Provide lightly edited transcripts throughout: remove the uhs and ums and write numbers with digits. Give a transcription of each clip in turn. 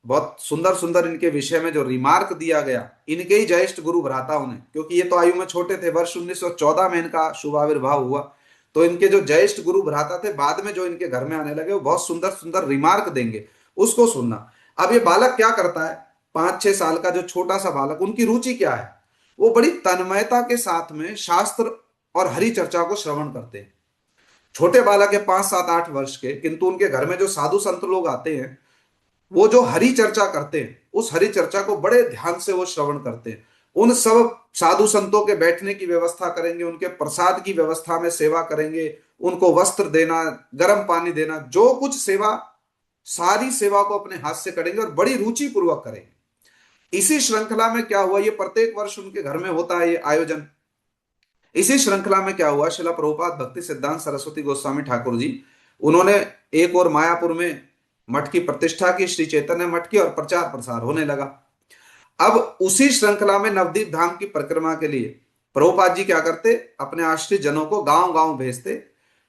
बहुत सुंदर सुंदर इनके विषय में जो रिमार्क दिया गया, इनके ही ज्येष्ठ गुरु भ्राताओं ने, क्योंकि ये तो आयु में छोटे थे, वर्ष 1914 में इनका शुभाविर्भाव हुआ, तो इनके जो ज्येष्ठ गुरु भ्राता थे बाद में जो इनके घर में आने लगे, वो बहुत सुंदर सुंदर रिमार्क देंगे, उसको सुनना। अब ये बालक क्या करता है, 5-6 साल का जो छोटा सा बालक, उनकी रुचि क्या है, वो बड़ी तन्मयता के साथ में शास्त्र और हरि चर्चा को श्रवण करते हैं। छोटे बालक है, 5-7-8 वर्ष के, किंतु उनके घर में जो साधु संत लोग आते हैं, वो जो हरि चर्चा करते हैं, उस हरि चर्चा को बड़े ध्यान से वो श्रवण करते हैं। उन सब साधु संतों के बैठने की व्यवस्था करेंगे, उनके प्रसाद की व्यवस्था में सेवा करेंगे, उनको वस्त्र देना, गर्म पानी देना, जो कुछ सेवा, सारी सेवा को अपने हाथ से करेंगे और बड़ी रुचि पूर्वक करेंगे। इसी श्रृंखला में क्या हुआ, ये प्रत्येक वर्ष उनके घर में होता है ये आयोजन। इसी श्रृंखला में क्या हुआ, शिला प्रभुपाद भक्ति सिद्धांत सरस्वती गोस्वामी ठाकुर जी, उन्होंने एक और मायापुर में मठ की प्रतिष्ठा की, श्री चैतन्य मठ की, और प्रचार प्रसार होने लगा। अब उसी श्रृंखला में नवदीप धाम की परिक्रमा के लिए प्रभुपाद जी क्या करते, अपने आश्रित जनों को गांव गांव भेजते,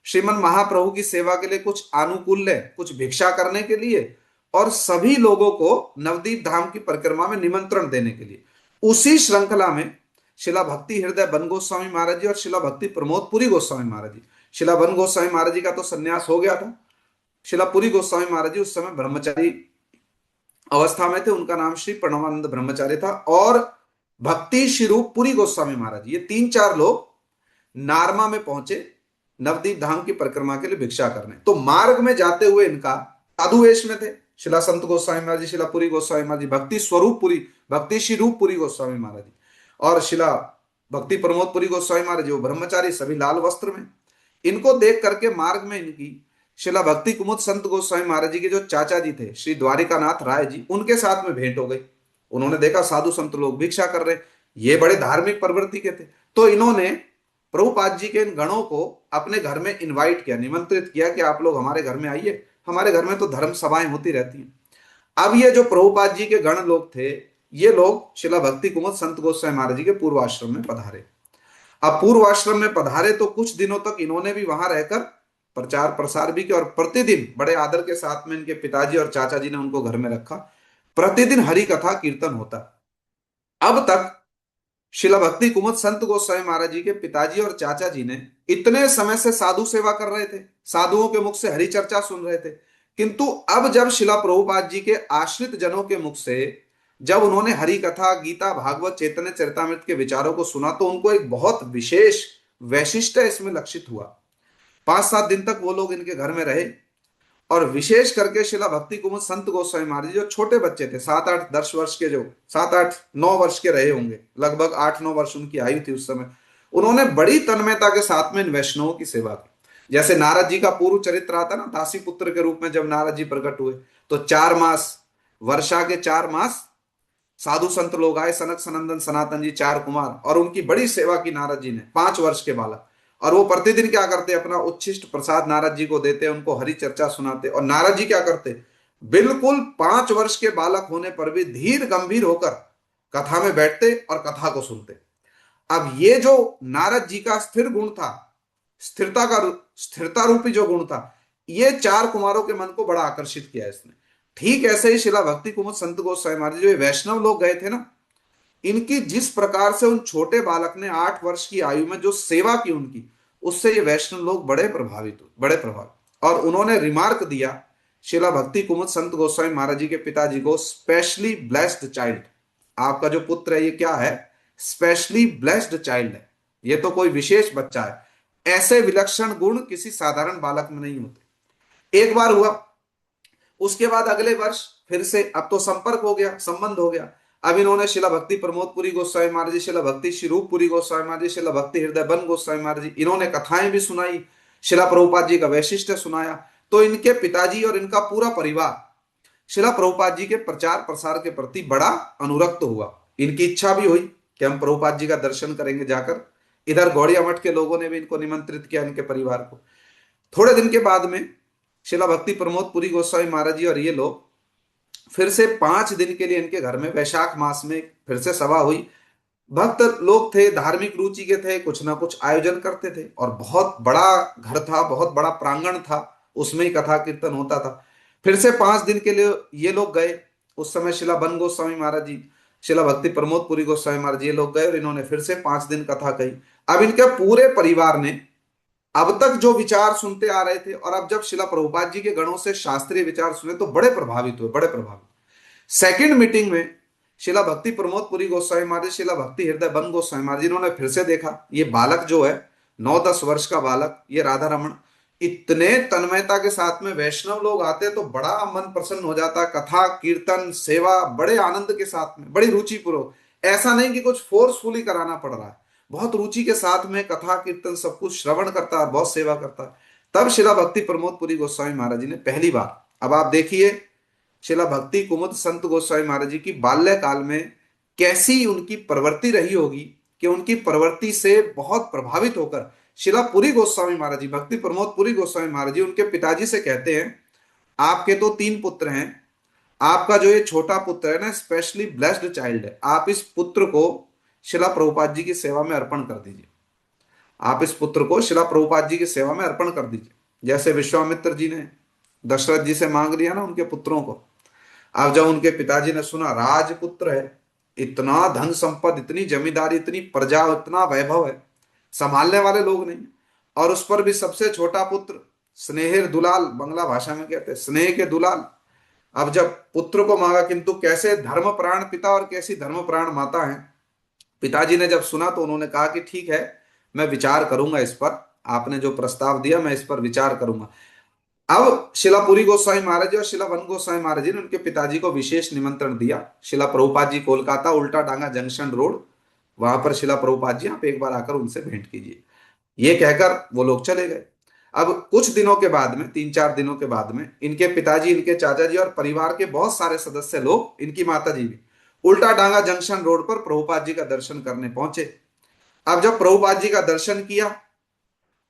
श्रीमन महाप्रभु की सेवा के लिए कुछ आनुकूल्य, कुछ भिक्षा करने के लिए, और सभी लोगों को नवदीप धाम की परिक्रमा में निमंत्रण देने के लिए। उसी श्रृंखला में शिला भक्ति हृदय बन गोस्वामी महाराज जी और शिला भक्ति प्रमोद पुरी गोस्वामी महाराज जी, शिला बन गोस्वामी महाराज जी का तो संन्यास हो गया था, शिला पुरी गोस्वामी महाराज जी उस समय ब्रह्मचारी अवस्था में थे, उनका नाम श्री प्रणवानंद ब्रह्मचारी था, और भक्ति शिरूप पुरी गोस्वामी महाराज जी, ये 3-4 लोग नारमा में पहुंचे नवदीप धाम की परिक्रमा के लिए भिक्षा करने। तो मार्ग में जाते हुए इनका साधु वेश में थे शिला संत गोस्वामी महाराज जी, शिला पुरी गोस्वामी महाराज जी, भक्ति स्वरूप पुरी, भक्ति शिरूप पुरी गोस्वामी महाराज जी, और शिला भक्ति प्रमोद पुरी गोस्वामी महाराज जी, वो ब्रह्मचारी, सभी लाल वस्त्र में। इनको देख करके मार्ग में इनकी शिला भक्ति कुमुद संत गोस्वामी महाराज जी के जो चाचा जी थे श्री द्वारिकानाथ राय जी, उनके साथ में भेंट हो गई। उन्होंने देखा साधु संत लोग भिक्षा कर रहे, ये बड़े धार्मिक प्रवृत्ति के थे, तो इन्होंने प्रभुपाद जी के इन गणों को अपने घर में इनवाइट किया, निमंत्रित किया कि आप लोग हमारे घर में आइए, हमारे घर में तो धर्म सभाएं होती रहती हैं। अब ये जो प्रभुपाद जी के गण लोग थे, ये लोग शिला भक्ति कुमुद संत गोस्वामी महाराज जी के पूर्वाश्रम में पधारे। अब पूर्वाश्रम में पधारे तो कुछ दिनों तक इन्होंने भी वहां रहकर प्रचार प्रसार भी किया, और प्रतिदिन बड़े आदर के साथ में इनके पिताजी और चाचा जी ने उनको घर में रखा, प्रतिदिन हरि कथा कीर्तन होता। अब तक शिला भक्ति कुमुद संत गोस्वामी महाराज जी के पिताजी और चाचा जी ने इतने समय से साधु सेवा कर रहे थे, साधुओं के मुख से हरि चर्चा सुन रहे थे, किंतु अब जब शिला प्रभुपाद जी के आश्रित जनों के मुख से जब उन्होंने हरि कथा, गीता, भागवत, चैतन्य चरितामृत के विचारों को सुना, तो उनको एक बहुत विशेष वैशिष्ट इसमें लक्षित हुआ। 5-7 दिन तक वो लोग इनके घर में रहे, और विशेष करके शिला भक्ति कुमुद संत गोस्वामी महाराज जी जो छोटे बच्चे थे, 7-8-10 वर्ष के, जो 7-8-9 वर्ष के रहे होंगे, लगभग 8-9 वर्ष उनकी आयु थी उस समय, उन्होंने बड़ी तन्मयता के साथ में इन वैष्णवों की सेवा की। जैसे नारद जी का पूर्व चरित्र आता ना, दासी पुत्र के रूप में जब नारद जी प्रकट हुए, तो 4 मास, वर्षा के 4 मास साधु संत लोग आए, सनक सनंदन सनातन जी, 4 कुमार, और उनकी बड़ी सेवा की नारद जी ने, 5 वर्ष के बालक। और वो प्रतिदिन क्या करते, अपना उच्छिष्ट प्रसाद नारद जी को देते, उनको हरि चर्चा सुनाते, और नारद जी क्या करते, बिल्कुल 5 वर्ष के बालक होने पर भी धीर गंभीर होकर कथा में बैठते और कथा को सुनते। अब ये जो नारद जी का स्थिर गुण था, स्थिरता रूपी जो गुण था, ये 4 कुमारों के मन को बड़ा आकर्षित किया इसने। ठीक ऐसे ही शिला भक्ति कुमुद संत गोस्वामी महाराज जो वैष्णव लोग गए थे ना, इनकी जिस प्रकार से उन छोटे बालक ने 8 वर्ष की आयु में जो सेवा की उनकी, उससे ये वैष्णव लोग बड़े प्रभावित हुए, बड़े प्रभावित। और उन्होंने रिमार्क दिया शिला भक्ति कुमुद संत गोस्वामी महाराज जी के पिताजी को, स्पेशली ब्लेस्ड चाइल्ड, आपका जो पुत्र है ये क्या है, स्पेशली ब्लेस्ड चाइल्ड है, ये तो कोई विशेष बच्चा है, ऐसे विलक्षण गुण किसी साधारण बालक में नहीं होते। एक बार हुआ, उसके बाद अगले वर्ष फिर से, अब तो संपर्क हो गया, संबंध हो गया। अब इन्होंने शिला भक्ति प्रमोद पुरी गोस्वामी महाराज जी, शिला भक्ति शिरूप पुरी गोस्वामी महाराज जी, शिला भक्ति हृदय बन गोस्वामी महाराज जी, इन्होंने कथाएं भी सुनाई, शिला प्रभुपाद जी का वैशिष्ट सुनाया। तो इनके पिताजी और इनका पूरा परिवार शिला प्रभुपाद जी के प्रचार प्रसार के प्रति बड़ा अनुरक्त हुआ। इनकी इच्छा भी हुई कि हम प्रभुपाद जी का दर्शन करेंगे जाकर। इधर गौड़िया मठ के लोगों ने भी इनको निमंत्रित किया, इनके परिवार को। थोड़े दिन के बाद में शिला भक्ति प्रमोद पुरी गोस्वामी महाराज जी और ये लोग फिर से 5 दिन के लिए इनके घर में वैशाख मास में फिर से सभा हुई। भक्त लोग थे, धार्मिक रुचि के थे, कुछ ना कुछ आयोजन करते थे, और बहुत बड़ा घर था, बहुत बड़ा प्रांगण था, उसमें ही कथा कीर्तन होता था। फिर से 5 दिन के लिए ये लोग गए, उस समय शिला बन गोस्वामी महाराज जी, शिला भक्ति प्रमोद पुरी गोस्वामी महाराज जी, ये लोग गए और इन्होंने फिर से 5 दिन कथा कही। अब इनके पूरे परिवार ने अब तक जो विचार सुनते आ रहे थे, और अब जब शिला प्रभुपाद जी के गणों से शास्त्रीय विचार सुने तो बड़े प्रभावित हुए, बड़े प्रभावित। सेकंड मीटिंग में शिला भक्ति प्रमोद पुरी गोस्वामी महाराज, शिला भक्ति हृदय बन गोस्वामी महाराज जी, इन्होंने फिर से देखा ये बालक जो है 9-10 वर्ष का बालक, ये राधा रमण, इतने तन्मयता के साथ में वैष्णव लोग आते तो बड़ा मन प्रसन्न हो जाता, कथा कीर्तन सेवा बड़े आनंद के साथ में, बड़ी रुचि पूर्वक, ऐसा नहीं कि कुछ फोर्सफुली कराना पड़ रहा है, बहुत रुचि के साथ में कथा कीर्तन सब कुछ श्रवण करता है, बहुत सेवा करता है। तब शिला भक्ति प्रमोद पुरी गोस्वामी महाराज जी ने पहली बार, अब आप देखिए शिला भक्ति कुमुद संत गोस्वामी महाराज जी की बाल्यकाल में कैसी उनकी प्रवृत्ति रही होगी, कि उनकी प्रवृत्ति से बहुत प्रभावित होकर शिला पुरी गोस्वामी महाराज जी, भक्ति प्रमोद पुरी गोस्वामी महाराज जी उनके पिताजी से कहते हैं, आपके तो 3 पुत्र हैं, आपका जो ये छोटा पुत्र है ना, स्पेशली ब्लेस्ड चाइल्ड है, आप इस पुत्र को शिला प्रभुपाद जी की सेवा में अर्पण कर दीजिए, आप इस पुत्र को शिला प्रभुपाद जी की सेवा में अर्पण कर दीजिए। जैसे विश्वामित्र जी ने दशरथ जी से मांग लिया ना उनके पुत्रों को। अब जब उनके पिताजी ने सुना राजपुत्र है, इतना धन संपद, इतनी जमींदारी, इतनी प्रजा, इतना वैभव है, संभालने वाले लोग नहीं, और उस पर भी सबसे छोटा पुत्र, स्नेहिर दुलाल, बंगला भाषा में कहते हैं स्नेह के दुलाल। अब जब पुत्र को मांगा, किंतु कैसे धर्म प्राण पिता और कैसी धर्म प्राण माता है, पिताजी ने जब सुना तो उन्होंने कहा कि ठीक है, मैं विचार करूंगा इस पर, आपने जो प्रस्ताव दिया मैं इस पर विचार करूंगा। अब शिला पुरी गोस्वामी महाराज जी और शिला वन गोस्वामी महाराज जी ने उनके पिताजी को विशेष निमंत्रण दिया। शिला प्रभुपाद जी कोलकाता उल्टा डांगा जंक्शन रोड, वहां पर शिला प्रभुपाद जी, आप एक बार आकर उनसे भेंट कीजिए, ये कहकर वो लोग चले गए। अब कुछ दिनों के बाद में, 3-4 दिनों के बाद में, इनके पिताजी, इनके चाचा जी और परिवार के बहुत सारे सदस्य लोग, इनकी माता जी भी उल्टा डांगा जंक्शन रोड पर प्रभुपाद जी का दर्शन करने पहुंचे। अब जब प्रभुपाद जी का दर्शन किया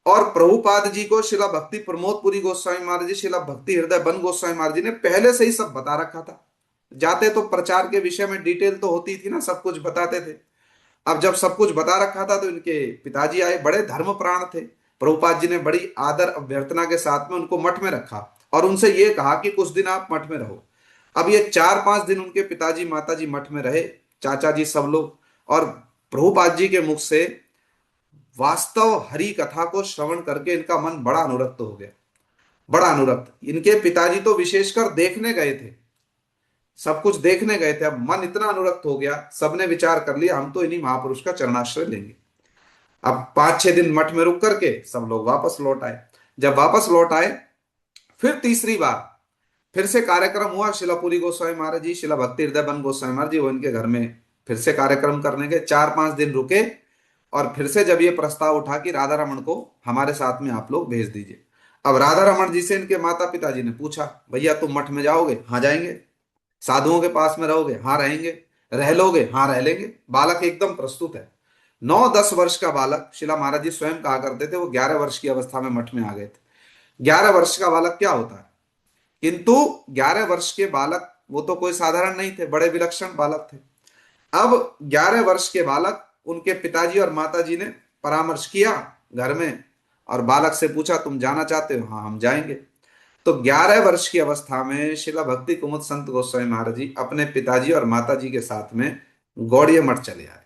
और प्रभुपाद जी को शिला भक्ति प्रमोद पुरी गोस्वामी महाराज जी, शिला भक्ति हृदय बन गोस्वामी महाराज जी ने पहले से ही सब बता रखा था, जाते तो प्रचार के विषय में डिटेल तो होती थी ना, सब कुछ बताते थे। अब जब सब कुछ बता रखा था तो इनके पिताजी आए, बड़े धर्म प्राण थे। प्रभुपाद जी ने बड़ी आदर अभ्यर्थना के साथ में उनको मठ में रखा और उनसे ये कहा कि कुछ दिन आप मठ में रहो। अब ये 4-5 दिन उनके पिताजी माताजी मठ में रहे, चाचा जी सब लोग, और प्रभुपाद जी के मुख से वास्तव हरि कथा को श्रवण करके इनका मन बड़ा अनुरक्त हो गया, बड़ा अनुरक्त। इनके पिताजी तो विशेषकर देखने गए थे, सब कुछ देखने गए थे, अब मन इतना अनुरक्त हो गया, सबने विचार कर लिया हम तो इन्हीं महापुरुष का चरणाश्रय लेंगे। अब 5-6 दिन मठ में रुक करके सब लोग वापस लौट आए। जब वापस लौट आए, फिर तीसरी बार फिर से कार्यक्रम हुआ। शिलापुरी गोस्वामी महाराज जी, शिला भक्ति हृदय बन गोस्वामी महाराज जी, वो इनके घर में फिर से कार्यक्रम करने के 4-5 दिन रुके, और फिर से जब ये प्रस्ताव उठा कि राधा रमन को हमारे साथ में आप लोग भेज दीजिए। अब राधा रमन जी से इनके माता पिताजी ने पूछा, भैया तुम मठ में जाओगे? हाँ जाएंगे। साधुओं के पास में रहोगे? हाँ रहेंगे। रह लोगे? हाँ रह लेंगे। बालक एकदम प्रस्तुत है। 9-10 वर्ष का बालक, शिला महाराज जी स्वयं कहा करते थे वो 11 वर्ष की अवस्था में मठ में आ गए थे। 11 वर्ष का बालक क्या होता है, किंतु 11 वर्ष के बालक वो तो कोई साधारण नहीं थे, बड़े विलक्षण बालक थे। अब 11 वर्ष के बालक, उनके पिताजी और माताजी ने परामर्श किया घर में और बालक से पूछा तुम जाना चाहते हो? हाँ हम जाएंगे। तो 11 वर्ष की अवस्था में शिला भक्ति कुमुद संत गोस्वामी महाराज जी अपने पिताजी और माताजी के साथ में गौड़िया मठ चले आए,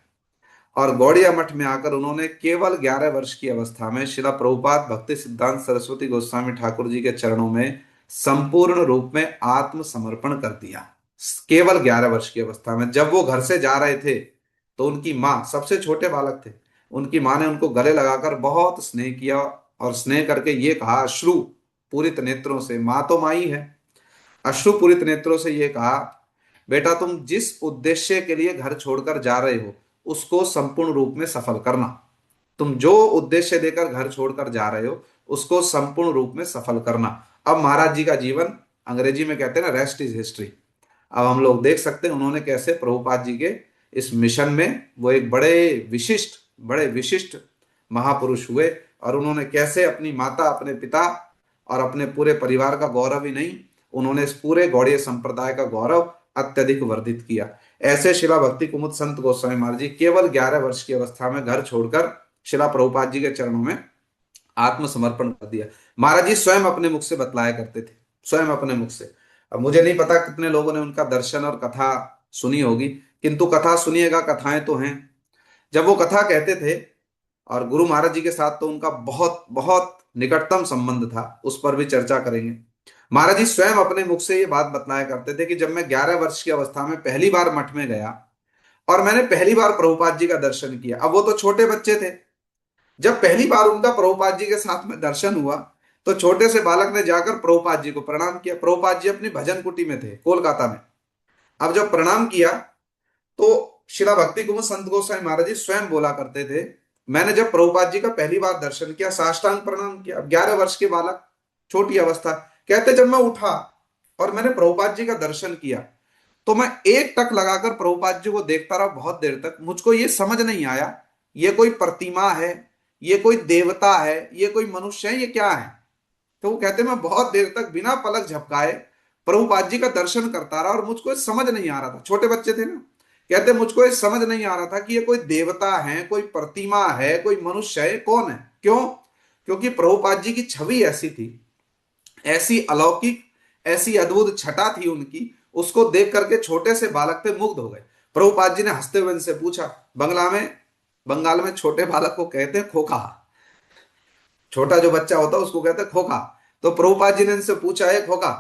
और गौड़िया मठ में आकर उन्होंने केवल 11 वर्ष की अवस्था में शिला प्रभुपाद भक्ति सिद्धांत सरस्वती गोस्वामी ठाकुर जी के चरणों में संपूर्ण रूप में आत्मसमर्पण कर दिया। केवल 11 वर्ष की अवस्था में जब वो घर से जा रहे थे तो उनकी माँ, सबसे छोटे बालक थे, उनकी माँ ने उनको गले लगाकर बहुत स्नेह किया और स्नेह करके ये कहा अश्रु पूरित नेत्रों से, माँ तो माँ ही है, अश्रु पूरित नेत्रों से ये कहा, बेटा तुम जिस उद्देश्य के लिए घर छोड़कर जा रहे हो उसको संपूर्ण रूप में सफल करना। तुम जो उद्देश्य देकर घर छोड़कर जा रहे हो उसको संपूर्ण रूप में सफल करना। अब महाराज जी का जीवन, अंग्रेजी में कहते हैं ना रेस्ट इज हिस्ट्री। अब हम लोग देख सकते हैं उन्होंने कैसे प्रभुपाद जी के इस मिशन में वो एक बड़े विशिष्ट महापुरुष हुए, और उन्होंने कैसे अपनी माता, अपने पिता और अपने पूरे परिवार का गौरव ही नहीं, उन्होंने इस पूरे गौड़ीय संप्रदाय का गौरव अत्यधिक वर्धित किया। ऐसे शिला भक्ति कुमुद संत गोस्वामी महाराज जी केवल 11 वर्ष की अवस्था में घर छोड़कर शिला प्रभुपाद जी के चरणों में आत्मसमर्पण कर दिया। महाराज जी स्वयं अपने मुख से बतलाया करते थे, स्वयं अपने मुख से। अब मुझे नहीं पता कितने लोगों ने उनका दर्शन और कथा सुनी होगी, किंतु कथा सुनिएगा, कथाएं तो हैं। जब वो कथा कहते थे, और गुरु महाराज जी के साथ तो उनका बहुत बहुत निकटतम संबंध था, उस पर भी चर्चा करेंगे। महाराज जी स्वयं अपने मुख से ये बात बतलाया करते थे कि जब मैं 11 वर्ष की अवस्था में पहली बार मठ में गया और मैंने पहली बार प्रभुपाद जी का दर्शन किया। अब वो तो छोटे बच्चे थे। जब पहली बार उनका प्रभुपाद जी के साथ में दर्शन हुआ, तो छोटे से बालक ने जाकर प्रभुपाद जी को प्रणाम किया। प्रभुपाद जी अपनी भजन कुटी में थे कोलकाता में। अब जब प्रणाम किया, तो शिला भक्ति कुमार संत गोस्वामी महाराज जी स्वयं बोला करते थे, मैंने जब प्रभुपाद जी का पहली बार दर्शन किया, साष्टांग प्रणाम किया। अब 11 वर्ष के बालक, छोटी अवस्था। कहते जब मैं उठा और मैंने प्रभुपाद जी का दर्शन किया, तो मैं एक टक लगाकर प्रभुपाद जी को देखता रहा बहुत देर तक। मुझको ये समझ नहीं आया ये कोई प्रतिमा है, ये कोई देवता है, ये कोई मनुष्य है, ये क्या है। तो वो कहते मैं बहुत देर तक बिना पलक झपकाए प्रभुपाद जी का दर्शन करता रहा और मुझको समझ नहीं आ रहा था, छोटे बच्चे थे ना। कहते मुझको ये समझ नहीं आ रहा था कि ये कोई देवता है, कोई प्रतिमा है, कोई मनुष्य है, कौन है। क्यों? क्योंकि प्रभुपाद जी की छवि ऐसी थी, ऐसी अलौकिक, ऐसी अद्भुत छटा थी उनकी। उसको देख करके छोटे से बालक थे मुग्ध हो गए। प्रभुपाद जी ने हंसते हुए इनसे पूछा, बंगाल में छोटे बालक को कहते हैं खोखा, छोटा जो बच्चा होता है उसको कहते हैं खोखा। तो प्रभुपाद जी ने इनसे पूछा, है खोखा,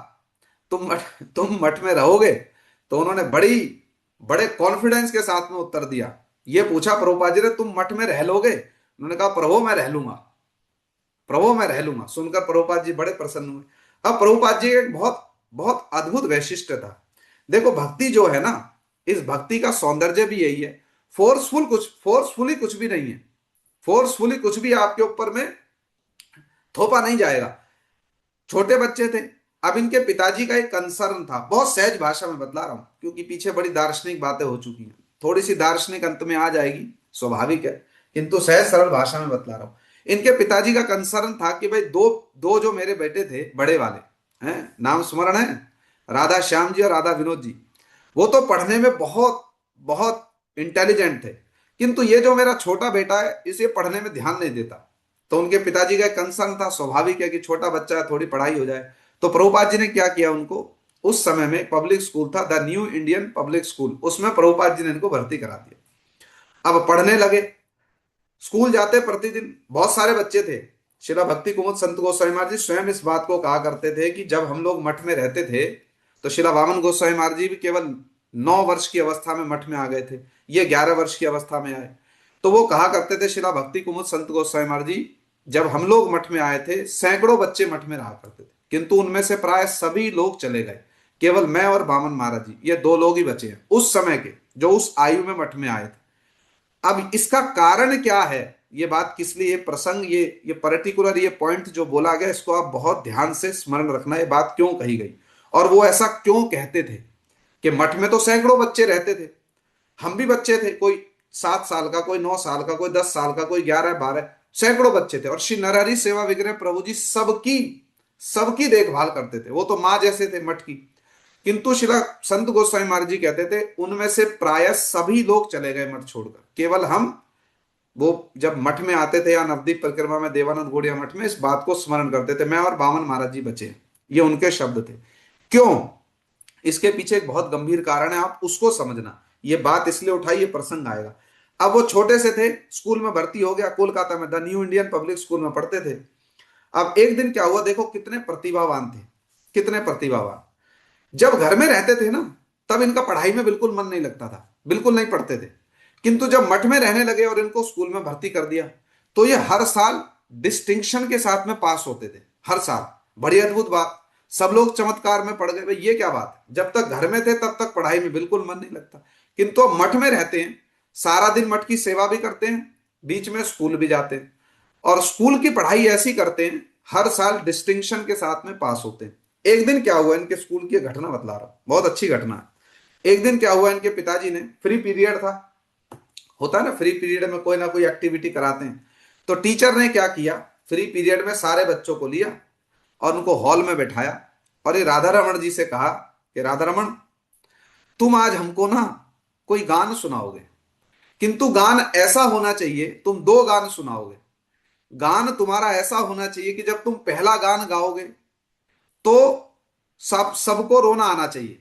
तुम मठ में रहोगे? तो उन्होंने बड़े कॉन्फिडेंस के साथ में उत्तर दिया। ये पूछा प्रभुपाद जी ने, तुम मठ में रह लोगे? उन्होंने कहा, प्रभु मैं रह लूंगा, प्रभु मैं रह लूंगा। सुनकर प्रभुपाद जी बड़े प्रसन्न हुए। अब प्रभुपाद जी एक बहुत बहुत अद्भुत वैशिष्ट्य था। देखो भक्ति जो है ना, इस भक्ति का सौंदर्य भी यही है, फोर्सफुली कुछ भी नहीं है। फोर्सफुली कुछ भी आपके ऊपर में थोपा नहीं जाएगा। छोटे बच्चे थे। अब इनके पिताजी का एक कंसर्न था, बहुत सहज भाषा में बतला रहा हूं क्योंकि पीछे बड़ी दार्शनिक बातें हो चुकी हैं, थोड़ी सी दार्शनिक अंत में आ जाएगी, स्वाभाविक है, किंतु सहज सरल भाषा में बतला रहा हूं। इनके पिताजी का कंसर्न था कि भाई दो दो जो मेरे बेटे थे बड़े वाले हैं, नाम स्मरण है, राधा श्याम जी और राधा विनोद जी, वो तो पढ़ने में बहुत बहुत इंटेलिजेंट थे, किंतु ये जो मेरा छोटा बेटा है इसे पढ़ने में ध्यान नहीं देता। तो उनके पिताजी का कंसर्न था, स्वाभाविक है कि छोटा बच्चा है, थोड़ी पढ़ाई हो जाए। तो प्रभुपाद जी ने क्या किया, उनको उस समय में पब्लिक स्कूल था, the new Indian public school, उसमें प्रभुपाद जी ने इनको भर्ती करा दिया। अब पढ़ने लगे, स्कूल जाते प्रतिदिन, बहुत सारे बच्चे थे। शिला भक्ति कुमुद संत गोस्वामी महाराज जी स्वयं इस बात को कहा करते थे कि जब हम लोग मठ में रहते थे, तो शिला वामन गोस्वामी महाराज जी भी केवल 9 वर्ष की अवस्था में मठ में आ गए थे, ये 11 वर्ष की अवस्था में आए। तो वो कहा करते थे शिला भक्ति कुमुद संत गोस्वामी महाराज जी, जब हम लोग मठ में आए थे सैकड़ों बच्चे मठ में रहा करते थे, किंतु उनमें से प्राय सभी लोग चले गए, केवल मैं और बामन महाराज जी, ये 2 लोग ही बचे हैं उस समय के, जो उस आयु में मठ में आए थे। अब इसका कारण क्या है, ये बात किस लिए, ये प्रसंग, ये पर्टिकुलर ये पॉइंट जो बोला गया, इसको आप बहुत ध्यान से स्मरण रखना, ये बात क्यों कही गई और वो ऐसा क्यों कहते थे कि मठ में तो सैकड़ों बच्चे रहते थे, हम भी बच्चे थे, कोई 7 साल का, कोई 9 साल का, कोई 10 साल का, कोई 11 12, सैकड़ों बच्चे थे। और श्री नरहरि सेवा विग्रह प्रभु जी सबकी सबकी देखभाल करते थे, वो तो माँ जैसे थे मठ की। किंतु शिला संत गोस्वामी महाराज जी कहते थे उनमें से प्राय सभी लोग चले गए मठ छोड़कर, केवल हम, वो जब मठ में आते थे या नवदीप परिक्रमा में देवानंद गोड़िया मठ में, इस बात को स्मरण करते थे, मैं और बामन महाराज जी बचे। ये उनके शब्द थे। क्यों? इसके पीछे एक बहुत गंभीर कारण है, आप उसको समझना। ये बात इसलिए उठाई, ये प्रसंग आएगा। अब वो छोटे से थे, स्कूल में भर्ती हो गया कोलकाता में, the new Indian public school में पढ़ते थे। अब एक दिन क्या हुआ, देखो कितने प्रतिभावान थे, कितने प्रतिभावान। जब घर में रहते थे ना, तब इनका पढ़ाई में बिल्कुल मन नहीं लगता था, बिल्कुल नहीं पढ़ते थे। किंतु जब मठ में रहने लगे और इनको स्कूल में भर्ती कर दिया, तो ये हर साल डिस्टिंक्शन के साथ में पास होते थे, हर साल। बड़ी अद्भुत बात, सब लोग चमत्कार में पड़ गए, भाई ये क्या बात है। जब तक घर में थे तब तक पढ़ाई में बिल्कुल मन नहीं लगता, किंतु अब मठ में रहते हैं, सारा दिन मठ की सेवा भी करते हैं, बीच में स्कूल भी जाते हैं, और स्कूल की पढ़ाई ऐसी करते हैं, हर साल डिस्टिंक्शन के साथ में पास होते हैं। एक दिन क्या हुआ, इनके स्कूल की घटना बतला रहा हूं, बहुत अच्छी घटना है। एक दिन क्या हुआ, इनके पिताजी ने, फ्री पीरियड था, होता है ना फ्री पीरियड में कोई ना कोई एक्टिविटी कराते हैं, तो टीचर ने क्या किया, फ्री पीरियड में सारे बच्चों को लिया और उनको हॉल में बैठाया और ये राधा रमन जी से कहा कि राधा रमन, तुम आज हमको ना कोई गान सुनाओगे, किंतु गान ऐसा होना चाहिए, तुम 2 गान सुनाओगे। गान तुम्हारा ऐसा होना चाहिए कि जब तुम पहला गान गाओगे तो सबको रोना आना चाहिए,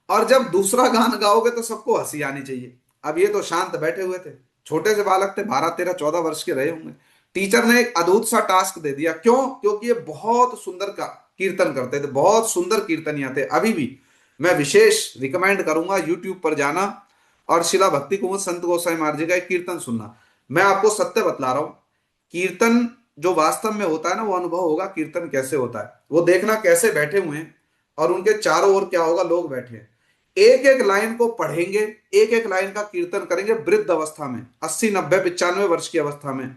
और जब दूसरा गान गाओगे तो सबको हंसी आनी चाहिए। अब ये तो शांत बैठे हुए थे, छोटे से बालक थे, 12 13 14 वर्ष के रहे होंगे। टीचर ने एक अद्भुत सा टास्क दे दिया। क्यों? क्योंकि ये बहुत सुंदर का कीर्तन करते थे, बहुत सुंदर कीर्तनिया थे। अभी भी मैं विशेष रिकमेंड करूंगा यूट्यूब पर जाना और शिला भक्ति कुंवर संत गोसाई महाराज जी का एक कीर्तन सुनना। मैं आपको सत्य बतला रहा हूं, कीर्तन जो वास्तव में होता है ना, वो अनुभव होगा कीर्तन कैसे होता है। वो देखना कैसे बैठे हुए हैं और उनके चारों ओर क्या होगा, लोग बैठे हैं, एक एक लाइन को पढ़ेंगे, एक एक लाइन का कीर्तन करेंगे। वृद्ध अवस्था में 80 90 95 वर्ष की अवस्था में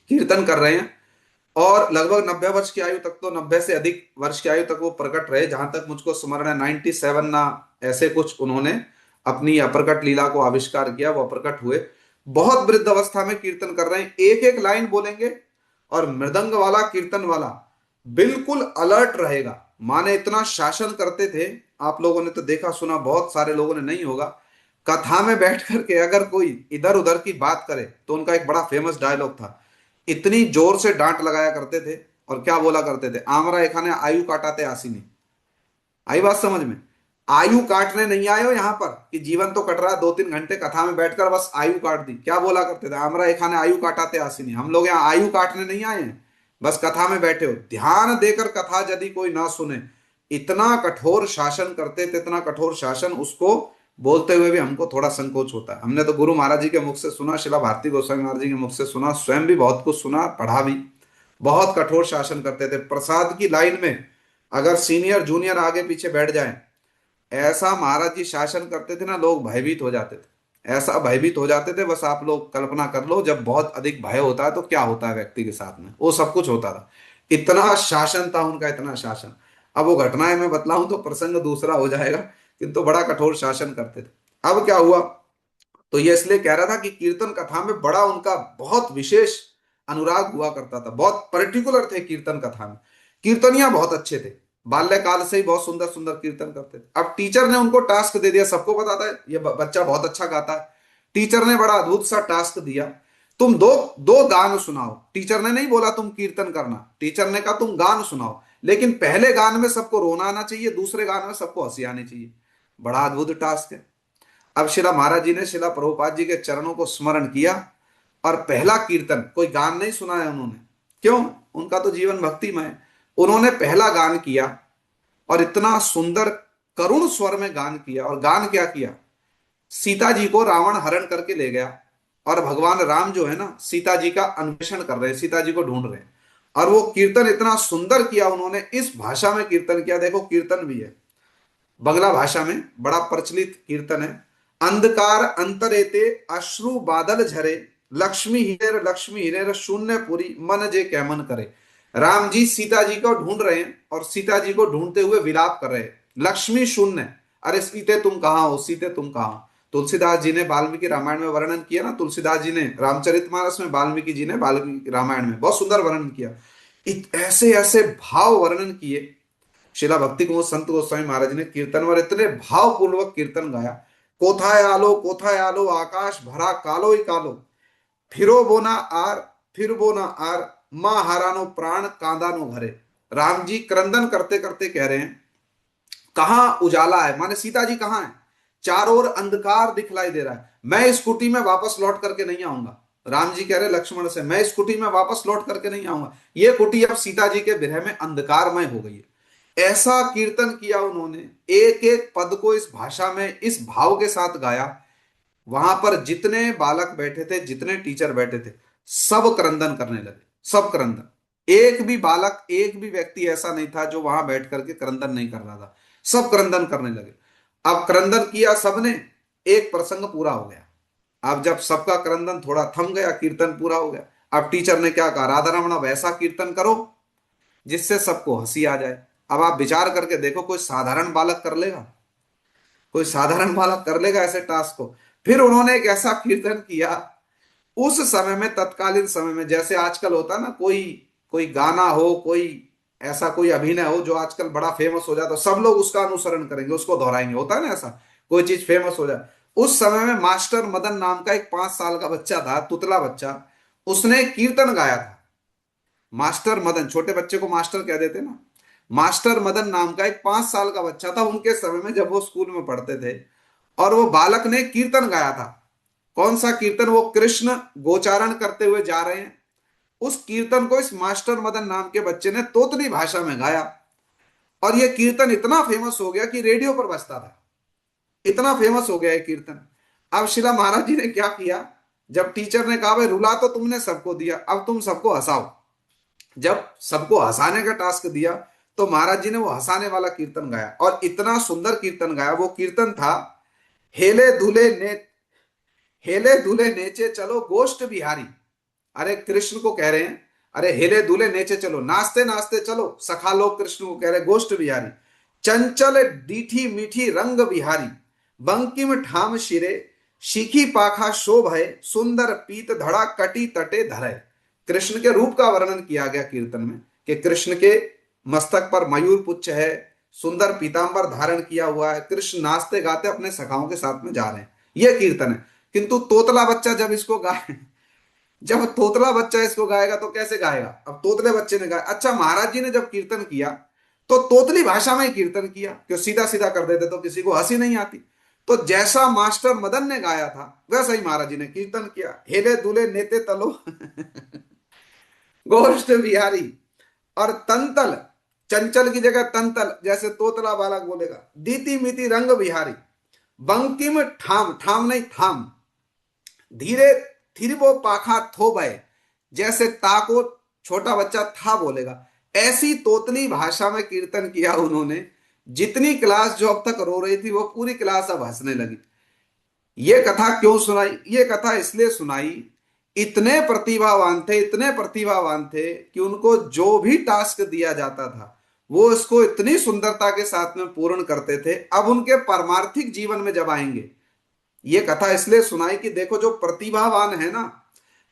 कीर्तन कर रहे हैं, और लगभग 90 वर्ष की आयु तक, तो 90 से अधिक वर्ष की आयु तक वो प्रकट रहे। जहां तक मुझको स्मरण है 97 ना ऐसे कुछ उन्होंने अपनी अप्रकट लीला को आविष्कार किया, वो अप्रकट हुए। बहुत वृद्ध अवस्था में कीर्तन कर रहे हैं, एक एक लाइन बोलेंगे, और मृदंग वाला कीर्तन वाला बिल्कुल अलर्ट रहेगा। माने इतना शासन करते थे, आप लोगों ने तो देखा सुना, बहुत सारे लोगों ने नहीं होगा। कथा में बैठ करके अगर कोई इधर उधर की बात करे तो उनका एक बड़ा फेमस डायलॉग था, इतनी जोर से डांट लगाया करते थे, और क्या बोला करते थे, आमरा एखाने आयु काटाते आसीनी। आई बात समझ में? आयु काटने नहीं आए हो यहां पर कि जीवन तो कट रहा है, 2 3 घंटे कथा में बैठकर बस आयु काट दी। क्या बोला करते थे, आमरा एखाने आयु काटाते आसीनी। हम लोग यहाँ आयु काटने नहीं आए हैं, बस कथा में बैठे हो, ध्यान देकर कथा यदि कोई ना सुने। इतना कठोर शासन करते थे, इतना कठोर शासन, उसको बोलते हुए भी हमको थोड़ा संकोच होता है। हमने तो गुरु महाराज जी के मुख से सुना, शिला भारती गोस्वामी महाराज जी के मुख से सुना, स्वयं भी बहुत कुछ सुना, पढ़ा भी। बहुत कठोर शासन करते थे। प्रसाद की लाइन में अगर सीनियर जूनियर आगे पीछे बैठ जाए, ऐसा महाराज जी शासन करते थे ना, लोग भयभीत हो जाते थे, ऐसा भयभीत हो जाते थे, बस आप लोग कल्पना कर लो, जब बहुत अधिक भय होता है तो क्या होता है व्यक्ति के साथ में, वो सब कुछ होता था। इतना शासन था उनका, इतना शासन। अब वो घटनाएं मैं बतलाऊं तो प्रसंग दूसरा हो जाएगा, किंतु बड़ा कठोर शासन करते थे। अब क्या हुआ, तो ये इसलिए कह रहा था कि कीर्तन कथा में बड़ा उनका बहुत विशेष अनुराग हुआ करता था, बहुत पर्टिकुलर थे कीर्तन कथा में। कीर्तनिया बहुत अच्छे थे, बाल्यकाल से ही बहुत सुंदर सुंदर कीर्तन करते थे। अब टीचर ने उनको टास्क दे दिया, सबको पता था ये बच्चा बहुत अच्छा गाता है। टीचर ने बड़ा अद्भुत सा टास्क दिया, तुम दो दो गान सुनाओ। टीचर ने नहीं बोला तुम कीर्तन करना, टीचर ने कहा तुम गान सुनाओ, लेकिन पहले गान में सबको रोना आना चाहिए, दूसरे गान में सबको हंसी आनी चाहिए। बड़ा अद्भुत टास्क है। अब शिला महाराज जी ने शिला प्रभुपाद जी के चरणों को स्मरण किया, और पहला कीर्तन, कोई गान नहीं सुनाया उन्होंने, क्यों, उनका तो जीवन भक्तिमय है। उन्होंने पहला गान किया, और इतना सुंदर करुण स्वर में गान किया। और गान क्या किया, सीता जी को रावण हरण करके ले गया, और भगवान राम जो है ना, सीता जी का अन्वेषण कर रहे हैं, सीता जी को ढूंढ रहे हैं। और वो कीर्तन इतना सुंदर किया उन्होंने, इस भाषा में कीर्तन किया, देखो कीर्तन भी है बंगला भाषा में, बड़ा प्रचलित कीर्तन है। अंधकार अंतरेते अश्रु बादल झरे, लक्ष्मी हिरेर शून्य पुरी मन जे कैमन करे। राम जी सीता जी को ढूंढ रहे हैं, और सीता जी को ढूंढते हुए विलाप कर रहे हैं, लक्ष्मी शून्य, अरे सीते तुम कहाँ हो, सीते तुम कहाँ हो। तुलसीदास जी ने वाल्मीकि रामायण में वर्णन किया ना, तुलसीदास जी ने रामचरितमानस में, वाल्मीकि जी ने वाल्मीकि रामायण में बहुत सुंदर वर्णन किया। ऐसे ऐसे भाव वर्णन किए शिला भक्ति कुंवर संत गोस्वामी महाराज ने कीर्तन, और इतने भावपूर्वक कीर्तन गाया। कोथाय आलो आकाश भरा कालो ही कालो, फिरो बोना आर, फिर बोना आर, मां हारानो प्राण कांदानो घरे। राम जी क्रंदन करते करते कह रहे हैं, कहां उजाला है, माने सीता जी कहां है, चारों ओर अंधकार दिखलाई दे रहा है, मैं इस कुटी में वापस लौट करके नहीं आऊंगा। राम जी कह रहे लक्ष्मण से, मैं इस कुटी में वापस लौट करके नहीं आऊंगा, ये कुटी अब सीता जी के विरह में अंधकारमय हो गई है। ऐसा कीर्तन किया उन्होंने, एक एक पद को इस भाषा में इस भाव के साथ गाया। वहां पर जितने बालक बैठे थे, जितने टीचर बैठे थे, सब क्रंदन करने लगे, सब क्रंदन। एक भी बालक, एक भी व्यक्ति ऐसा नहीं था जो वहां बैठ करके क्रंदन नहीं कर रहा था, सब क्रंदन करने लगे। अब क्रंदन किया सबने, एक प्रसंग पूरा हो गया। अब जब सबका क्रंदन थोड़ा थम गया, कीर्तन पूरा हो गया, अब टीचर ने क्या कहा, राधा रमण वैसा कीर्तन करो जिससे सबको हंसी आ जाए। अब आप विचार करके देखो, कोई साधारण बालक कर लेगा, कोई साधारण बालक कर लेगा ऐसे टास्क को? फिर उन्होंने एक ऐसा कीर्तन किया, उस समय में, तत्कालीन समय में, जैसे आजकल होता है ना, कोई कोई गाना हो, कोई ऐसा कोई अभिनय हो जो आजकल बड़ा फेमस हो जाता है, सब लोग उसका अनुसरण करेंगे, उसको दोहराएंगे, होता है ना ऐसा, कोई चीज फेमस हो जाए। उस समय में मास्टर मदन नाम का एक 5 साल का बच्चा था, तुतला बच्चा, उसने कीर्तन गाया था। मास्टर मदन, छोटे बच्चे को मास्टर कह देते ना, मास्टर मदन नाम का एक 5 साल का बच्चा था उनके समय में, जब वो स्कूल में पढ़ते थे, और वो बालक ने कीर्तन गाया था। कौन सा कीर्तन? वो कृष्ण गोचारण करते हुए जा रहे हैं, उस कीर्तन को इस मास्टर मदन नाम के बच्चे ने तोतली भाषा में गाया, और ये कीर्तन इतना फेमस हो गया कि रेडियो पर बजता था। इतना फेमस हो गया है कीर्तन। अब शिला महाराज जी ने क्या किया, जब टीचर ने कहा भाई रुला तो तुमने सबको दिया, अब तुम सबको हंसाओ। जब सबको हंसाने का टास्क दिया तो महाराज जी ने वो हंसाने वाला कीर्तन गाया, और इतना सुंदर कीर्तन गाया। वो कीर्तन था, हेले दूल्हे ने हेले दूल्हे नेचे चलो गोष्ठ बिहारी। अरे कृष्ण को कह रहे हैं, अरे हेले दूल्हे नेचे चलो, नाचते नाचते चलो। सखा लोग कृष्ण को कह रहे गोष्ठ बिहारी। चंचल डीठी मीठी रंग बिहारी, बंकिम ठाम शिरे, शिखी पाखा शोभ है, सुंदर पीत धड़ा कटी तटे धरे। कृष्ण के रूप का वर्णन किया गया कीर्तन में, कि कृष्ण के मस्तक पर मयूर पुच्छ है, सुंदर पीतांबर धारण किया हुआ है, कृष्ण नाचते गाते अपने सखाओं के साथ में जा रहे हैं। यह कीर्तन है। किंतु तोतला बच्चा जब इसको गाए, जब तोतला बच्चा इसको गाएगा तो कैसे गाएगा? अब तोतले बच्चे ने गाया। अच्छा, महाराज जी ने जब कीर्तन किया तो तोतली भाषा में ही कीर्तन किया, क्यों सीधा सीधा कर देते तो किसी को हंसी नहीं आती। तो जैसा मास्टर मदन ने गाया था वैसा ही महाराज जी ने कीर्तन किया। हेले दूल्हे नेते तलो गोष्ठ बिहारी, और तंतल, चंचल की जगह तंतल, जैसे तोतला बालक बोलेगा। दीति मिति रंग बिहारी, बंकिम ठाम, ठाम नहीं थाम, धीरे थिरबो पाखा थो भय, जैसे ता को छोटा बच्चा था बोलेगा। ऐसी तोतली भाषा में कीर्तन किया उन्होंने, जितनी क्लास जो अब तक रो रही थी वो पूरी क्लास अब हंसने लगी। ये कथा क्यों सुनाई? ये कथा इसलिए सुनाई, इतने प्रतिभावान थे, इतने प्रतिभावान थे कि उनको जो भी टास्क दिया जाता था वो इसको इतनी सुंदरता के साथ में पूर्ण करते थे। अब उनके पारमार्थिक जीवन में जब आएंगे, ये कथा इसलिए सुनाई कि देखो जो प्रतिभावान है ना,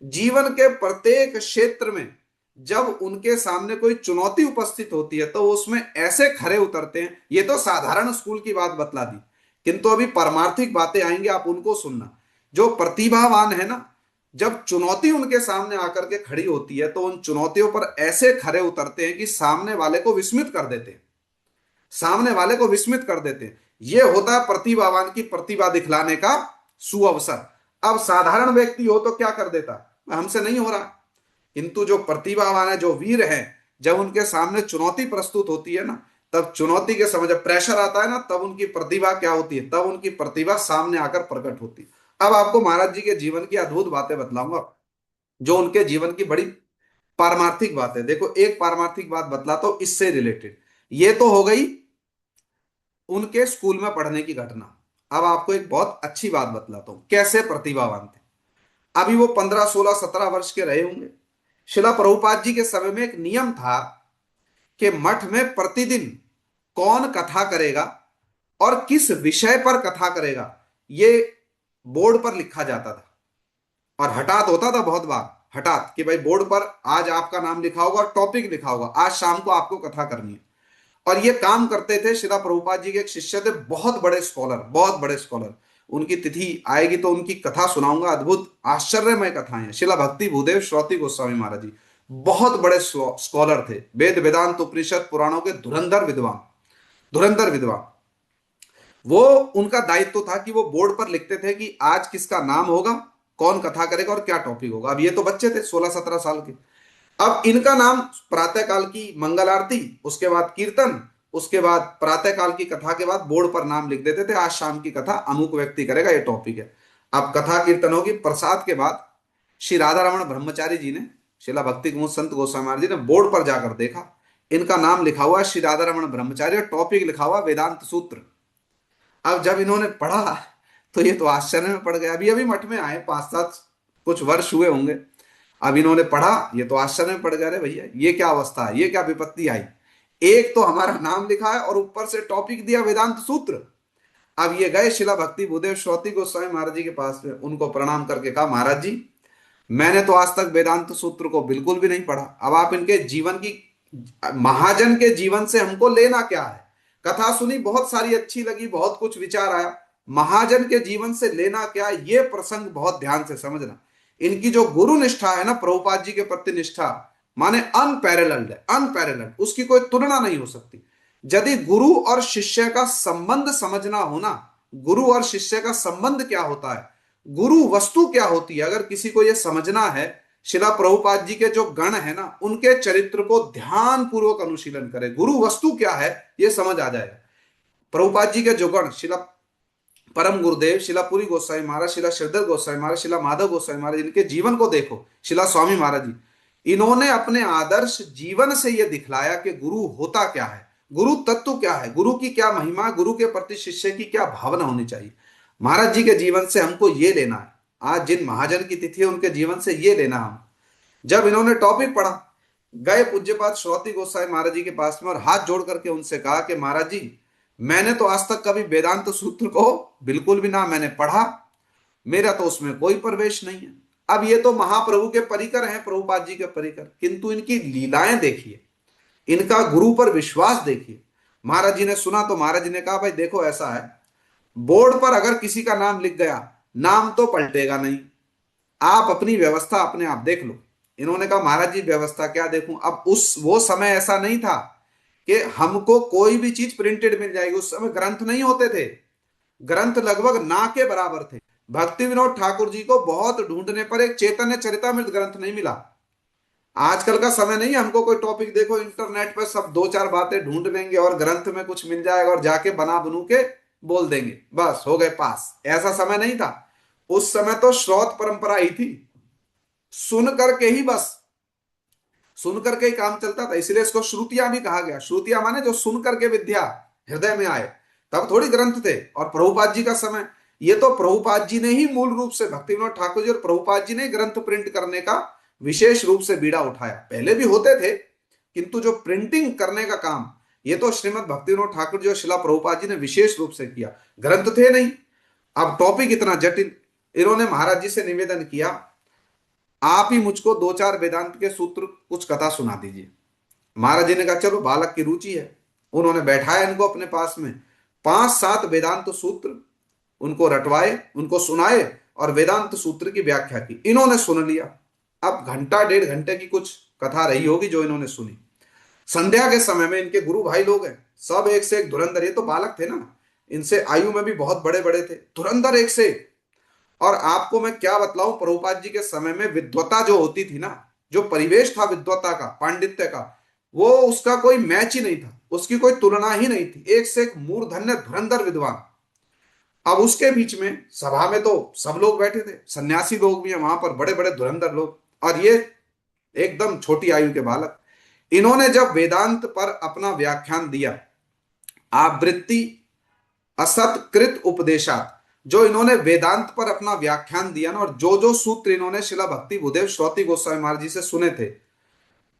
जीवन के प्रत्येक क्षेत्र में जब उनके सामने कोई चुनौती उपस्थित होती है तो उसमें ऐसे खरे उतरते हैं। ये तो साधारण स्कूल की बात बतला दी, किंतु अभी पारमार्थिक बातें आएंगी, आप उनको सुनना। जो प्रतिभावान है ना, जब चुनौती उनके सामने आकर के खड़ी होती है तो उन चुनौतियों पर ऐसे खरे उतरते हैं कि सामने वाले को विस्मित कर देते हैं, सामने वाले को विस्मित कर देते हैं। यह होता है प्रतिभावान की प्रतिभा दिखलाने का सुअवसर। अब साधारण व्यक्ति हो तो क्या कर देता, हमसे नहीं हो रहा। किंतु जो प्रतिभावान है, जो वीर है, जब उनके सामने चुनौती प्रस्तुत होती है ना, तब चुनौती के समय जब प्रेशर आता है ना, तब उनकी प्रतिभा क्या होती है, तब उनकी प्रतिभा सामने आकर प्रकट होती है। अब आपको महाराज जी के जीवन की अद्भुत बातें बतलाऊंगा, जो उनके जीवन की बड़ी पारमार्थिक बात है। देखो, एक पारमार्थिक बात बतलाता हूं इससे रिलेटेड। ये तो हो गई उनके स्कूल में पढ़ने की घटना। अब आपको एक बहुत अच्छी बात बतलाता हूं, कैसे प्रतिभावान थे। अभी वो 15, 16, 17 वर्ष के रहे होंगे। शिला प्रभुपाद जी के समय में एक नियम था कि मठ में प्रतिदिन कौन कथा करेगा और किस विषय पर कथा करेगा, ये बोर्ड पर लिखा जाता था। और हठात होता था बहुत बार, हठात कि भाई बोर्ड पर आज आपका नाम लिखा होगा और टॉपिक लिखा होगा, आज शाम को आपको कथा करनी है। और ये काम करते थे शिला प्रभुपाद जी के एक शिष्य थे, बहुत बड़े स्कॉलर, बहुत बड़े स्कॉलर। उनकी तिथि आएगी तो उनकी कथा सुनाऊंगा। अद्भुत आश्चर्यमय कथाएं हैं। शिला भक्ति भूदेव श्रोति गोस्वामी महाराज जी बहुत बड़े स्कॉलर थे, वेद वेदांत उपनिषद पुराणों के धुरंधर विद्वान, धुरंधर विद्वान। वो उनका दायित्व था कि वो बोर्ड पर लिखते थे कि आज किसका नाम होगा, कौन कथा करेगा और क्या टॉपिक होगा। अब ये तो बच्चे थे 16, 17 साल के। अब इनका नाम प्रातः काल की मंगल आरती, उसके बाद कीर्तन, उसके बाद प्रातः काल की कथा के बाद बोर्ड पर नाम लिख देते थे, आज शाम की कथा अमुक व्यक्ति करेगा, ये टॉपिक है। अब कथा कीर्तन होगी, प्रसाद के बाद श्री राधा रमण ब्रह्मचारी जी ने, शिला भक्ति कुमुद संत गोस्वामी महाराज जी ने बोर्ड पर जाकर देखा, इनका नाम लिखा हुआ श्री राधा रमण ब्रह्मचारी और टॉपिक लिखा हुआ वेदांत सूत्र। अब जब इन्होंने पढ़ा तो ये तो आश्चर्य में पड़ गया। अभी अभी मठ में आए, 5, 7 कुछ वर्ष हुए होंगे। अब इन्होंने पढ़ा, ये तो आश्चर्य में पड़ गया, अरे भैया ये क्या अवस्था है, ये क्या विपत्ति आई। एक तो हमारा नाम लिखा है और ऊपर से टॉपिक दिया वेदांत सूत्र। अब ये गए शिला भक्ति भूदेव श्रोति गोस्वामी महाराज जी के पास में, उनको प्रणाम करके कहा, महाराज जी मैंने तो आज तक वेदांत सूत्र को बिल्कुल भी नहीं पढ़ा, अब आप इनके जीवन की, महाजन के जीवन से हमको लेना क्या है। कथा सुनी, बहुत सारी अच्छी लगी, बहुत कुछ विचार आया, महाजन के जीवन से लेना क्या, ये प्रसंग बहुत ध्यान से समझना। इनकी जो गुरु निष्ठा है ना, प्रभुपाद जी के प्रति निष्ठा, माने अनपैरेलल्ड है, अनपैरेलल्ड, उसकी कोई तुलना नहीं हो सकती। यदि गुरु और शिष्य का संबंध समझना होना, गुरु और शिष्य का संबंध क्या होता है, गुरु वस्तु क्या होती है, अगर किसी को यह समझना है, शिला प्रभुपाद जी के जो गण है ना, उनके चरित्र को ध्यान पूर्वक अनुशीलन करें, गुरु वस्तु क्या है यह समझ आ जाएगा। प्रभुपाद जी के जो गण, शिला परम गुरुदेव, शिला पुरी गोस्वामी महाराज, शिला श्रीधर गोस्वामी महाराज, शिला माधव गोस्वामी महाराज, इनके जीवन को देखो, शिला स्वामी महाराज जी, इन्होंने अपने आदर्श जीवन से यह दिखलाया कि गुरु होता क्या है, गुरु तत्व क्या है, गुरु की क्या महिमा, गुरु के प्रति शिष्य की क्या भावना होनी चाहिए। महाराज जी के जीवन से हमको ये लेना है, आज जिन महाजन की तिथि है उनके जीवन से ये लेना हम। जब इन्होंने टॉपिक पढ़ा, गए पूज्यपाद श्रोती गोस्वामी महाराज जी के पास में और हाथ जोड़ करके उनसे कहा कि महाराज जी, मैंने तो आज तक कभी वेदांत सूत्र को बिल्कुल भी ना मैंने पढ़ा, मेरा तो उसमें कोई प्रवेश नहीं है। अब ये तो महाप्रभु के परिकर हैं, प्रभुपाद जी के परिकर, किंतु इनकी लीलाएं देखिए, इनका गुरु पर विश्वास देखिए। महाराज जी ने सुना तो महाराज जी ने कहा, भाई देखो ऐसा है, बोर्ड पर अगर किसी का नाम लिख गया, नाम तो पलटेगा नहीं, आप अपनी व्यवस्था अपने आप देख लो। इन्होंने कहा महाराज जी व्यवस्था क्या देखूं, अब उस वो समय ऐसा नहीं था कि हमको कोई भी चीज प्रिंटेड मिल जाएगी, उस समय ग्रंथ नहीं होते थे, ग्रंथ लगभग ना के बराबर थे। भक्ति विनोद ठाकुर जी को बहुत ढूंढने पर एक चैतन्य चरितमृत ग्रंथ नहीं मिला। आजकल का समय नहीं है, हमको कोई टॉपिक देखो इंटरनेट पर सब दो चार बातें ढूंढ लेंगे और ग्रंथ में कुछ मिल जाएगा और जाके बना बनू के बोल देंगे, बस हो गए पास। ऐसा समय नहीं था, उस समय तो श्रौत परंपरा ही थी, सुन करके ही, बस सुन करके ही काम चलता था। इसलिए इसको श्रुतियां भी कहा गया। श्रुतियां माने जो सुन करके विद्या हृदय में आए, तब थोड़ी ग्रंथ थे। और प्रभुपाद जी का समय, ये तो प्रभुपाद जी ने ही मूल रूप से, भक्ति विनोद ठाकुर जी और प्रभुपाद जी ने ग्रंथ प्रिंट करने का विशेष रूप से बीड़ा उठाया। पहले भी होते थे, किंतु जो प्रिंटिंग करने का काम, ये तो श्रीमद भक्ति विनोद ठाकुर जी और शिला प्रभुपाद जी ने विशेष रूप से किया, ग्रंथ थे नहीं। अब टॉपिक इतना जटिल, इन्होंने महाराज जी से निवेदन किया, आप ही मुझको दो चार वेदांत के सूत्र कुछ कथा सुना दीजिए। महाराज जी ने कहा चलो, बालक की रुचि है। उन्होंने बैठाया इनको अपने पास में, 5-7 वेदांत सूत्र उनको रटवाए, उनको सुनाए और वेदांत सूत्र की व्याख्या की। इन्होंने सुन लिया। अब घंटा 1.5 घंटे की कुछ कथा रही होगी जो इन्होंने सुनी। संध्या के समय में इनके गुरु भाई लोग हैं, सब एक से एक धुरंधर, ये तो बालक थे ना, इनसे आयु में भी बहुत बड़े बड़े थे, धुरंधर एक से एक। और आपको मैं क्या बतलाऊं, प्रभुपाद जी के समय में विद्वता जो होती थी ना, जो परिवेश था विद्वता का, पांडित्य का, वो उसका कोई मैच ही नहीं था, उसकी कोई तुलना ही नहीं थी। एक से एक मूर्धन्य धुरंधर विद्वान। अब उसके बीच में सभा में तो सब लोग बैठे थे, सन्यासी लोग भी हैं वहां पर, बड़े बड़े धुरंधर लोग, और ये एकदम छोटी आयु के बालक। इन्होंने जब वेदांत पर अपना व्याख्यान दिया, आवृत्ति असत्कृत उपदेशात, जो इन्होंने वेदांत पर अपना व्याख्यान दिया ना, और जो जो सूत्र इन्होंने शिला भक्ति भूदेव श्रोती गोस्वामी महाराज जी से सुने थे,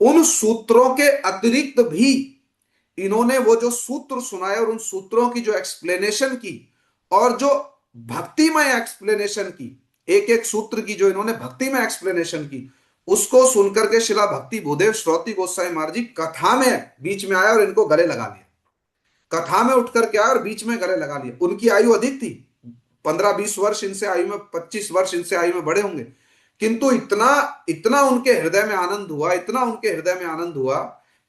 उन सूत्रों के अतिरिक्त भी इन्होंने वो जो सूत्र सुनाए और उन सूत्रों की जो एक्सप्लेनेशन की, और जो भक्तिमय एक्सप्लेनेशन की, एक एक सूत्र की जो इन्होंने भक्तिमय एक्सप्लेनेशन की, उसको सुनकर के शिला भक्ति भूदेव श्रोती गोस्वामी महाराज जी कथा में बीच में आया और इनको गले लगा लिया। कथा में उठ करके आया और बीच में गले लगा लिया। उनकी आयु अधिक थी, 15-20 वर्ष इनसे आयु में, 25 वर्ष इनसे आयु में बड़े होंगे, किंतु इतना इतना उनके हृदय में आनंद हुआ, इतना उनके हृदय में आनंद हुआ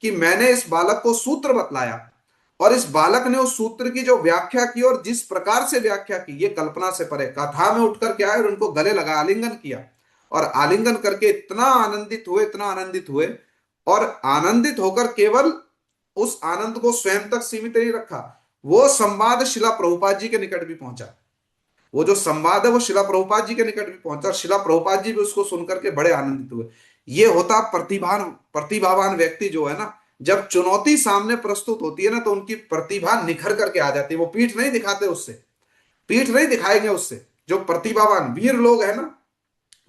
कि मैंने इस बालक को सूत्र बतलाया और इस बालक ने उस सूत्र की जो व्याख्या की और जिस प्रकार से व्याख्या की, ये कल्पना से परे। कथा में उठ करके आए और उनको गले लगा, आलिंगन किया, और आलिंगन करके इतना आनंदित हुए, इतना आनंदित हुए, और आनंदित होकर केवल उस आनंद को स्वयं तक सीमित नहीं रखा, वो संवाद शिला प्रभुपाद जी के निकट भी पहुंचा। वो जो संवाद है वो शिला प्रभुपाद जी के निकट भी पहुंचा और शिला प्रभुपाद जी भी उसको सुनकर के बड़े आनंदित हुए। ये होता प्रतिभावान व्यक्ति जो है ना, जब चुनौती सामने प्रस्तुत होती है ना, तो उनकी प्रतिभा निखर करके आ जाती है। वो पीठ नहीं दिखाते, उससे पीठ नहीं दिखाएंगे उससे। जो प्रतिभावान वीर लोग है ना,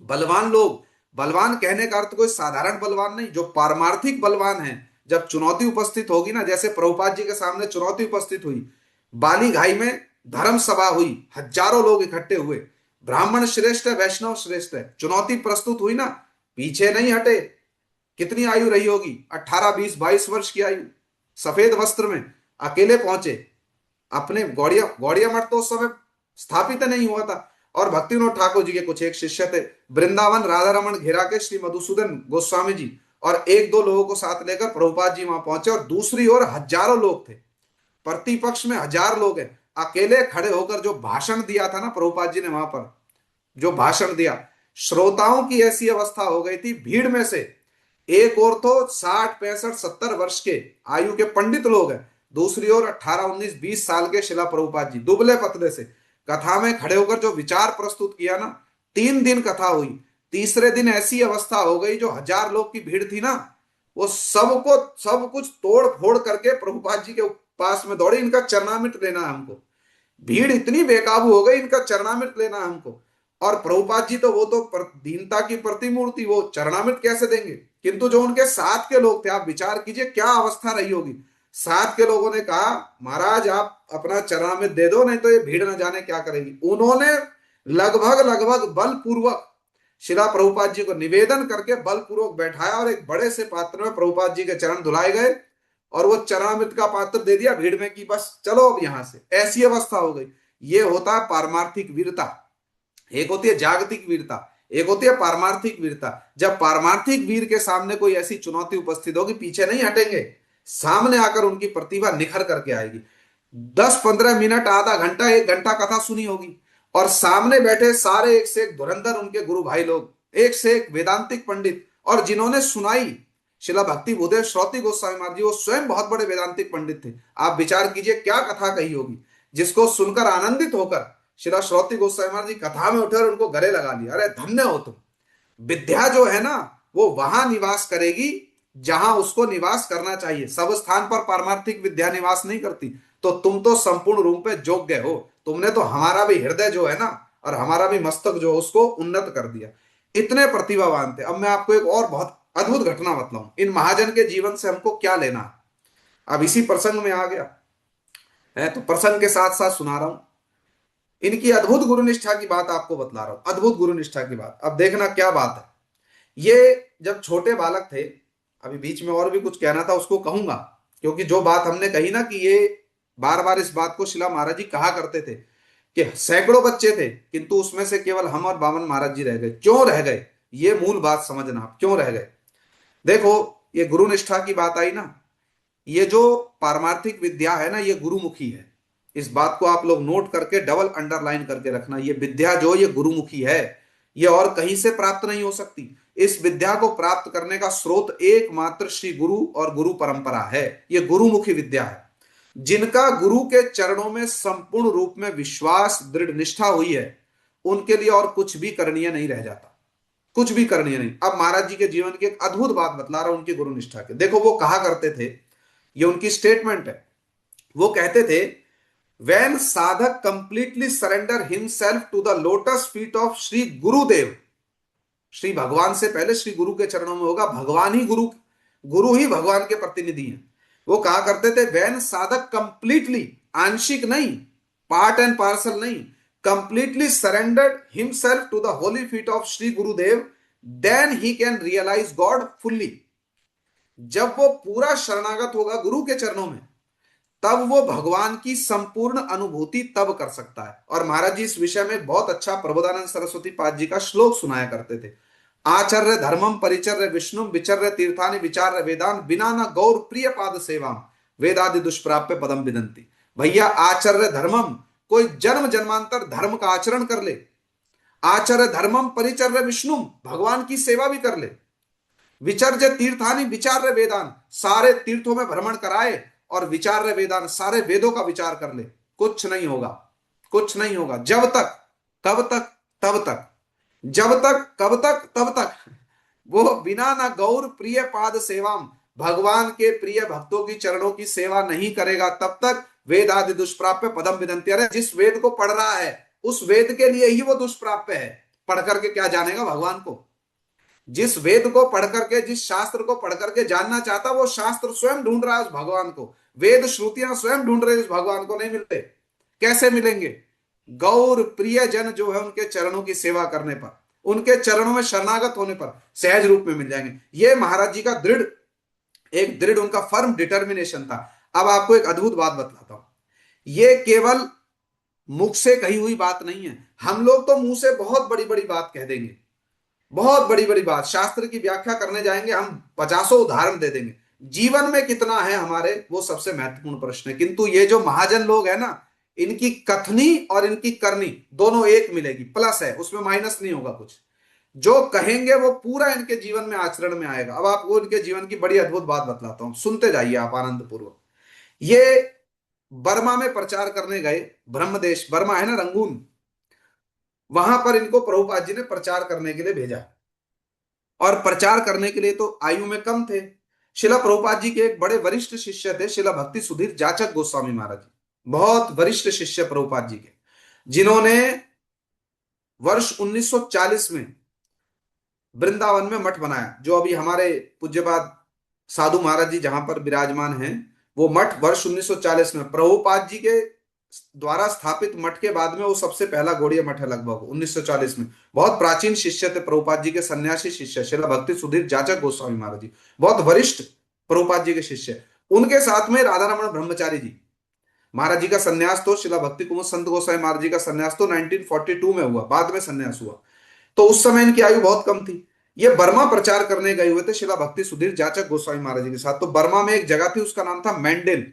बलवान लोग, बलवान कहने का अर्थ कोई साधारण बलवान नहीं, जो पारमार्थिक बलवान है, जब चुनौती उपस्थित होगी ना, जैसे प्रभुपाद जी के सामने चुनौती उपस्थित हुई, बाली घाई में धर्म सभा हुई, हजारों लोग इकट्ठे हुए, ब्राह्मण श्रेष्ठ है, वैष्णव श्रेष्ठ है, चुनौती प्रस्तुत हुई ना, पीछे नहीं हटे। कितनी आयु रही होगी, 18, 20, 22 वर्ष की आयु, सफेद वस्त्र में अकेले पहुंचे। अपने गौड़िया मठ तो उस समय स्थापित नहीं हुआ था, और भक्ति विनोद ठाकुर जी के कुछ एक शिष्य थे, वृंदावन राधा रमन घेरा के श्री मधुसूदन गोस्वामी जी, और एक दो लोगों को साथ लेकर प्रभुपाद जी वहां पहुंचे और दूसरी ओर हजारों लोग थे, प्रतिपक्ष में 1000 लोग हैं। अकेले खड़े होकर जो भाषण दिया था ना प्रभुपाद जी ने वहां पर, जो भाषण दिया, श्रोताओं की ऐसी अवस्था हो गई थी भीड़ में से। एक ओर तो 60 65 70 वर्ष के आयु के पंडित लोग हैं, दूसरी ओर 18 19 20 साल के शिला प्रभुपाद जी दुबले पतले से कथा में खड़े होकर जो विचार प्रस्तुत किया ना। 3 दिन कथा हुई, तीसरे दिन ऐसी अवस्था हो गई, जो 1000 लोग की भीड़ थी ना, वो सबको सब कुछ तोड़ फोड़ करके प्रभुपाद जी के पास में दौड़े, इनका चरणामृत लेना है हमको। भीड़ इतनी बेकाबू हो गई, इनका चरणामृत लेना है हमको। और प्रभुपाद जी तो वो तो दीनता की प्रतिमूर्ति, वो चरणामृत कैसे देंगे। किंतु जो उनके साथ के लोग थे, आप विचार कीजिए क्या अवस्था रही होगी। साथ के लोगों ने कहा महाराज आप अपना चरणामृत दे दो, नहीं तो ये भीड़ न जाने क्या करेगी। उन्होंने लगभग लगभग बलपूर्वक शिला प्रभुपाद जी को निवेदन करके बलपूर्वक बैठाया और एक बड़े से पात्र में प्रभुपाद जी के चरण धुलाए गए और वो चरणामृत का पात्र दे दिया भीड़ में कि बस चलो अब यहां से। ऐसी अवस्था हो गई। ये होता है पारमार्थिक वीरता। एक होती है जागतिक वीरता, एक होती है पारमार्थिक वीरता। जब पारमार्थिक वीर के सामने कोई ऐसी चुनौती उपस्थित होगी, पीछे नहीं हटेंगे, सामने आकर उनकी प्रतिभा निखर करके आएगी। 10 15 मिनट, आधा घंटा, 1 घंटा कथा सुनी होगी और सामने बैठे सारे एक से एक धुरंधर उनके गुरु भाई लोग, एक से एक वेदांतिक पंडित, और जिन्होंने सुनाई शिला भक्ति भूदेव श्रोति गोस्वामी महाराज जी, वो स्वयं बहुत बड़े वेदांतिक पंडित थे। आप विचार कीजिए क्या कथा कही होगी, जिसको सुनकर आनंदित होकर शिला श्रोति गोस्वामी महाराज जी कथा में उठे और उनको गले लगा लिया। अरे धन्य हो तुम। विद्या जो है ना, वो वहां निवास करेगी जहां उसको निवास करना चाहिए। सब स्थान पर पारमार्थिक विद्या निवास नहीं करती। तो तुम तो संपूर्ण रूप में योग्य हो। तुमने तो हमारा भी हृदय जो है ना, और हमारा भी मस्तक जो उसको उन्नत कर दिया। इतने प्रतिभावान थे। अब मैं आपको एक और बहुत अद्भुत घटना बतलाऊं, इन महाजन के जीवन से हमको क्या लेना। अब इसी प्रसंग में आ गया है, तो प्रसंग के साथ साथ सुना रहा हूं। इनकी अद्भुत गुरुनिष्ठा की बात आपको बतला रहा हूं, अद्भुत गुरुनिष्ठा की बात। अब देखना क्या बात है। ये जब छोटे बालक थे, अभी बीच में और भी कुछ कहना था उसको कहूंगा, क्योंकि जो बात हमने कही ना कि ये बार बार इस बात को शिला महाराज जी कहा करते थे कि सैकड़ों बच्चे थे किंतु उसमें से केवल हम और बामन महाराज जी रह गए। क्यों रह गए, ये मूल बात समझना आप, क्यों रह गए। देखो ये गुरुनिष्ठा की बात आई ना, ये जो पारमार्थिक विद्या है ना, ये गुरुमुखी है। इस बात को आप लोग नोट करके डबल अंडरलाइन करके रखना। ये विद्या जो ये गुरुमुखी है, ये और कहीं से प्राप्त नहीं हो सकती। इस विद्या को प्राप्त करने का स्रोत एकमात्र श्री गुरु और गुरु परंपरा है। ये गुरुमुखी विद्या है। जिनका गुरु के चरणों में संपूर्ण रूप में विश्वास, दृढ़ निष्ठा हुई है, उनके लिए और कुछ भी करणीय नहीं रह जाता, कुछ भी करणीय नहीं। अब महाराज जी के जीवन की एक अद्भुत बात बतला रहा हूं उनकी गुरुनिष्ठा के। देखो वो कहा करते थे, ये उनकी स्टेटमेंट है। वो कहते थे, when साधक completely surrender himself to the lotus feet of Shri Gurudev, Shri भगवान से पहले श्री गुरु के चरणों में होगा। भगवान ही गुरु, गुरु ही भगवान के प्रतिनिधि हैं। वो कहा करते थे, when साधक कंप्लीटली, आंशिक नहीं, पार्ट एंड पार्सल नहीं, completely surrendered himself to the holy feet of Shri Gurudev, then he can realize God fully. जब वो पूरा शरणागत होगा गुरु के चरणों में, तब वो भगवान की संपूर्ण अनुभूति तब कर सकता है। और महाराज जी इस विषय में बहुत अच्छा प्रबोधानंद सरस्वती पाद जी का श्लोक सुनाया करते थे। आचर्य धर्मम परिचर्य विष्णु विचर्य तीर्थानि विचार्य वेदान बिना न गौर प्रिय पाद सेवाम वेदादि दुष्प्राप्य पदम विदंती। भैया आचर्य धर्मम, कोई जन्म जन्मांतर धर्म का आचरण कर ले। आचर्य धर्मम परिचर्य विष्णु, भगवान की सेवा भी कर ले। विचर्य तीर्थानि विचार्य वेदान, सारे तीर्थों में भ्रमण कराए और विचार्य वेदान, सारे वेदों का विचार कर ले, कुछ नहीं होगा, कुछ नहीं होगा। जब तक, कब तक, तब तक, जब तक, कब तक, तब तक वो बिना ना गौर प्रिय पाद सेवाम, भगवान के प्रिय भक्तों की चरणों की सेवा नहीं करेगा, तब तक वेद आदि दुष्प्राप्य पदम विदंती। अरे जिस वेद को पढ़ रहा है उस वेद के लिए ही वो दुष्प्राप्य है। पढ़ करके क्या जानेगा भगवान को। जिस वेद को पढ़ करके, जिस शास्त्र को पढ़ करके जानना चाहता, वो शास्त्र स्वयं ढूंढ रहा है उस भगवान को। वेद श्रुतियां स्वयं ढूंढ रहे उस भगवान को, नहीं मिलते। कैसे मिलेंगे? गौर प्रिय जन जो है उनके चरणों की सेवा करने पर, उनके चरणों में शरणागत होने पर सहज रूप में मिल जाएंगे। ये महाराज जी का दृढ़, एक दृढ़ उनका फर्म डिटर्मिनेशन था। अब आपको एक अद्भुत बात बतलाता हूं। ये केवल मुख से कही हुई बात नहीं है। हम लोग तो मुंह से बहुत बड़ी बड़ी बात कह देंगे, बहुत बड़ी बड़ी बात, शास्त्र की व्याख्या करने जाएंगे हम, पचासों उदाहरण दे देंगे। जीवन में कितना है हमारे, वो सबसे महत्वपूर्ण प्रश्न है। किंतु ये जो महाजन लोग हैं ना, इनकी कथनी और इनकी करनी दोनों एक मिलेगी, प्लस है, उसमें माइनस नहीं होगा कुछ। जो कहेंगे वो पूरा इनके जीवन में आचरण में आएगा। अब आपको इनके जीवन की बड़ी अद्भुत बात बतलाता हूं, सुनते जाइए आप आनंद पूर्वक। ये बर्मा में प्रचार करने गए, ब्रह्मदेश, बर्मा है ना, रंगून, वहां पर इनको प्रभुपाद जी ने प्रचार करने के लिए भेजा। और प्रचार करने के लिए तो आयु में कम थे। शिला प्रभुपाद जी के एक बड़े वरिष्ठ शिष्य थे, शिला भक्ति सुधीर जाचक गोस्वामी महाराज जी, बहुत वरिष्ठ शिष्य प्रभुपाद जी के, जिन्होंने वर्ष 1940 में वृंदावन में मठ बनाया। जो अभी हमारे पूज्यपाद साधु महाराज जी जहां पर विराजमान हैं, वो मठ वर्ष 1940 में प्रभुपाद जी के द्वारा स्थापित मठ के बाद में वो सबसे पहला गौड़ीय मठ है, लगभग 1940 में। बहुत प्राचीन शिष्य थे प्रभुपाद जी के, सन्यासी शिष्य शिला भक्ति सुधीर जाचक गोस्वामी महाराज जी, बहुत वरिष्ठ प्रभुपाद जी के शिष्य। उनके साथ में राधा रमण ब्रह्मचारी जी महाराज जी का संन्यास, तो शिला भक्ति कुमुद संत गोस्वामी महाराज जी का संन्यास तो 1942 में हुआ, बाद में संन्यास हुआ। तो उस समय इनकी आयु बहुत कम थी। ये बर्मा प्रचार करने गए हुए थे शिला भक्ति सुधीर जाचक गोस्वामी महाराज जी के साथ। तो बर्मा में एक जगह थी, उसका नाम था मैंडेल।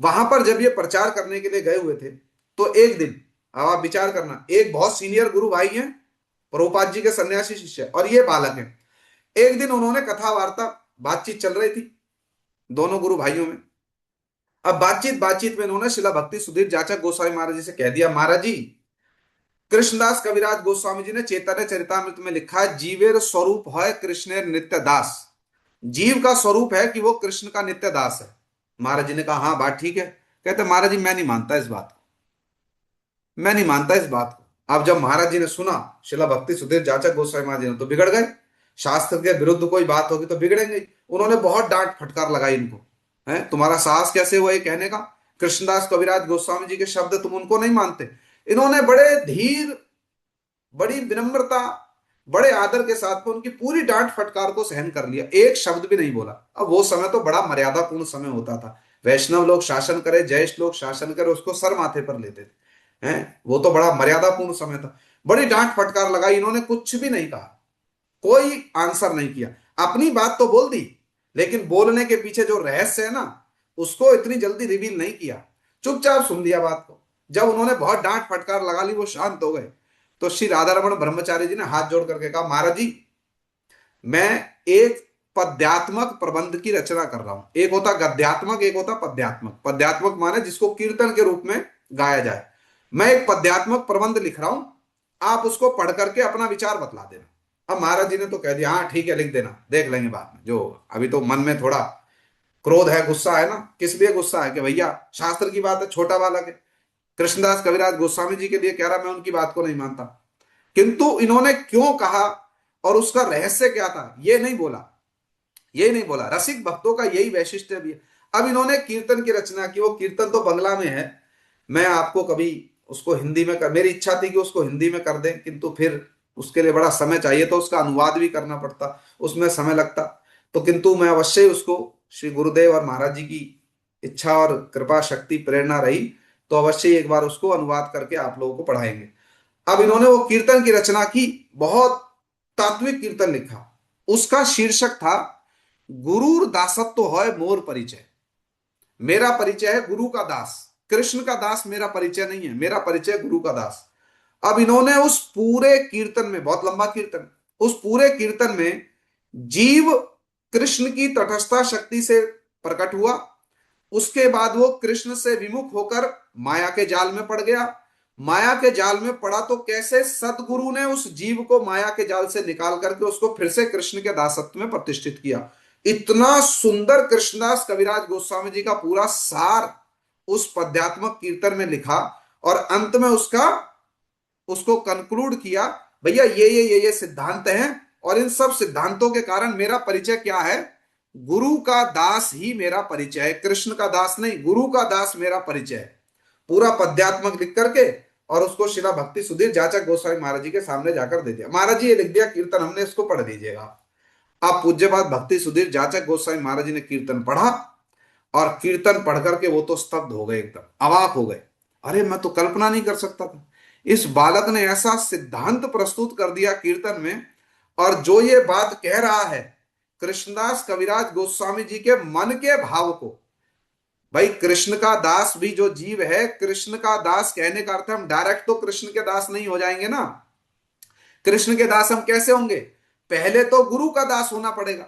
वहां पर जब ये प्रचार करने के लिए गए हुए थे, तो एक दिन, अब आप विचार करना, एक बहुत सीनियर गुरु भाई हैं, प्रभुपाद जी के सन्यासी शिष्य, और ये बालक हैं। एक दिन उन्होंने कथा वार्ता, बातचीत चल रही थी दोनों गुरु भाइयों में। अब बातचीत बातचीत में इन्होंने शिला भक्ति सुधीर जाचक गोस्वामी महाराज जी से कह दिया, महाराज जी, कृष्णदास कविराज गोस्वामी जी ने चैतन्य चरितामृत में लिखा है, जीवेर स्वरूप है कृष्णेर नित्य दास। जीव का स्वरूप है कि वो कृष्ण का नित्य दास है। महाराज जी ने कहा, हाँ बात ठीक है। कहते, महाराज जी मैं नहीं मानता इस बात को, मैं नहीं मानता इस बात को। अब जब महाराज जी ने सुना, शिला भक्ति सुधीर जाचक गोस्वामी महाराज जी ने तो बिगड़ गए। शास्त्र के विरुद्ध कोई बात होगी तो बिगड़ेंगे। उन्होंने बहुत डांट फटकार लगाई इनको, है तुम्हारा साहस कैसे हुआ ये कहने का, कृष्णदास कविराज गोस्वामी जी के शब्द तुम उनको नहीं मानते। इन्होंने बड़े धीर, बड़ी विनम्रता, बड़े आदर के साथ में उनकी पूरी डांट फटकार को सहन कर लिया, एक शब्द भी नहीं बोला। अब वो समय तो बड़ा मर्यादापूर्ण समय होता था, वैष्णव लोग शासन करे, ज्येष्ठ लोग शासन करे, उसको सर माथे पर लेते थे, हैं, वो तो बड़ा मर्यादापूर्ण समय था। बड़ी डांट फटकार लगाई, इन्होंने कुछ भी नहीं कहा, कोई आंसर नहीं किया। अपनी बात तो बोल दी, लेकिन बोलने के पीछे जो रहस्य है ना, उसको इतनी जल्दी रिवील नहीं किया, चुपचाप सुन लिया बात को। जब उन्होंने बहुत डांट फटकार लगा ली, वो शांत हो गए। तो श्री राधा रमण ब्रह्मचारी जी ने हाथ जोड़ करके कहा, महाराज जी, मैं एक पद्यात्मक प्रबंध की रचना कर रहा हूं। एक होता गद्यात्मक, एक होता पद्यात्मक। पद्यात्मक माने जिसको कीर्तन के रूप में गाया जाए। मैं एक पद्यात्मक प्रबंध लिख रहा हूं, आप उसको पढ़ करके अपना विचार बतला देना। अब महाराज जी ने तो कह दिया, हाँ ठीक है, लिख देना, देख लेंगे बाद में जो होगा। अभी तो मन में थोड़ा क्रोध है, गुस्सा है ना। किस लिए गुस्सा है कि भैया शास्त्र की बात है, छोटा बालक है, कृष्णदास कविराज गोस्वामी जी के लिए कह रहा, मैं उनकी बात को नहीं मानता। किंतु इन्होंने क्यों कहा और उसका रहस्य क्या था, ये नहीं बोला, ये नहीं बोला। रसिक भक्तों का यही वैशिष्ट्य भी है। अब इन्होंने कीर्तन की रचना की, वो कीर्तन तो बंगला में है, मैं आपको कभी उसको हिंदी में कर, मेरी इच्छा थी कि उसको हिंदी में कर दें, किंतु फिर उसके लिए बड़ा समय चाहिए, तो उसका अनुवाद भी करना पड़ता, उसमें समय लगता। तो किंतु मैं अवश्य उसको, श्री गुरुदेव और महाराज जी की इच्छा और कृपा शक्ति प्रेरणा रही तो अवश्य एक बार उसको अनुवाद करके आप लोगों को पढ़ाएंगे। अब इन्होंने वो कीर्तन की रचना की, बहुत तात्विक कीर्तन लिखा। उसका शीर्षक था, गुरुर दासत्व है मोर परिचय। मेरा परिचय है गुरु का दास, कृष्ण का दास मेरा परिचय नहीं है, मेरा परिचय गुरु का दास। अब इन्होंने उस पूरे कीर्तन में, बहुत लंबा कीर्तन, उस पूरे कीर्तन में जीव कृष्ण की तटस्थता शक्ति से प्रकट हुआ। उसके बाद वो कृष्ण से विमुख होकर माया के जाल में पड़ गया। माया के जाल में पड़ा तो कैसे सदगुरु ने उस जीव को माया के जाल से निकाल करके उसको फिर से कृष्ण के दासत्व में प्रतिष्ठित किया। इतना सुंदर कृष्णदास कविराज गोस्वामी जी का पूरा सार उस पद्यात्मक कीर्तन में लिखा, और अंत में उसको कंक्लूड किया, भैया ये सिद्धांत हैं, और इन सब सिद्धांतों के कारण मेरा परिचय क्या है, गुरु का दास ही मेरा परिचय है, कृष्ण का दास नहीं, गुरु का दास मेरा परिचय है। पूरा पद्यात्मक लिख करके और उसको शिला भक्ति सुधीर जाचक गोस्वामी महाराज जी के सामने जाकर दे दिया। महाराज जी ये लिख दिया कीर्तन हमने, इसको पढ़ दीजिएगा। आप पूज्यपाद भक्ति सुधीर जाचक गोस्वामी महाराज जी ने कीर्तन पढ़ा, और कीर्तन पढ़ करके वो तो स्तब्ध हो गए, एकदम अवाक हो गए। अरे मैं तो कल्पना नहीं कर सकता था, इस बालक ने ऐसा सिद्धांत प्रस्तुत कर दिया कीर्तन में। और जो ये बात कह रहा है कृष्णदास कविराज गोस्वामी जी के मन के भाव को, भाई कृष्ण का दास भी जो जीव है, कृष्ण का दास कहने का अर्थ हम डायरेक्ट तो कृष्ण के दास नहीं हो जाएंगे ना। कृष्ण के दास हम कैसे होंगे? पहले तो गुरु का दास होना पड़ेगा,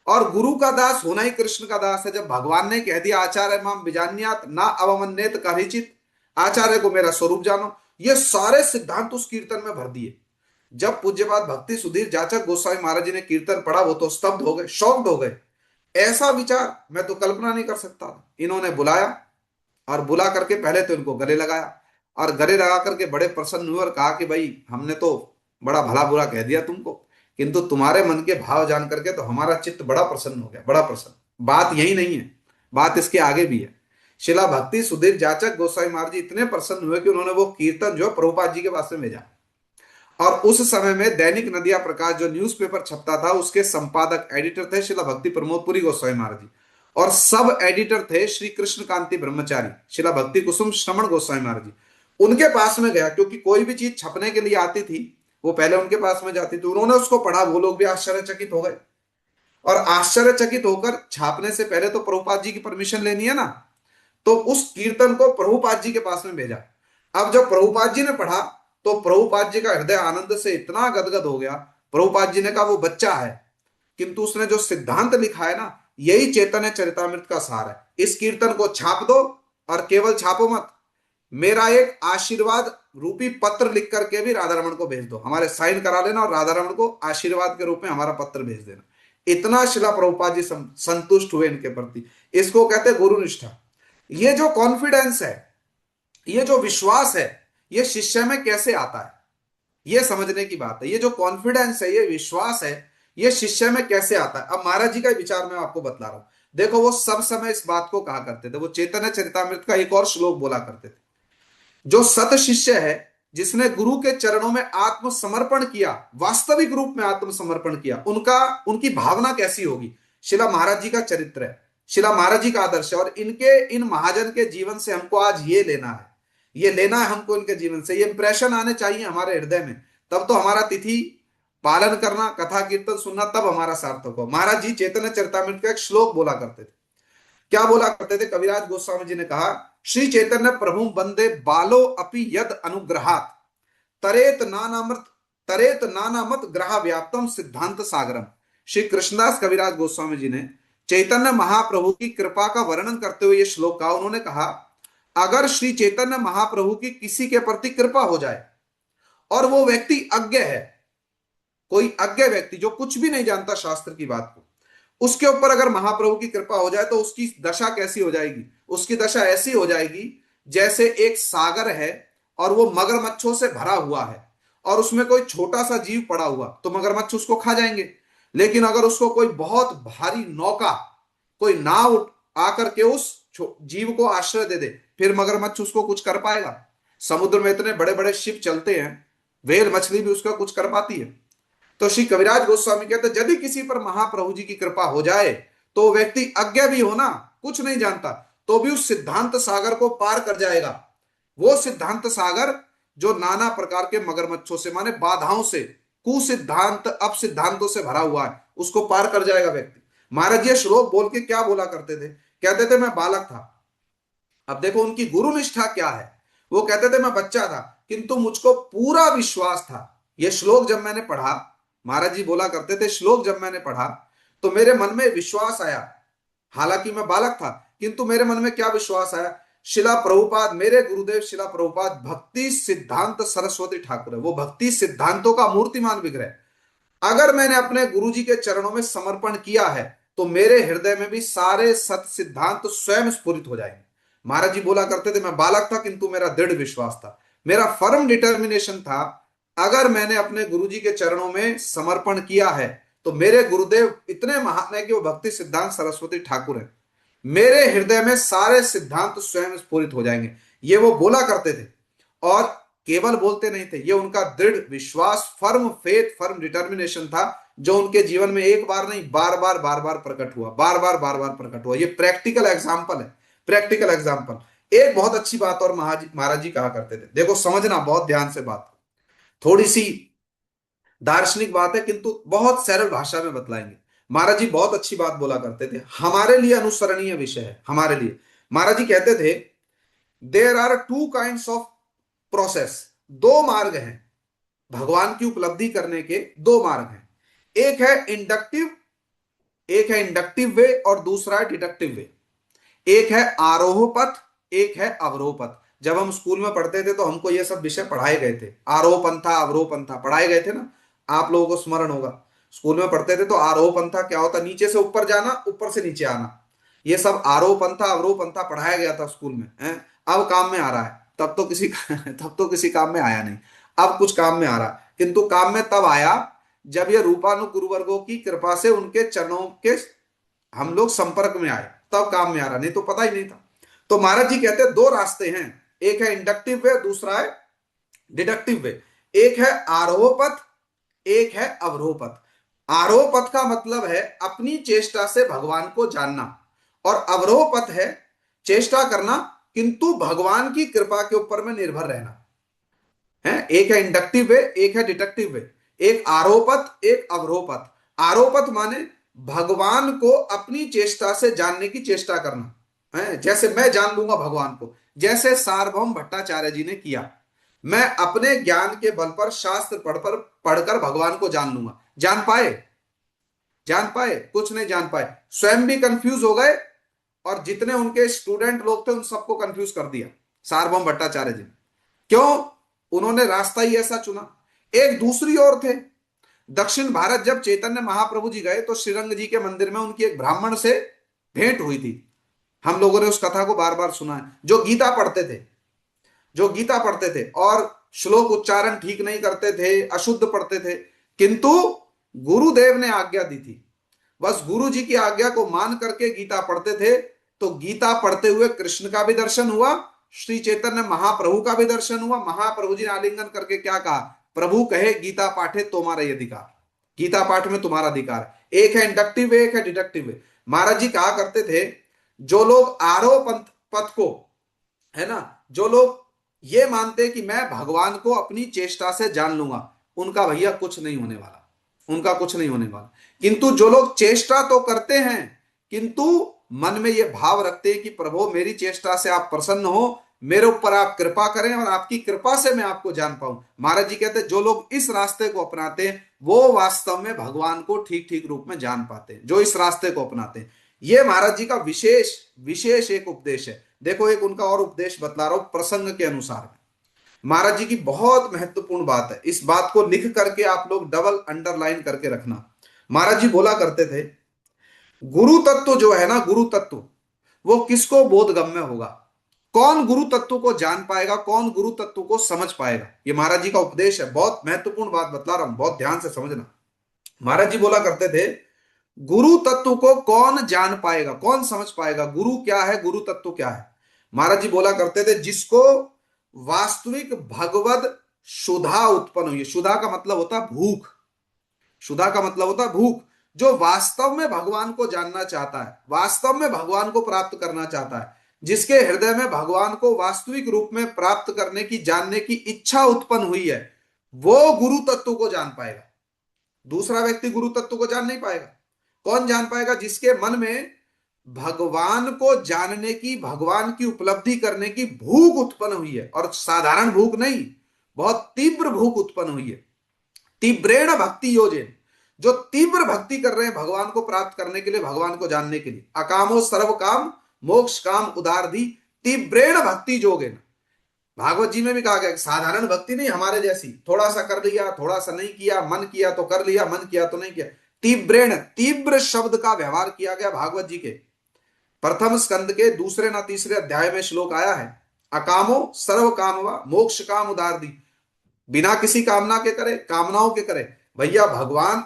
और गुरु का दास होना ही कृष्ण का दास है। जब भगवान ने कह दिया आचार्य माम विजान्यात ना अवमन्येत कहिचित, आचार्य को मेरा स्वरूप जानो, ये सारे सिद्धांत उस कीर्तन में भर दिए। जब पूज्यपाद भक्ति सुधीर जाचक गोस्वामी महाराज जी ने कीर्तन पढ़ा, वो तो स्तब्ध हो गए, शॉक्ड हो गए। ऐसा विचार मैं तो कल्पना नहीं कर सकता था। इन्होंने बुलाया, और बुला करके पहले तो इनको गले लगाया, और गले लगा करके बड़े प्रसन्न हुए और कहा कि भाई हमने तो बड़ा भला बुरा कह दिया तुमको, किंतु तुम्हारे मन के भाव जान करके तो हमारा चित्त बड़ा प्रसन्न हो गया, बड़ा प्रसन्न। बात यही नहीं है, बात इसके आगे भी है। शिला भक्ति सुधीर जाचक गोस्वामी महाराज जी इतने प्रसन्न हुए कि उन्होंने वो कीर्तन जो प्रभुपाद जी के पास में भेजा। और उस समय में दैनिक नदिया प्रकाश जो न्यूज़पेपर छपता था, उसके संपादक एडिटर थे शिला भक्ति प्रमोदपुरी गोस्वामी महाराज जी, और सब एडिटर थे श्री कृष्ण कांति ब्रह्मचारी शिला भक्ति कुसुम श्रवण गोस्वामी महाराज जी। उनके पास में गया, क्योंकि कोई भी चीज छपने के लिए आती थी वो पहले उनके पास में जाती थी। उन्होंने उसको पढ़ा, वो लोग भी आश्चर्यचकित हो गए, और आश्चर्यचकित होकर छापने से पहले तो प्रभुपाद जी की परमिशन लेनी है ना, तो उस कीर्तन को प्रभुपाद जी के पास में भेजा। अब जब प्रभुपाद जी ने पढ़ा तो प्रभुपाद जी का हृदय आनंद से इतना गदगद हो गया। प्रभुपाद जी ने कहा वो बच्चा है, किंतु उसने जो सिद्धांत लिखा है ना, यही चैतन्य चरितामृत का सार है। इस कीर्तन को छाप दो, और केवल छापो मत, मेरा एक आशीर्वाद रूपी पत्र लिख करके भी राधा रमन को भेज दो, हमारे साइन करा लेना, और राधा रमन को आशीर्वाद के रूप में हमारा पत्र भेज देना। इतना शिला प्रभुपाद जी संतुष्ट हुए इनके प्रति। इसको कहते गुरु निष्ठा। ये जो कॉन्फिडेंस है, ये जो विश्वास है, ये शिष्य में कैसे आता है, ये समझने की बात है। ये जो कॉन्फिडेंस है, ये विश्वास है, ये शिष्य में कैसे आता है। अब महाराज जी का विचार मैं आपको बतला रहा हूं। देखो, वो सब समय इस बात को कहा करते थे। वो चैतन्य चरितामृत का एक और श्लोक बोला करते थे, जो सत शिष्य है, जिसने गुरु के चरणों में आत्मसमर्पण किया, वास्तविक रूप में आत्मसमर्पण किया, उनका उनकी भावना कैसी होगी। शिला महाराज जी का चरित्र है, शिला महाराज जी का आदर्श है, और इनके इन महाजन के जीवन से हमको आज ये लेना है, ये लेना है हमको इनके जीवन से। ये इंप्रेशन आने चाहिए हमारे हृदय में, तब तो हमारा तिथि पालन करना, कथा कीर्तन सुनना, तब हमारा सार्थक हो। महाराज जी चैतन्य चरितामृत का एक श्लोक बोला करते थे। क्या बोला करते थे? कविराज गोस्वामी जी ने कहा, श्री चैतन्य प्रभु बंदे बालो अपि यद अनुग्रहात तरेत नानामृत तरेत नानामत ग्रह व्याप्तम सिद्धांत सागरम। श्री कृष्णदास कविराज गोस्वामी जी ने चैतन्य महाप्रभु की कृपा का वर्णन करते हुए यह श्लोक कहा। उन्होंने कहा, अगर श्री चैतन्य महाप्रभु की किसी के प्रति कृपा हो जाए, और वो व्यक्ति अज्ञ है, कोई अज्ञ व्यक्ति जो कुछ भी नहीं जानता शास्त्र की बात को, उसके ऊपर अगर महाप्रभु की कृपा हो जाए, तो उसकी दशा कैसी हो जाएगी? उसकी दशा ऐसी हो जाएगी जैसे एक सागर है और वो मगरमच्छों से भरा हुआ है, और उसमें कोई छोटा सा जीव पड़ा हुआ, तो मगरमच्छ उसको खा जाएंगे। लेकिन अगर उसको कोई बहुत भारी नौका, कोई नाव आकर के उस जीव को आश्रय दे दे, फिर मगरमच्छ उसको कुछ कर पाएगा? समुद्र में इतने बड़े बड़े शिप चलते हैं, व्हेल मछली भी उसका कुछ कर पाती है? तो श्री कविराज गोस्वामी कहते, यदि किसी पर महाप्रभु जी की कृपा हो जाए, तो व्यक्ति अज्ञा भी हो ना, कुछ नहीं जानता, तो भी उस सिद्धांत सागर को पार कर जाएगा। वो सिद्धांत सागर जो नाना प्रकार के मगरमच्छों से, माने बाधाओं से, कुसिद्धांत अप सिद्धांतों से भरा हुआ है, उसको पार कर जाएगा व्यक्ति। महाराज ये श्लोक बोल के क्या बोला करते थे? कहते थे मैं बालक था। अब देखो उनकी गुरु निष्ठा क्या है। वो कहते थे मैं बच्चा था, किंतु मुझको पूरा विश्वास था। ये श्लोक जब मैंने पढ़ा, महाराज जी बोला करते थे, श्लोक जब मैंने पढ़ा तो मेरे मन में विश्वास आया। हालांकि मैं बालक था, किंतु मेरे मन में क्या विश्वास आया? शिला प्रभुपाद, मेरे गुरुदेव शिला प्रभुपाद भक्ति सिद्धांत सरस्वती ठाकुर है, वो भक्ति सिद्धांतों का मूर्तिमान विग्रह। अगर मैंने अपने गुरु जी के चरणों में समर्पण किया है, तो मेरे हृदय में भी सारे सत सिद्धांत स्वयं स्फुरित हो जाएंगे। महाराज जी बोला करते थे मैं बालक था, किंतु मेरा दृढ़ विश्वास था, मेरा फर्म डिटर्मिनेशन था। अगर मैंने अपने गुरु जी के चरणों में समर्पण किया है, तो मेरे गुरुदेव इतने महान है कि वो भक्ति सिद्धांत सरस्वती ठाकुर है, मेरे हृदय में सारे सिद्धांत स्वयं स्फुरित हो जाएंगे। ये वो बोला करते थे, और केवल बोलते नहीं थे, ये उनका दृढ़ विश्वास, फर्म फेथ, फर्म डिटर्मिनेशन था, जो उनके जीवन में एक बार नहीं, बार बार प्रकट हुआ, बार बार प्रकट हुआ। ये प्रैक्टिकल एग्जाम्पल है, प्रैक्टिकल एग्जाम्पल। एक बहुत अच्छी बात और महाराज जी कहा करते थे, देखो समझना बहुत ध्यान से बात, थोड़ी सी दार्शनिक बात है, किंतु बहुत सरल भाषा में बतलाएंगे। महाराज जी बहुत अच्छी बात बोला करते थे, हमारे लिए अनुसरणीय विषय है हमारे लिए। महाराज जी कहते थे, there are two kind of process, दो मार्ग हैं भगवान की उपलब्धि करने के, दो मार्ग हैं। एक है इंडक्टिव, एक है इंडक्टिव वे और दूसरा है डिडक्टिव वे। एक है आरोह पथ, एक है अवरोह पथ। जब हम स्कूल में पढ़ते थे तो हमको ये सब विषय पढ़ाए गए थे, आरोह पंथा अवरोह पंथा पढ़ाए गए थे ना, आप लोगों को स्मरण होगा। स्कूल में पढ़ते थे तो आरोह पंथा क्या होता, नीचे से ऊपर जाना, ऊपर से नीचे आना, ये सब आरोह पंथा अवरोह पंथा पढ़ाया गया था स्कूल में है। अब काम में आ रहा है, तब तो किसी काम में आया नहीं, अब कुछ काम में आ रहा है, किंतु काम में तब आया जब ये रूपानु गुरुवर्गों की कृपा से उनके चरणों के हम लोग संपर्क में आए, तब काम में आ रहा, नहीं तो पता ही नहीं था। तो महाराज जी कहते हैं दो रास्ते हैं, एक है इंडक्टिव वे, दूसरा है डिडक्टिव वे। एक है आरोह पथ, एक है अवरोह पथ। आरोह पथ का मतलब है अपनी चेष्टा से भगवान को जानना, और अवरोह पथ है चेष्टा करना किंतु भगवान की कृपा के ऊपर में निर्भर रहना है। एक है इंडक्टिव वे, एक है डिडक्टिव वे, एक आरोह पथ, एक अवरोह पथ। आरोह पथ माने भगवान को अपनी चेष्टा से जानने की चेष्टा करना है, जैसे मैं जान लूंगा भगवान को, जैसे सार्वभौम भट्टाचार्य जी ने किया। मैं अपने ज्ञान के बल पर शास्त्र पढ़कर भगवान को जान लूंगा। जान पाए? जान पाए? कुछ नहीं जान पाए, स्वयं भी कंफ्यूज हो गए, और जितने उनके स्टूडेंट लोग थे उन सबको कंफ्यूज कर दिया सार्वभौम भट्टाचार्य जी ने। क्यों? उन्होंने रास्ता ही ऐसा चुना। एक दूसरी ओर थे, दक्षिण भारत जब चैतन्य महाप्रभु जी गए तो श्रीरंग जी के मंदिर में उनकी एक ब्राह्मण से भेंट हुई थी। हम लोगों ने उस कथा को बार बार सुना है। जो गीता पढ़ते थे, जो गीता पढ़ते थे और श्लोक उच्चारण ठीक नहीं करते थे, अशुद्ध पढ़ते थे, किंतु गुरुदेव ने आज्ञा दी थी, बस गुरु जी की आज्ञा को मान करके गीता पढ़ते थे, तो गीता पढ़ते हुए कृष्ण का भी दर्शन हुआ, श्री चैतन्य महाप्रभु का भी दर्शन हुआ। महाप्रभु जी ने आलिंगन करके क्या कहा, प्रभु कहे गीता पाठे तुम्हारा ये अधिकार, गीता पाठ में तुम्हारा अधिकार। एक है इंडक्टिव वे, एक है डिडक्टिव वे। महाराज जी कहा करते थे, जो लोग आरोह पथ को, है ना, जो लोग ये मानते कि मैं भगवान को अपनी चेष्टा से जान लूंगा, उनका भैया कुछ नहीं होने वाला, उनका कुछ नहीं होने वाला। किंतु जो लोग चेष्टा तो करते हैं, किंतु मन में ये भाव रखते हैं कि प्रभु मेरी चेष्टा से आप प्रसन्न हो, मेरे ऊपर आप कृपा करें और आपकी कृपा से मैं आपको जान पाऊं। महाराज जी कहते हैं जो लोग इस रास्ते को अपनाते हैं वो वास्तव में भगवान को ठीक ठीक रूप में जान पाते हैं, जो इस रास्ते को अपनाते हैं। ये महाराज जी का विशेष विशेष एक उपदेश है। देखो एक उनका और उपदेश बतला रहा हूं प्रसंग के अनुसार। महाराज जी की बहुत महत्वपूर्ण बात है, इस बात को लिख करके आप लोग डबल अंडरलाइन करके रखना। महाराज जी बोला करते थे, गुरु तत्व जो है ना, गुरु तत्व वो किसको बोधगम्य होगा, कौन गुरु तत्व को जान पाएगा, कौन गुरु तत्व को समझ पाएगा। ये महाराज जी का उपदेश है, बहुत महत्वपूर्ण बात बतला रहा हूं, बहुत ध्यान से समझना। महाराज जी बोला करते थे, गुरु तत्व को कौन जान पाएगा, कौन समझ पाएगा, गुरु क्या है, गुरु तत्व क्या है। महाराज जी बोला करते थे, जिसको वास्तविक भगवद शुद्धा उत्पन्न हुई है। शुद्धा का मतलब होता है भूख, शुद्धा का मतलब होता है भूख। जो वास्तव में भगवान को जानना चाहता है, वास्तव में भगवान को प्राप्त करना चाहता है, जिसके हृदय में भगवान को वास्तविक रूप में प्राप्त करने की, जानने की इच्छा उत्पन्न हुई है, वो गुरु तत्व को जान पाएगा। दूसरा व्यक्ति गुरु तत्व को जान नहीं पाएगा। कौन जान पाएगा? जिसके मन में भगवान को जानने की, भगवान की उपलब्धि करने की भूख उत्पन्न हुई है, और साधारण भूख नहीं, बहुत तीव्र भूख उत्पन्न हुई है। तीव्रेण भक्ति योजन, जो तीव्र भक्ति कर रहे हैं भगवान को प्राप्त करने के लिए, भगवान को जानने के लिए। अकामो सर्व काम मोक्ष काम उदारधी तीव्रेण भक्ति जोगेन। भागवत जी में भी कहा गया, साधारण भक्ति नहीं हमारे जैसी, थोड़ा सा कर लिया, थोड़ा सा नहीं किया, मन किया तो कर लिया, मन किया तो नहीं किया। तीव्रेण, तीव्र शब्द का व्यवहार किया गया भागवत जी के प्रथम स्कंद के दूसरे ना तीसरे अध्याय में श्लोक आया है, अकामो सर्व कामवा मोक्ष काम उदारदी। बिना किसी कामना के करे, कामनाओं के करे, भैया भगवान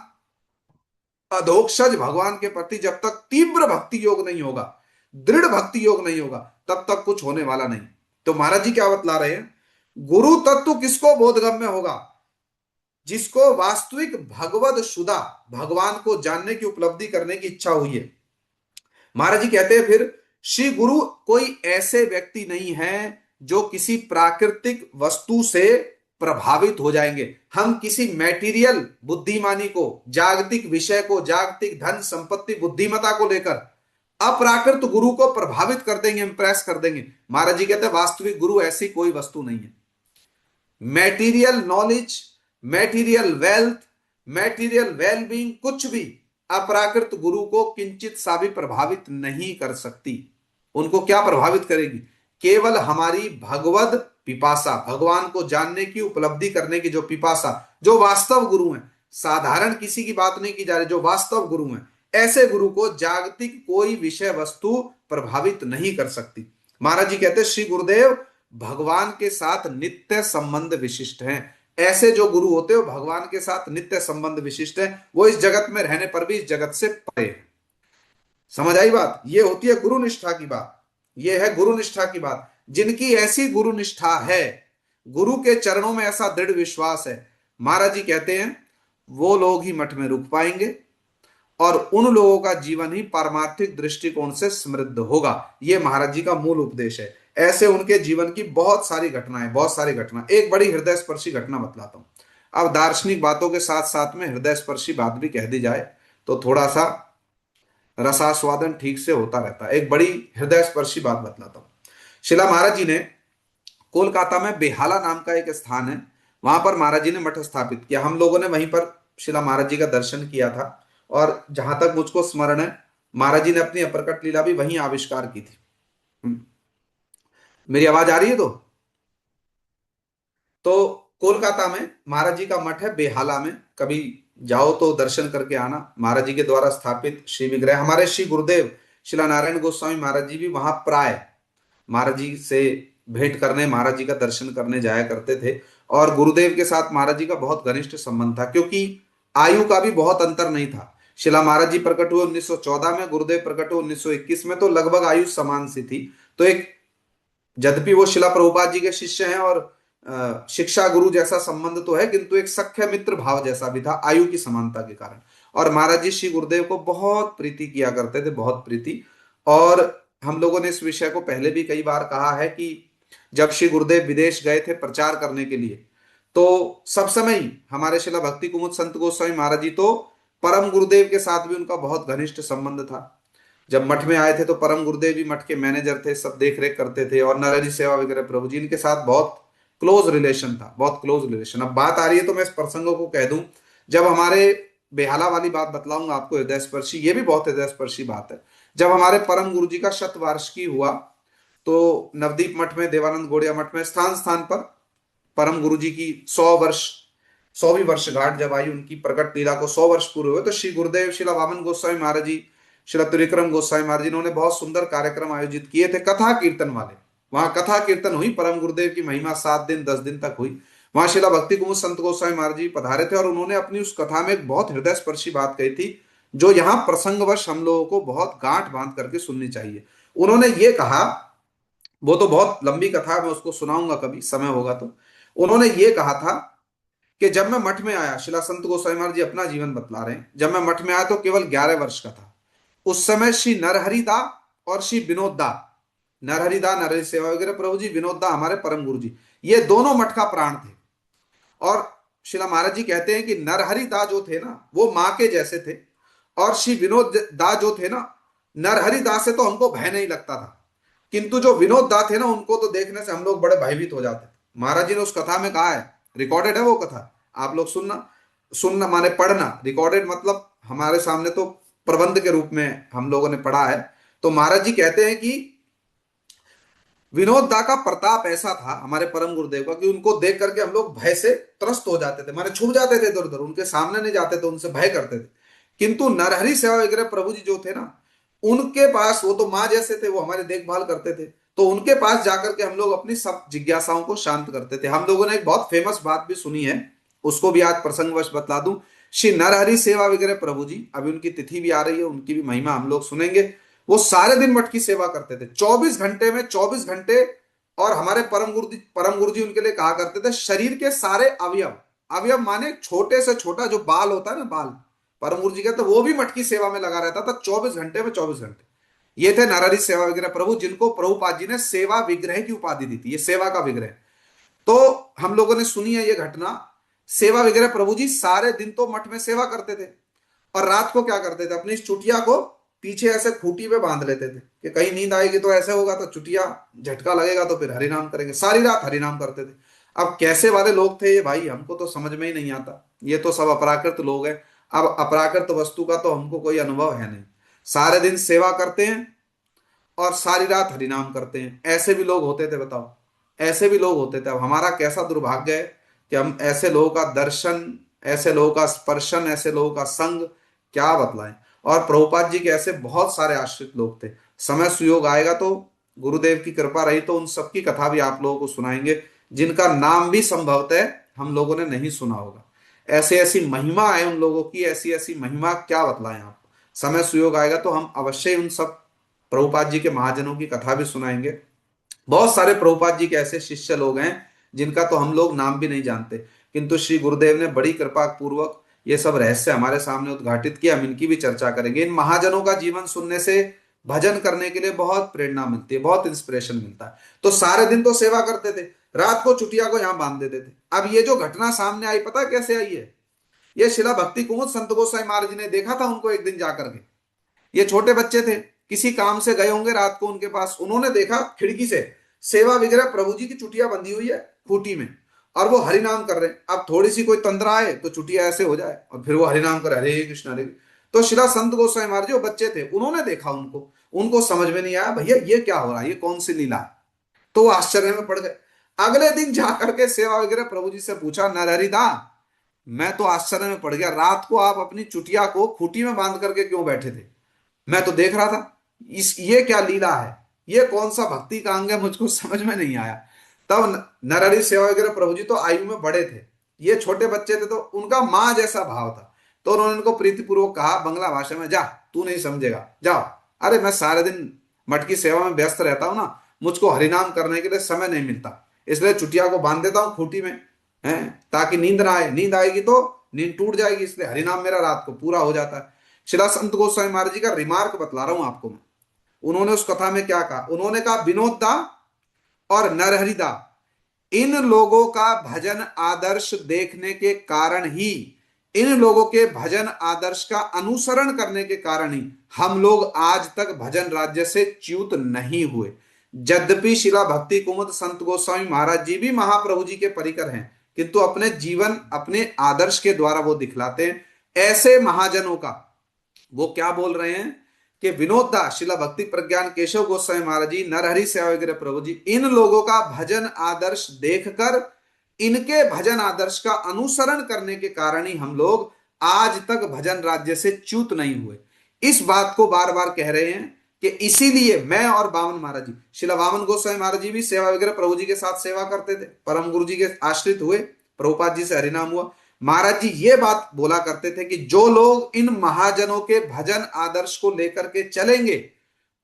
अधोक्षज भगवान के प्रति जब तक तीव्र भक्ति योग नहीं होगा, दृढ़ भक्ति योग नहीं होगा, तब तक कुछ होने वाला नहीं। तो महाराज जी क्या बतला रहे हैं, गुरु तत्व किसको बोधगम्य होगा, जिसको वास्तविक भगवद शुदा, भगवान को जानने की, उपलब्धि करने की इच्छा हुई है। महाराज जी कहते हैं फिर, श्री गुरु कोई ऐसे व्यक्ति नहीं है जो किसी प्राकृतिक वस्तु से प्रभावित हो जाएंगे। हम किसी मैटीरियल बुद्धिमानी को, जागतिक विषय को, जागतिक धन संपत्ति बुद्धिमता को लेकर अप्राकृत गुरु को प्रभावित कर देंगे, इंप्रेस कर देंगे। महाराज जी कहते हैं वास्तविक गुरु ऐसी कोई वस्तु नहीं है। Material knowledge, material wealth, material wellbeing, कुछ भी अप्राकृत गुरु को किंचित सा भी प्रभावित नहीं कर सकती। उनको क्या प्रभावित करेगी? केवल हमारी भगवद पिपासा, भगवान को जानने की, उपलब्धि करने की जो पिपासा, जो वास्तव गुरु हैं, साधारण किसी की बात नहीं की जा रही, जो वास्तव गुरु हैं, ऐसे गुरु को जागतिक कोई विषय वस्तु प्रभावित नहीं कर सकती। महाराज जी कहते हैं श्री गुरुदेव भगवान के साथ नित्य संबंध विशिष्ट हैं। ऐसे जो गुरु होते हैं भगवान के साथ नित्य संबंध विशिष्ट है, वो इस जगत में रहने पर भी इस जगत से परे है। समझ आई बात? ये होती है गुरु निष्ठा की बात, ये है गुरु निष्ठा की बात। जिनकी ऐसी गुरु निष्ठा है, गुरु के चरणों में ऐसा दृढ़ विश्वास है, महाराज जी कहते हैं वो लोग ही मठ में रुक पाएंगे और उन लोगों का जीवन ही पारमार्थिक दृष्टिकोण से समृद्ध होगा। ये महाराज जी का मूल उपदेश है। ऐसे उनके जीवन की बहुत सारी घटनाएं, बहुत सारी घटना। एक बड़ी हृदय स्पर्शी घटना बतलाता हूं। अब दार्शनिक बातों के साथ साथ में हृदय स्पर्शी बात भी कह दी जाए तो थोड़ा सा रसास्वादन ठीक से होता रहता है। एक बड़ी हृदय स्पर्शी बात बतलाता हूं। शिला महाराज जी ने कोलकाता में बेहाला नाम का एक स्थान है, वहां पर महाराज जी ने मठ स्थापित किया। हम लोगों ने वहीं पर शिला महाराज जी का दर्शन किया था और जहां तक मुझको स्मरण है महाराज जी ने अपनी अप्रकट लीला भी वहीं आविष्कार की थी। मेरी आवाज आ रही है? तो कोलकाता में महाराज जी का मठ है बेहाला में, कभी जाओ तो दर्शन करके आना। महाराज जी के द्वारा स्थापित श्री विग्रह, हमारे श्री गुरुदेव शिला नारायण गोस्वामी महाराज जी भी वहां प्राय महाराज जी से भेंट करने, महाराज जी का दर्शन करने जाया करते थे। और गुरुदेव के साथ महाराज जी का बहुत घनिष्ठ संबंध था, क्योंकि आयु का भी बहुत अंतर नहीं था। शिला महाराज जी प्रकट हुए 1914 में, गुरुदेव प्रकट हुए 1921 में, तो लगभग आयु समान सी थी। तो एक, यद्यपि वो शिला प्रभुपाद जी के शिष्य हैं और शिक्षा गुरु जैसा संबंध तो है, किंतु एक सख्य मित्र भाव जैसा भी था आयु की समानता के कारण। और महाराज जी श्री गुरुदेव को बहुत प्रीति किया करते थे, बहुत प्रीति। और हम लोगों ने इस विषय को पहले भी कई बार कहा है कि जब श्री गुरुदेव विदेश गए थे प्रचार करने के लिए, तो सब समय ही हमारे शिला भक्ति कुमुद संत गोस्वामी महाराज जी तो परम गुरुदेव के साथ भी उनका बहुत घनिष्ठ संबंध था। जब मठ में आए थे तो परम गुरुदेव भी मठ के मैनेजर थे, सब देख रेख करते थे। और नरहरि सेवा वगैरह प्रभु जी, इनके साथ बहुत क्लोज रिलेशन था, बहुत क्लोज रिलेशन। अब बात आ रही है तो मैं इस प्रसंगों को कह दूं, जब हमारे बेहाला वाली बात बतलाऊंगा आपको हृदय स्पर्शी, ये भी बहुत हृदय स्पर्शी बात है। जब हमारे परम गुरु जी का शतवार्षिकी हुआ तो नवदीप मठ में, देवानंद गौड़िया मठ में स्थान स्थान पर परम गुरु जी की 100वीं वर्षगांठ जब आई, उनकी प्रकट लीला को 100 वर्ष पूरे हुए, तो श्री गुरुदेव शिला वामन गोस्वामी महाराज जी, शिला त्रिविक्रम गोस्वामी महाराज जी, इन्होंने बहुत सुंदर कार्यक्रम आयोजित किए थे, कथा कीर्तन वाले। वहां कथा कीर्तन हुई, परम गुरुदेव की महिमा 7 दिन 10 दिन तक हुई। वहां शिला भक्ति कुमुद संत गोस्वामी महाराज जी पधारे थे और उन्होंने अपनी उस कथा में एक बहुत हृदय स्पर्शी बात कही थी, जो यहाँ प्रसंगवश हम लोगों को बहुत गांठ बांध करके सुननी चाहिए। उन्होंने ये कहा, वो तो बहुत लंबी कथा है, मैं उसको सुनाऊंगा कभी समय होगा तो। उन्होंने ये कहा था कि जब मैं मठ में आया, शिला संत गोस्वामी महाराज जी अपना जीवन बतला रहे हैं, जब मैं मठ में आया तो केवल 11 वर्ष का था। उस समय श्री नरहरि दा और श्री विनोद दा, नरहरि दा नरहरि सेवा वगैरह प्रभु जी, विनोद दा हमारे परम गुरु जी, ये दोनों मठ का प्राण थे। और शिला महाराज जी कहते हैं कि नरहरि दा जो थे ना, वो माँ के जैसे थे, और श्री विनोद दा जो थे ना, नरहरि दा से तो हमको भय नहीं लगता था, किंतु जो विनोद दा थे ना, उनको तो देखने से हम लोग बड़े भयभीत हो जाते थे। महाराज जी ने उस कथा में कहा है, रिकॉर्डेड है वो कथा, आप लोग सुनना माने पढ़ना, रिकॉर्डेड मतलब हमारे सामने तो प्रबंध के रूप में हम लोगों ने पढ़ा है। तो महाराज जी कहते हैं कि विनोद दा का प्रताप ऐसा था हमारे परम गुरुदेव का कि उनको देख करके हम लोग भय से त्रस्त हो जाते थे, माने छुप जाते थे इधर उधर, उनके सामने नहीं जाते थे, उनसे भय करते थे। किंतु नरहरि सेवा वगैरह प्रभु जी जो थे ना, उनके पास, वो तो माँ जैसे थे, वो हमारी देखभाल करते थे, तो उनके पास जाकर के हम लोग अपनी सब जिज्ञासाओं को शांत करते थे। हम लोगों ने एक बहुत फेमस बात भी सुनी है, उसको भी आज प्रसंगवश बतला दूं। श्री नरहरि सेवा वगैरह प्रभु जी, अभी उनकी तिथि भी आ रही है, उनकी भी महिमा हम लोग सुनेंगे। वो सारे दिन मठ की सेवा करते थे, 24 घंटे में 24 घंटे। और हमारे परम गुरु जी उनके लिए कहा करते थे, शरीर के सारे अवयव, अवयव माने छोटे से छोटा जो बाल होता है ना, बाल, परम गुरु जी कहते वो भी मठ की सेवा में लगा रहता था 24 घंटे में 24 घंटे। ये थे नरहरि सेवा वगैरह प्रभु, जिनको प्रभुपाद जी ने सेवा विग्रह की उपाधि दी थी, ये सेवा का विग्रह। तो हम लोगों ने सुनी है ये घटना। सेवा वगैरह प्रभु जी सारे दिन तो मठ में सेवा करते थे, और रात को क्या करते थे, अपनी इस चुटिया को पीछे ऐसे खूंटी पे बांध लेते थे कि कहीं नींद आएगी तो ऐसे होगा, तो चुटिया झटका लगेगा तो फिर हरिनाम करेंगे, सारी रात हरिनाम करते थे। अब कैसे वाले लोग थे ये भाई, हमको तो समझ में ही नहीं आता। ये तो सब अपराकृत लोग हैं। अब अपराकृत वस्तु का तो हमको कोई अनुभव है नहीं। सारे दिन सेवा करते हैं और सारी रात हरिनाम करते हैं। ऐसे भी लोग होते थे, बताओ, ऐसे भी लोग होते थे। अब हमारा कैसा दुर्भाग्य है कि हम ऐसे लोगों का दर्शन, ऐसे लोगों का स्पर्शन, ऐसे लोगों का संग क्या बतलाएं। और प्रभुपाद जी के ऐसे बहुत सारे आश्रित लोग थे। समय सुयोग आएगा तो गुरुदेव की कृपा रही तो उन सबकी कथा भी आप लोगों को सुनाएंगे, जिनका नाम भी संभवतः हम लोगों ने नहीं सुना होगा। ऐसे ऐसी महिमा है उन लोगों की, ऐसी ऐसी महिमा क्या बतलाएं आप। समय सुयोग आएगा तो हम अवश्य उन सब प्रभुपाद जी के महाजनों की कथा भी सुनाएंगे। बहुत सारे प्रभुपाद जी के ऐसे शिष्य लोग हैं जिनका तो हम लोग नाम भी नहीं जानते, किंतु श्री गुरुदेव ने बड़ी कृपा पूर्वक ये सब रहस्य हमारे सामने उद्घाटित किया। हम इनकी भी चर्चा करेंगे। इन महाजनों का जीवन सुनने से भजन करने के लिए बहुत प्रेरणा मिलती है, बहुत इंस्पिरेशन मिलता है। तो सारे दिन तो सेवा करते थे, रात को चुटिया को यहां बांध देते थे। अब ये जो घटना सामने आई, पता कैसे आई है? ये शिला भक्ति कुमुद संत गोसाई महाराज जी ने देखा था उनको एक दिन जाकर के। ये छोटे बच्चे थे, किसी काम से गए होंगे रात को उनके पास, उन्होंने देखा खिड़की से सेवा विग्रह प्रभु जी की चुटिया बंधी हुई है खूटी में, और वो हरिनाम कर रहे हैं। अब थोड़ी सी कोई तंद्रा आए तो चुटिया ऐसे हो जाए और फिर वो हरिनाम करे, हरे कृष्ण हरे। तो शिला संत गोस्वामी महाराज जी वो बच्चे थे, उन्होंने देखा उनको, उनको समझ में नहीं आया भैया ये क्या हो रहा है, ये कौन सी लीला है। तो वो आश्चर्य में पड़ गए। अगले दिन जाकर के सेवा वगैरह प्रभु जी से पूछा, नरहरिदा मैं तो आश्चर्य में पड़ गया, रात को आप अपनी चुटिया को खूटी में बांध करके क्यों बैठे थे? मैं तो देख रहा था, इस ये क्या लीला है, ये कौन सा भक्ति का अंग है, मुझको समझ में नहीं आया। तब नरहरि सेवा वगैरह प्रभु जी तो आयु में बड़े थे, ये छोटे बच्चे थे, तो उनका माँ जैसा भाव था। तो उन्होंने उनको प्रीतिपूर्वक कहा बंगला भाषा में, जा तू नहीं समझेगा, जाओ। अरे मैं सारे दिन मठ की सेवा में व्यस्त रहता हूं ना, मुझको हरिनाम करने के लिए समय नहीं मिलता, इसलिए चुटिया को बांध देता हूं खूटी में, है, ताकि नींद ना आए। नींद आएगी तो नींद टूट जाएगी, इसलिए हरिनाम मेरा रात को पूरा हो जाता है। शिला संत गोस्वामी महाराज जी का रिमार्क बतला रहा हूं आपको मैं। उन्होंने उस कथा में क्या कहा, उन्होंने कहा विनोद दा और नरहरि दा, इन लोगों का भजन आदर्श देखने के कारण ही, इन लोगों के भजन आदर्श का अनुसरण करने के कारण ही हम लोग आज तक भजन राज्य से च्युत नहीं हुए। यद्यपि शिला भक्ति कुमुद संत गोस्वामी महाराज जी भी महाप्रभु जी के परिकर हैं, किंतु अपने जीवन, अपने आदर्श के द्वारा वो दिखलाते हैं। ऐसे महाजनों का वो क्या बोल रहे हैं कि विनोद दास, शिला भक्ति प्रज्ञान केशव गोस्वामी महाराज जी, नरहरि सेवा वगैरह प्रभु जी, इन लोगों का भजन आदर्श देखकर, इनके भजन आदर्श का अनुसरण करने के कारण ही हम लोग आज तक भजन राज्य से च्युत नहीं हुए। इस बात को बार बार कह रहे हैं कि इसीलिए मैं और बामन महाराज जी, शिला वामन गोस्वामी महाराज जी भी सेवा वगैरह प्रभु जी के साथ सेवा करते थे, परम गुरु जी के आश्रित हुए, प्रभुपाद जी से हरिनाम हुआ। महाराज जी ये बात बोला करते थे कि जो लोग इन महाजनों के भजन आदर्श को लेकर के चलेंगे,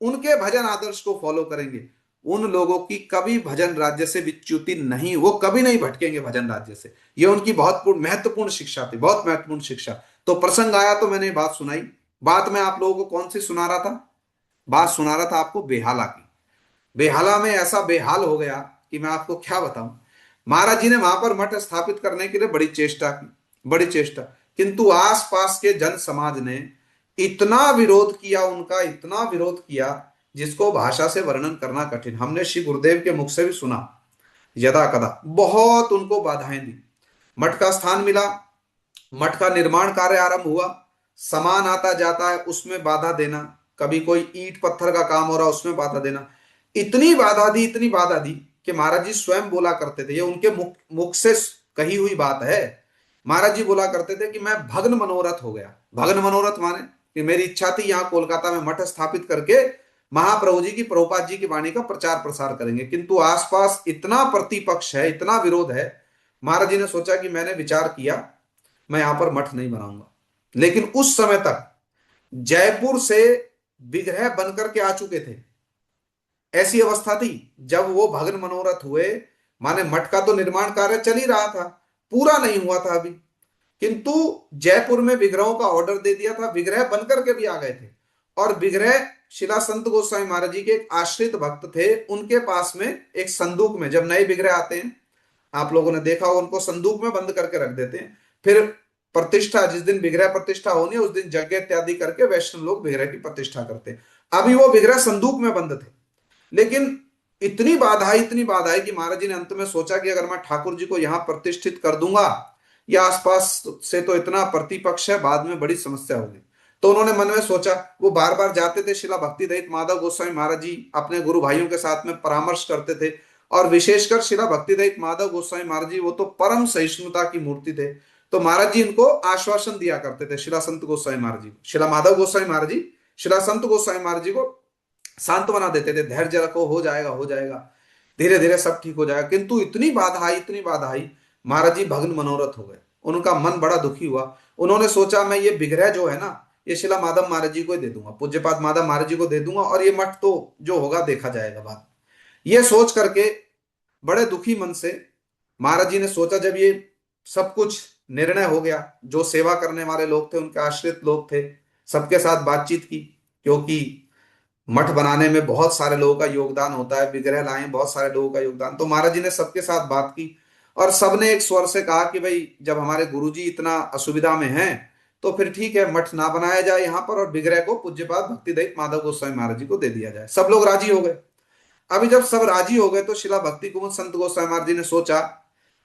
उनके भजन आदर्श को फॉलो करेंगे, उन लोगों की कभी भजन राज्य से विच्युति नहीं, वो कभी नहीं भटकेंगे भजन राज्य से। ये उनकी बहुत महत्वपूर्ण शिक्षा थी, बहुत महत्वपूर्ण शिक्षा। तो प्रसंग आया तो मैंने बात सुनाई। बात मैं आप लोगों को कौन सी सुना रहा था? बात सुना रहा था आपको बेहाला की। बेहाला में ऐसा बेहाल हो गया कि मैं आपको क्या बताऊं। महाराज जी ने वहां पर मठ स्थापित करने के लिए बड़ी चेष्टा की, बड़ी चेष्टा, किंतु आसपास के जन समाज ने इतना विरोध किया, उनका इतना विरोध किया जिसको भाषा से वर्णन करना कठिन। हमने श्री गुरुदेव के मुख से भी सुना, यदा कदा बहुत उनको बाधाएं दी। मठ का स्थान मिला, मठ का निर्माण कार्य आरंभ हुआ, सामान आता जाता है उसमें बाधा देना, कभी कोई ईंट पत्थर का काम हो रहा उसमें बाधा देना, इतनी बाधा दी, इतनी बाधा दी कि महाराज जी स्वयं बोला करते थे, ये उनके मुख से कही हुई बात है। महाराज जी बोला करते थे कि मैं भग्न मनोरथ हो गया। भग्न मनोरथ माने कि मेरी इच्छा थी यहाँ कोलकाता में मठ स्थापित करके महाप्रभु जी की, प्रभुपाद जी की वाणी का प्रचार प्रसार करेंगे, किंतु आसपास इतना प्रतिपक्ष है, इतना विरोध है। महाराज जी ने सोचा कि मैंने विचार किया मैं यहां पर मठ नहीं बनाऊंगा। लेकिन उस समय तक जयपुर से विग्रह बनकर के आ चुके थे। ऐसी अवस्था थी जब वो भग्न मनोरथ हुए, माने मठ का तो निर्माण कार्य चल ही रहा था, पूरा नहीं हुआ था अभी, किंतु जयपुर में विग्रहों का ऑर्डर दे दिया था, विग्रह बनकर के भी आ गए थे। और विग्रह शिला संत गोस्वामी महाराज जी के एक आश्रित भक्त थे, उनके पास में एक संदूक में जब नए विग्रह आते हैं आप लोगों ने देखा हो, उनको संदूक में बंद करके रख देते हैं। फिर प्रतिष्ठा, जिस दिन विग्रह प्रतिष्ठा होनी है उस दिन यज्ञ इत्यादि करके वैष्णव लोग विग्रह की प्रतिष्ठा करते हैं। अभी वो विग्रह संदूक में बंद थे, लेकिन इतनी बाधा आई कि महाराज जी ने अंत में सोचा कि अगर मैं ठाकुर जी को यहां प्रतिष्ठित कर दूंगा, या आसपास से तो इतना प्रतिपक्ष है, बाद में बड़ी समस्या होगी। तो उन्होंने मन में सोचा, वो बार बार जाते थे, शिला भक्ति दहित माधव गोस्वामी महाराज जी अपने गुरु भाइयों के साथ में परामर्श करते थे। और विशेषकर शिला भक्ति दहित माधव गोस्वामी महाराज जी, वो तो परम सहिष्णुता की मूर्ति थे। तो महाराज जी इनको आश्वासन दिया करते थे, शिला संत गोस्वामी महाराज जी को, शिला माधव गोस्वामी महाराज जी शिला संत गोस्वामी महाराज जी को सांत्वना देते थे, धैर्य रखो, हो जाएगा हो जाएगा, धीरे धीरे सब ठीक हो जाएगा। किंतु इतनी बाधा आई, महाराज जी भग्न मनोरथ हो गए, उनका मन बड़ा दुखी हुआ। उन्होंने सोचा मैं ये विग्रह जो है ना, ये शिला माधव महाराज जी को दे दूंगा, पूज्यपाद माधव महाराज जी को दे दूंगा, और ये मठ तो जो होगा देखा जाएगा बाद। ये सोच करके बड़े दुखी मन से महाराज जी ने सोचा, जब ये सब कुछ निर्णय हो गया, जो सेवा करने वाले लोग थे, उनके आश्रित लोग थे, सबके साथ बातचीत की, क्योंकि मठ बनाने में बहुत सारे लोगों का योगदान होता है, विग्रह लाए बहुत सारे लोगों का योगदान। तो महाराज जी ने सबके साथ बात की, और सबने एक स्वर से कहा कि भाई जब हमारे गुरुजी इतना असुविधा में हैं, तो फिर ठीक है, मठ ना बनाया जाए यहाँ पर, और विग्रह को पूज्यपाद भक्ति दत्त माधव गोस्वामी महाराज जी को दे दिया जाए। सब लोग राजी हो गए। अभी जब सब राजी हो गए, तो शिला भक्ति कुमुद संत गोस्वामी महाराज जी ने सोचा,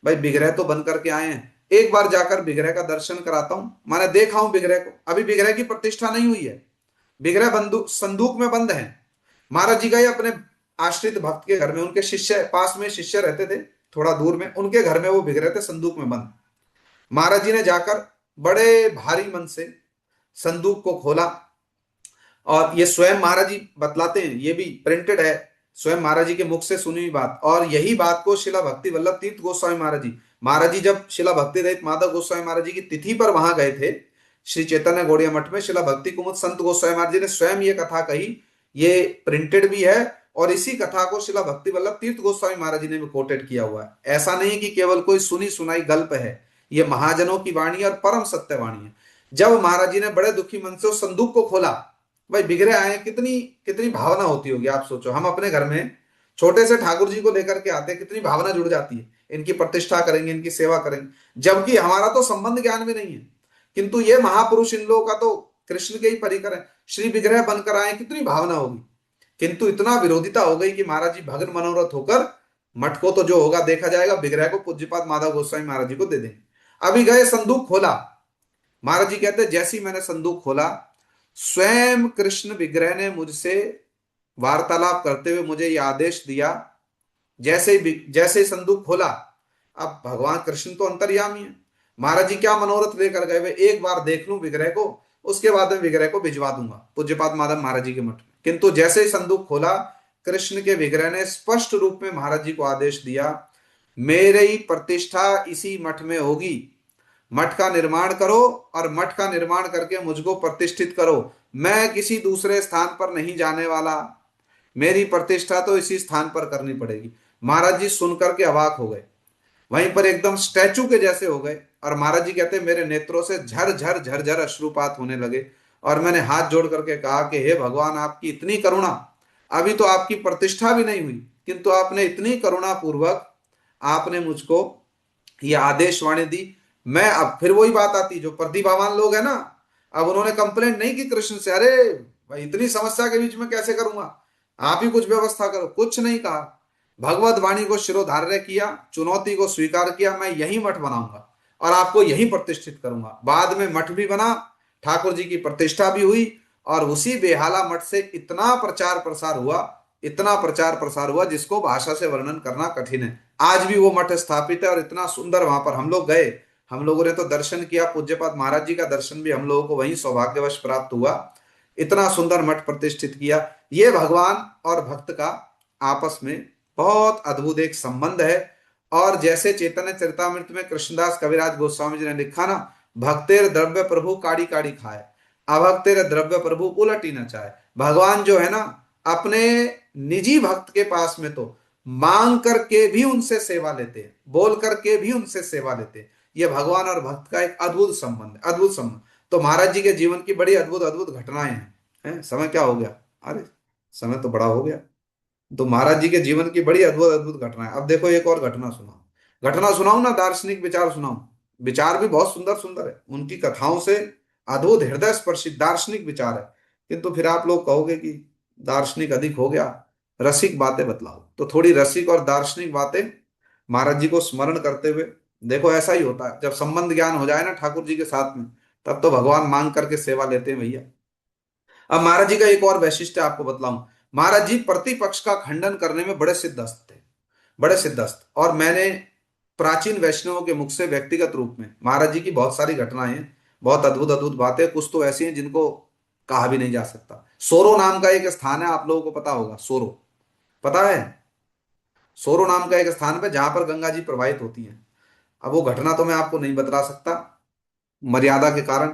भाई विग्रह तो बन करके आए हैं, एक बार जाकर विग्रह का दर्शन कराता हूं, मैंने देखा हूं विग्रह को। अभी विग्रह की प्रतिष्ठा नहीं हुई है, विग्रह बंदूक संदूक में बंद है। महाराज जी गए अपने आश्रित भक्त के घर में, उनके शिष्य पास में शिष्य रहते थे, थोड़ा दूर में, उनके घर में वो विग्रह थे संदूक में बंद। महाराज जी ने जाकर बड़े भारी मन से संदूक को खोला, और ये स्वयं महाराज जी बतलाते हैं, ये भी प्रिंटेड है, स्वयं महाराज जी के मुख से सुनी हुई बात। और यही बात को शिला भक्ति वल्लभ तीर्थ गोस्वामी महाराज जी जब शिला भक्ति दत्त माधव गोस्वामी महाराज जी की तिथि पर वहां गए थे, श्री चैतन्य गौड़िया मठ में, शिला भक्ति कुमुद संत गोस्वामी महाराज जी ने स्वयं ये कथा कही, ये प्रिंटेड भी है, और इसी कथा को शिला भक्ति वल्लभ तीर्थ गोस्वामी महाराज जी ने भी कोटेड किया हुआ है। ऐसा नहीं कि केवल कोई सुनी सुनाई गल्प है, ये महाजनों की वाणी और परम सत्य वाणी है। जब महाराज जी ने बड़े दुखी मन से उस संदूक को खोला, भाई बिगड़े आए, कितनी कितनी भावना होती होगी, आप सोचो, हम अपने घर में छोटे से ठाकुर जी को लेकर के आते हैं, कितनी भावना जुड़ जाती है, इनकी प्रतिष्ठा करेंगे, इनकी सेवा करेंगे, जबकि हमारा तो संबंध ज्ञान में नहीं है। किंतु ये महापुरुष, इन लोगों का तो कृष्ण के ही परिकर है, श्री विग्रह बनकर आए, कितनी भावना होगी। किंतु इतना विरोधिता हो गई कि महाराज जी भगन मनोरथ होकर, मठ को तो जो होगा देखा जाएगा, विग्रह को पूज्यपाद माधव गोस्वामी महाराज जी को दे देंगे। अभी गए, संदूक खोला, महाराज जी कहते जैसे ही मैंने संदूक खोला, स्वयं कृष्ण विग्रह ने मुझसे वार्तालाप करते हुए मुझे यह आदेश दिया, जैसे ही संदूक खोला, अब भगवान कृष्ण तो अंतर्यामी है, महाराज जी क्या मनोरथ लेकर गए, वे एक बार देख लूं विग्रह को, उसके बाद में विग्रह को भिजवा दूंगा पूज्यपाद माधव महाराज जी के मठ में। किंतु जैसे ही संदूक खोला, कृष्ण के विग्रह ने स्पष्ट रूप में महाराज जी को आदेश दिया, मेरे ही प्रतिष्ठा इसी मठ में होगी, मठ का निर्माण करो, और मठ का निर्माण करके मुझको प्रतिष्ठित करो, मैं किसी दूसरे स्थान पर नहीं जाने वाला, मेरी प्रतिष्ठा तो इसी स्थान पर करनी पड़ेगी। महाराज जी सुनकर के अवाक हो गए, वहीं पर एकदम स्टैचू के जैसे हो गए, और महाराज जी कहते मेरे नेत्रों से झर झर झर झर अश्रुपात होने लगे, और मैंने हाथ जोड़ करके कहा कि हे भगवान, आपकी इतनी करुणा, अभी तो आपकी प्रतिष्ठा भी नहीं हुई, किंतु आपने इतनी करुणा पूर्वक आपने मुझको यह आदेश वाणी दी। मैं अब फिर वही बात आती, जो प्रतिभावान लोग है ना, अब उन्होंने कंप्लेंट नहीं की कृष्ण से, अरे भाई इतनी समस्या के बीच में कैसे करूंगा, आप ही कुछ व्यवस्था करो, कुछ नहीं कहा, भगवत वाणी को शिरोधार्य किया, चुनौती को स्वीकार किया, मैं यही मठ बनाऊंगा और आपको यही प्रतिष्ठित करूंगा। बाद में मठ भी बना, ठाकुर जी की प्रतिष्ठा भी हुई, और उसी बेहाला मठ से इतना प्रचार प्रसार हुआ, इतना प्रचार प्रसार हुआ, जिसको भाषा से वर्णन करना कठिन है। आज भी वो मठ स्थापित है, और इतना सुंदर, वहां पर हम लोग गए, हम लोगों ने तो दर्शन किया, पूज्यपाद महाराज जी का दर्शन भी हम लोगों को वहीं सौभाग्यवश प्राप्त हुआ। इतना सुंदर मठ प्रतिष्ठित किया। ये भगवान और भक्त का आपस में बहुत अद्भुत एक संबंध है। और जैसे चैतन्य चरितामृत में कृष्णदास कविराज गोस्वामी जी ने लिखा ना, भक्तेर द्रव्य प्रभु काड़ी काड़ी खाए, अभक्तेर द्रव्य प्रभु उलटी न चाहे। भगवान जो है ना, अपने निजी भक्त के पास में तो मांग करके भी उनसे सेवा लेते हैं, बोल करके भी उनसे सेवा लेते हैं। ये भगवान और भक्त का एक अद्भुत संबंध है, अद्भुत संबंध। तो महाराज जी के जीवन की बड़ी अद्भुत अद्भुत घटनाएं हैं। समय क्या हो गया? अरे समय तो बड़ा हो गया। तो महाराज जी के जीवन की बड़ी अद्भुत अद्भुत घटनाएं। अब देखो एक और घटना सुना। घटना सुनाऊं ना, दार्शनिक विचार सुनाऊं? विचार भी बहुत सुंदर सुंदर है उनकी कथाओं से, अद्भुत हृदय स्पर्शी दार्शनिक विचार है। किंतु फिर आप लोग कहोगे कि दार्शनिक अधिक हो गया, रसिक बातें बतलाओ। तो थोड़ी रसिक और दार्शनिक बातें महाराज जी को स्मरण करते हुए, देखो ऐसा ही होता है जब संबंध ज्ञान हो जाए ना ठाकुर जी के साथ में, तब तो भगवान मांग करके सेवा लेते हैं भैया। अब महाराज जी का एक और वैशिष्ट्य आपको बतलाऊं। महाराज जी प्रतिपक्ष का खंडन करने में बड़े सिद्धस्त थे, बड़े सिद्धस्त। और मैंने प्राचीन वैष्णवों के मुख से व्यक्तिगत रूप में महाराज जी की बहुत सारी घटनाएं हैं, बहुत अद्भुत अद्भुत बातें, कुछ तो ऐसी हैं जिनको कहा भी नहीं जा सकता। सोरो नाम का एक स्थान है, आप लोगों को पता होगा, सोरो, पता है? सोरो नाम का एक स्थान पे जहां पर गंगा जी प्रवाहित होती हैं। अब वो घटना तो मैं आपको नहीं बतला सकता मर्यादा के कारण,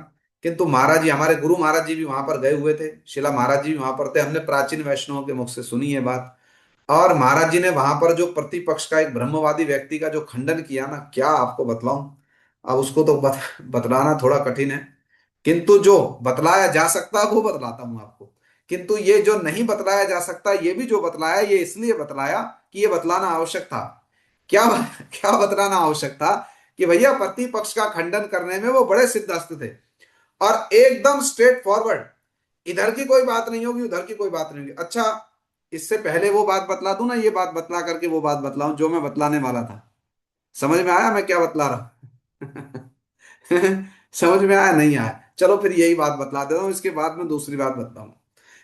किंतु महाराज जी, हमारे गुरु महाराज जी भी वहां पर गए हुए थे, शिला महाराज जी भी वहां पर थे, हमने प्राचीन वैष्णवों के मुख से सुनी है बात। और महाराज जी ने वहां पर जो प्रतिपक्ष का एक ब्रह्मवादी व्यक्ति का जो खंडन किया ना, क्या आपको बतलाऊं। अब उसको तो बतलाना थोड़ा कठिन है, किंतु जो बतलाया जा सकता है वो बतलाता हूं आपको। किंतु ये जो नहीं बतलाया जा सकता, ये भी जो बतलाया, ये इसलिए बतलाया कि ये बतलाना आवश्यक था। क्या क्या बतलाना आवश्यक था? कि भैया प्रतिपक्ष का खंडन करने में वो बड़े सिद्धहस्त थे, और एकदम स्ट्रेट फॉरवर्ड, इधर की कोई बात नहीं होगी, उधर की कोई बात नहीं होगी। अच्छा, इससे पहले वो बात बतला दूं ना, ये बात बतला करके वो बात बतलाऊं जो मैं बतलाने वाला था। समझ में आया मैं क्या बतला रहा? समझ में आया नहीं आया? चलो फिर यही बात बतला देता हूं, इसके बाद में दूसरी बात बतलाऊंगा।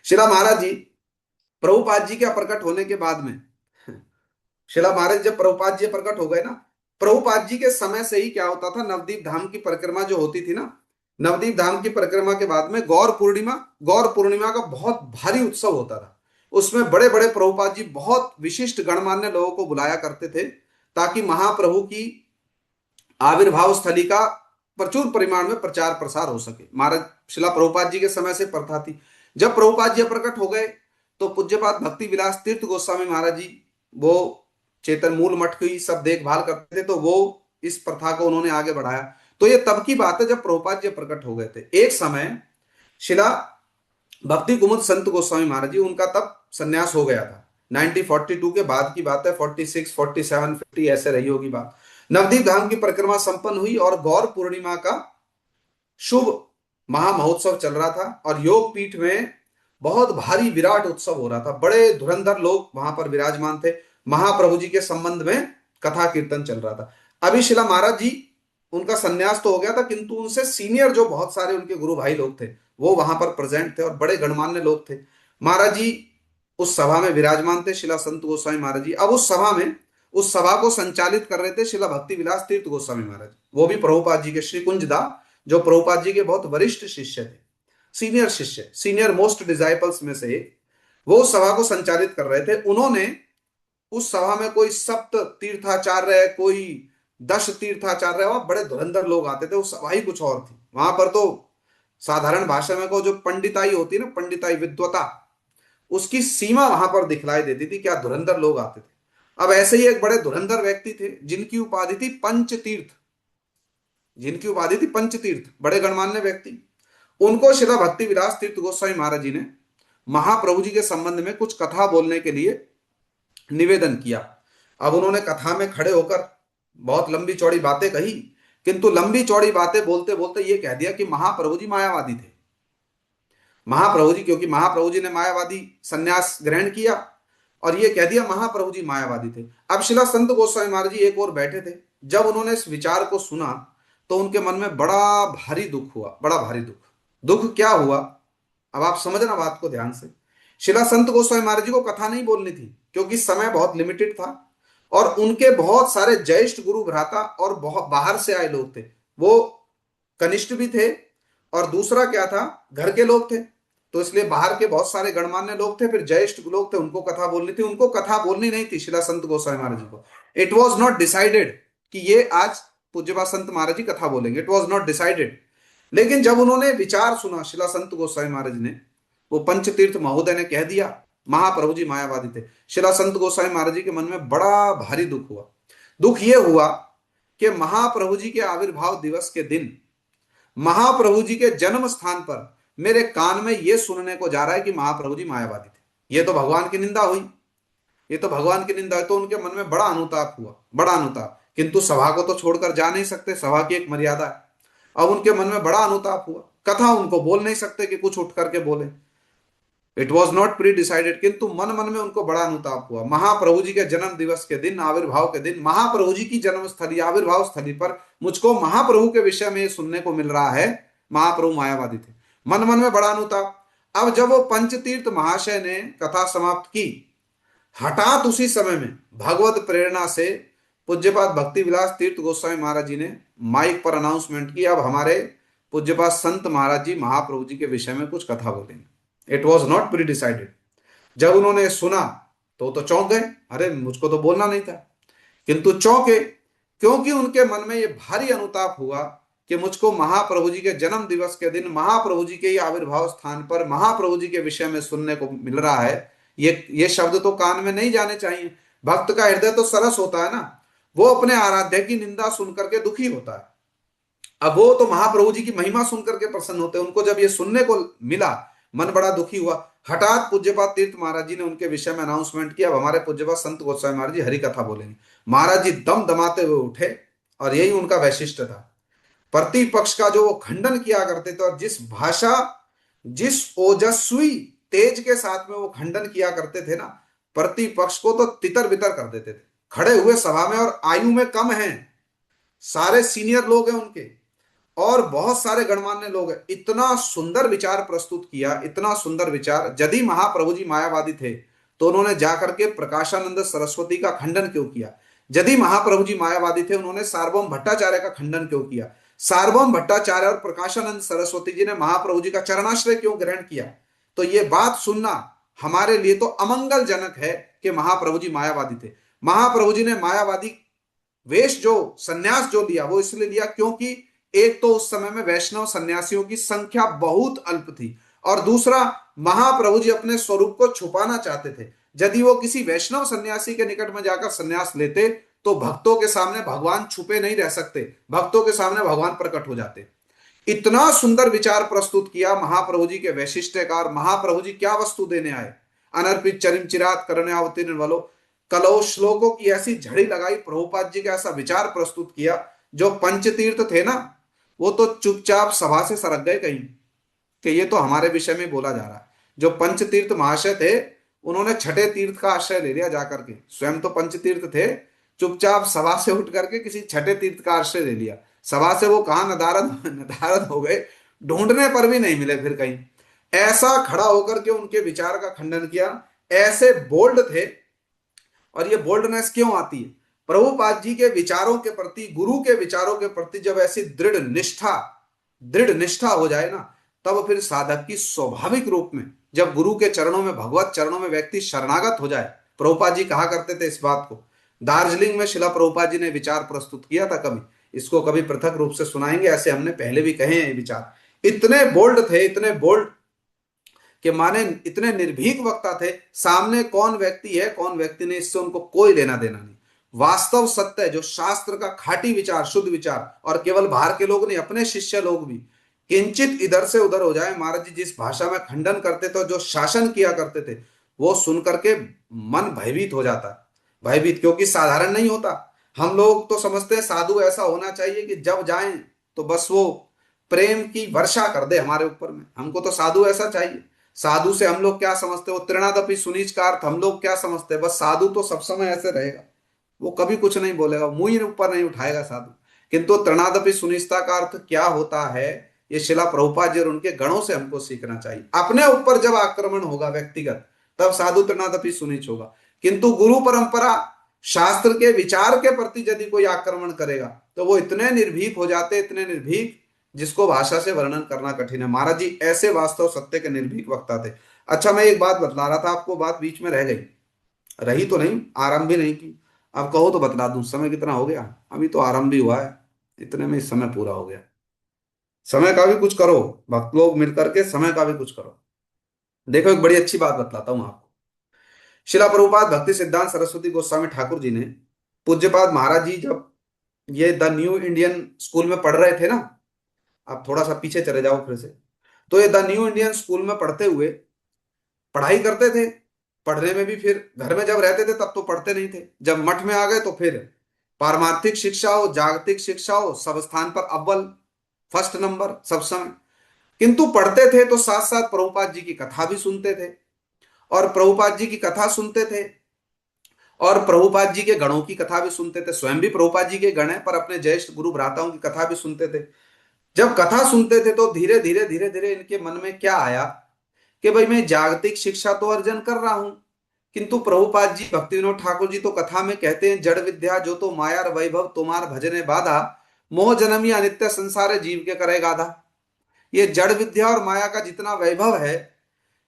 शिला महाराज जी, प्रभुपाद जी के प्रकट होने के बाद में, शिला महाराज जब प्रभुपाद जी प्रकट हो गए ना, प्रभुपाद जी के समय से ही क्या होता था, नवदीप धाम की परिक्रमा जो होती थी ना, नवदीप धाम की परिक्रमा के बाद में गौर पूर्णिमा का बहुत भारी उत्सव होता था। उसमें बड़े बड़े प्रभुपाद जी बहुत विशिष्ट गणमान्य लोगों को बुलाया करते थे, ताकि महाप्रभु की आविर्भाव स्थली का प्रचुर परिमाण में प्रचार प्रसार हो सके। महाराज शिला प्रभुपाद जी के समय से प्रथा थी। जब प्रभुपाद जी प्रकट हो गए, तो पूज्यपाद भक्ति विलास तीर्थ गोस्वामी महाराज जी, वो चेतन मूल मठ की सब देखभाल करते थे, तो वो इस प्रथा को उन्होंने आगे बढ़ाया। तो ये तब की बात है जब प्रभुपाद जी प्रकट हो गए थे। एक समय शिला भक्ति कुमुद संत गोस्वामी महाराज जी, उनका तब संन्यास हो गया था। 1942 के बाद की बात है, 46, 47, 50 ऐसे रही होगी बात। नवदीप धाम की परिक्रमा संपन्न हुई और गौर पूर्णिमा का शुभ महामहोत्सव चल रहा था, और योग पीठ में बहुत भारी विराट उत्सव हो रहा था। बड़े धुरंधर लोग वहां पर विराजमान थे, महाप्रभु जी के संबंध में कथा कीर्तन चल रहा था। अभी शिला महाराज जी, उनका संन्यास तो हो गया था, किंतु उनसे सीनियर जो बहुत सारे उनके गुरु भाई लोग थे, वो वहां पर प्रेजेंट थे और बड़े गणमान्य लोग थे। महाराज जी उस सभा में विराजमान थे, शिला संत गोस्वामी महाराज जी। अब उस सभा को संचालित कर रहे थे शिला भक्ति विलास तीर्थ गोस्वामी महाराज, वो भी प्रभुपाद जी के श्री कुंजदा, जो प्रभुपाद जी के बहुत वरिष्ठ शिष्य थे, सीनियर शिष्य, सीनियर मोस्ट डिसाइपल्स में से एक, वो उस सभा को संचालित कर रहे थे। उन्होंने उस सभा में कोई सप्त तीर्थाचार्य, कोई 10 तीर्थाचार्य, वहां बड़े धुरंधर लोग आते थे, वो सभा ही कुछ और थी। वहां पर तो साधारण भाषा में को जो पंडिताई होती है ना, पंडिताई विद्वता, उसकी सीमा वहां पर दिखलाई देती थी, क्या धुरंधर लोग आते थे। अब ऐसे ही एक बड़े धुरंधर व्यक्ति थे, जिनकी उपाधि थी पंचतीर्थ, जिनकी उपाधि थी पंचतीर्थ, बड़े गणमान्य व्यक्ति। उनको शिला भक्ति विलास तीर्थ गोस्वामी महाराज जी ने महाप्रभु जी के संबंध में कुछ कथा बोलने के लिए निवेदन किया। अब उन्होंने कथा में खड़े होकर बहुत लंबी चौड़ी बातें कही, किंतु लंबी चौड़ी बातें बोलते बोलते ये कह दिया कि महाप्रभु जी मायावादी थे। महाप्रभु जी, क्योंकि महाप्रभु जी ने मायावादी संन्यास ग्रहण किया, और ये कह दिया महाप्रभु जी मायावादी थे। अब शिला संत गोस्वामी महाराज जी एक और बैठे थे। जब उन्होंने इस विचार को सुना, तो उनके मन में बड़ा भारी दुख हुआ, बड़ा भारी दुख। दुख क्या हुआ, अब आप समझना बात को ध्यान से। शिला संत गोस्वामी महाराज जी को कथा नहीं बोलनी थी, क्योंकि समय बहुत लिमिटेड था, और उनके बहुत सारे ज्येष्ठ गुरु भ्राता और बहुत बाहर से आए लोग थे। वो कनिष्ठ भी थे, और दूसरा क्या था, घर के लोग थे। तो इसलिए बाहर के बहुत सारे गणमान्य लोग थे, फिर ज्येष्ठ लोग थे, उनको कथा बोलनी थी। उनको कथा बोलनी नहीं थी शिला संत गोस्वामी महाराज जी को। इट वॉज नॉट डिसाइडेड कि ये आज पूज्यपाद संत महाराज जी कथा बोलेंगे, इट वॉज नॉट डिसाइडेड। लेकिन जब उन्होंने विचार सुना शिला संत गोस्वामी महाराज ने, वो पंचतीर्थ महोदय ने कह दिया महाप्रभु जी मायावादी थे, शिला संत गोस्वामी महाराज जी के मन में बड़ा भारी दुख हुआ। दुख ये हुआ कि महाप्रभु जी के आविर्भाव दिवस के दिन, महाप्रभु जी के जन्म स्थान पर मेरे कान में यह सुनने को जा रहा है कि महाप्रभु जी मायावादी थे। ये तो भगवान की निंदा हुई, ये तो भगवान की निंदा है। तो उनके मन में बड़ा अनुताप हुआ, बड़ा अनुताप, किंतु सभा को तो छोड़कर जा नहीं सकते, सभा की एक मर्यादा है। अब उनके मन में बड़ा अनुताप हुआ, कथा उनको बोल नहीं सकते कि कुछ उठ करके बोले, it was not pre decided, किंतु मन मन में उनको बड़ा अनुताप हुआ। महाप्रभु जी के जन्म दिवस के दिन, आविर्भाव के दिन, महाप्रभु जी की जन्म स्थली, आविर्भाव स्थली पर मुझको महाप्रभु के विषय में ये सुनने को मिल रहा है, महाप्रभु मायावादी थे। मन मन में बड़ा अनुताप। अब जब वो पंचतीर्थ महाशय ने कथा समाप्त की, हठात उसी समय में भगवत प्रेरणा से पूज्यपाद भक्ति विलास तीर्थ गोस्वामी महाराज जी ने माइक पर अनाउंसमेंट की, अब हमारे पूज्यपाद संत महाराज जी महाप्रभु जी के विषय में कुछ कथा बोलेंगे। It was not pre decided. जब उन्होंने सुना तो चौंक गए, अरे मुझको तो बोलना नहीं था, किंतु चौंके क्योंकि उनके मन में ये भारी अनुताप हुआ कि मुझको महाप्रभु जी के जन्म दिवस के दिन, महाप्रभु जी के ही आविर्भाव स्थान पर महाप्रभु जी के विषय में सुनने को मिल रहा है। ये शब्द तो कान में नहीं जाने चाहिए। भक्त का हृदय तो सरस होता है ना, वो अपने आराध्य की निंदा सुनकर के दुखी होता है। अब वो तो महाप्रभु जी की महिमा सुनकर के प्रसन्न होते हैं, उनको जब ये सुनने को मिला मन बड़ा दुखी हुआ। हठात पूज्यपाद तीर्थ महाराज जी ने उनके विषय में अनाउंसमेंट किया, अब हमारे पूज्यपाद संत गोस्वामी महाराज जी हरि कथा बोलेंगे। महाराज जी दम दमाते हुए उठे और यही उनका वैशिष्ट्य था। प्रतिपक्ष का जो वो खंडन किया करते थे और जिस भाषा, जिस ओजस्वी तेज के साथ में वो खंडन किया करते थे ना, प्रतिपक्ष को तो तितर बितर कर देते थे। खड़े हुए सभा में, और आयु में कम हैं, सारे सीनियर लोग हैं उनके, और बहुत सारे गणमान्य लोग हैं। इतना सुंदर विचार प्रस्तुत किया, इतना सुंदर विचार। यदि महाप्रभु जी मायावादी थे तो उन्होंने जाकर के प्रकाशानंद सरस्वती का खंडन क्यों किया? यदि महाप्रभु जी मायावादी थे, उन्होंने सार्वभौम भट्टाचार्य का खंडन क्यों किया? सार्वभौम भट्टाचार्य और प्रकाशानंद सरस्वती जी ने महाप्रभु जी का चरणाश्रय क्यों ग्रहण किया? तो ये बात सुनना हमारे लिए तो अमंगलजनक है कि महाप्रभु जी मायावादी थे। महाप्रभु जी ने मायावादी वेश, जो संन्यास जो लिया, वो इसलिए लिया क्योंकि एक तो उस समय में वैष्णव सन्यासियों की संख्या बहुत अल्प थी, और दूसरा महाप्रभु जी अपने स्वरूप को छुपाना चाहते थे। यदि वो किसी वैष्णव सन्यासी के निकट में जाकर सन्यास लेते तो भक्तों के सामने भगवान छुपे नहीं रह सकते, भक्तों के सामने भगवान प्रकट हो जाते। इतना सुंदर विचार प्रस्तुत किया महाप्रभु जी के वैशिष्ट्यकार। महाप्रभु जी क्या वस्तु देने आए? अनर्पित चरिम चिरात करने अवतीर्ण वालो, कलो श्लोकों की ऐसी झड़ी लगाई प्रभुपाद जी का ऐसा विचार प्रस्तुत किया। जो पंचतीर्थ थे ना, वो तो चुपचाप सभा से सरक गए कहीं कि ये तो हमारे विषय में बोला जा रहा है। जो पंचतीर्थ महाशय थे, उन्होंने छठे तीर्थ का आश्रय ले लिया जाकर के। स्वयं तो पंचतीर्थ थे, चुपचाप सभा से उठ करके किसी छठे तीर्थ का आश्रय ले लिया। सभा से वो कहां नदारद हो गए, ढूंढने पर भी नहीं मिले फिर कहीं। ऐसा खड़ा होकर के उनके विचार का खंडन किया, ऐसे बोल्ड थे। और ये बोल्डनेस क्यों आती है? प्रभुपाद जी के विचारों के प्रति, गुरु के विचारों के प्रति जब ऐसी दृढ़ निष्ठा हो जाए ना, तब फिर साधक की स्वाभाविक रूप में, जब गुरु के चरणों में, भगवत चरणों में व्यक्ति शरणागत हो जाए। प्रभुपाद जी कहा करते थे इस बात को। दार्जिलिंग में शिला प्रभुपाद जी ने विचार प्रस्तुत किया था, कभी इसको कभी पृथक रूप से सुनाएंगे, ऐसे हमने पहले भी कहे हैं ये विचार। इतने बोल्ड थे, इतने बोल्ड कि माने इतने निर्भीक वक्ता थे, सामने कौन व्यक्ति है कौन व्यक्ति नहीं, इससे उनको कोई लेना देना नहीं। वास्तव सत्य, जो शास्त्र का खाटी विचार, शुद्ध विचार, और केवल बाहर के लोग नहीं, अपने शिष्य लोग भी किंचित इधर से उधर हो जाए, महाराज जी जिस भाषा में खंडन करते थे, जो शासन किया करते थे, वो सुन करके मन भयभीत हो जाता है। भयभीत क्योंकि साधारण नहीं होता। हम लोग तो समझते हैं साधु ऐसा होना चाहिए कि जब जाएं तो बस वो प्रेम की वर्षा कर दे हमारे ऊपर में। हमको तो साधु ऐसा चाहिए। साधु से हम लोग क्या समझते हो? तृणादपि सुनीच का अर्थ हम लोग क्या समझते हैं? बस साधु तो सब समय ऐसे रहेगा, वो कभी कुछ नहीं बोलेगा, मुंह ही ऊपर नहीं उठाएगा साधु। किंतु तृणादपि सुनिश्ता का अर्थ क्या होता है, ये शिला प्रभुपाद जी और उनके गणों से हमको सीखना चाहिए। अपने ऊपर जब आक्रमण होगा व्यक्तिगत, तब साधु तृणादपि सुनीच होगा। किंतु गुरु परंपरा, शास्त्र के विचार के प्रति यदि कोई आक्रमण करेगा तो वो इतने निर्भीक हो जाते, इतने निर्भीक, जिसको भाषा से वर्णन करना कठिन है। महाराज जी ऐसे वास्तव सत्य के निर्भीक वक्ता थे। अच्छा, मैं एक बात बतला रहा था आपको, बात बीच में रह गई, रही तो नहीं, आरंभ भी नहीं की। अब कहो तो बतला दूं। समय कितना हो गया? अभी तो आरंभ भी हुआ है, इतने में समय पूरा हो गया। समय का भी कुछ करो, भक्त लोग मिलकर के समय का भी कुछ करो। देखो, एक बड़ी अच्छी बात बतलाता हूं आपको। शिला प्रभुपाद भक्ति सिद्धांत सरस्वती गोस्वामी ठाकुर जी ने, पूज्यपाद महाराज जी जब ये द न्यू इंडियन स्कूल में पढ़ रहे थे ना, आप थोड़ा सा पीछे चले जाओ फिर से, तो ये द न्यू इंडियन स्कूल में पढ़ते हुए पढ़ाई करते थे। पढ़ने में भी, फिर घर में जब रहते थे तब तो पढ़ते नहीं थे, जब मठ में आ गए तो फिर पारमार्थिक शिक्षा हो, जागतिक शिक्षा हो, सब स्थान पर अव्वल, फर्स्ट नंबर सब समय। किंतु पढ़ते थे तो साथ साथ प्रभुपाद जी की कथा भी सुनते थे, और प्रभुपाद जी की कथा सुनते थे और प्रभुपाद जी के गणों की कथा भी सुनते थे। स्वयं भी प्रभुपाद जी के गण हैं, पर अपने ज्येष्ठ गुरु भ्राताओं की कथा भी सुनते थे। जब कथा सुनते थे तो धीरे धीरे धीरे धीरे इनके मन में क्या आया कि भाई मैं जागतिक शिक्षा तो अर्जन कर रहा हूं, किंतु प्रभुपाद जी, भक्ति विनोद ठाकुर जी तो कथा में कहते हैं, जड़ विद्या जो तो मायार वैभव तुम्हार भजने बाधा, मोह जन्मी अनित्य संसार जीव के करे गाधा। ये जड़ विद्या और माया का जितना वैभव है,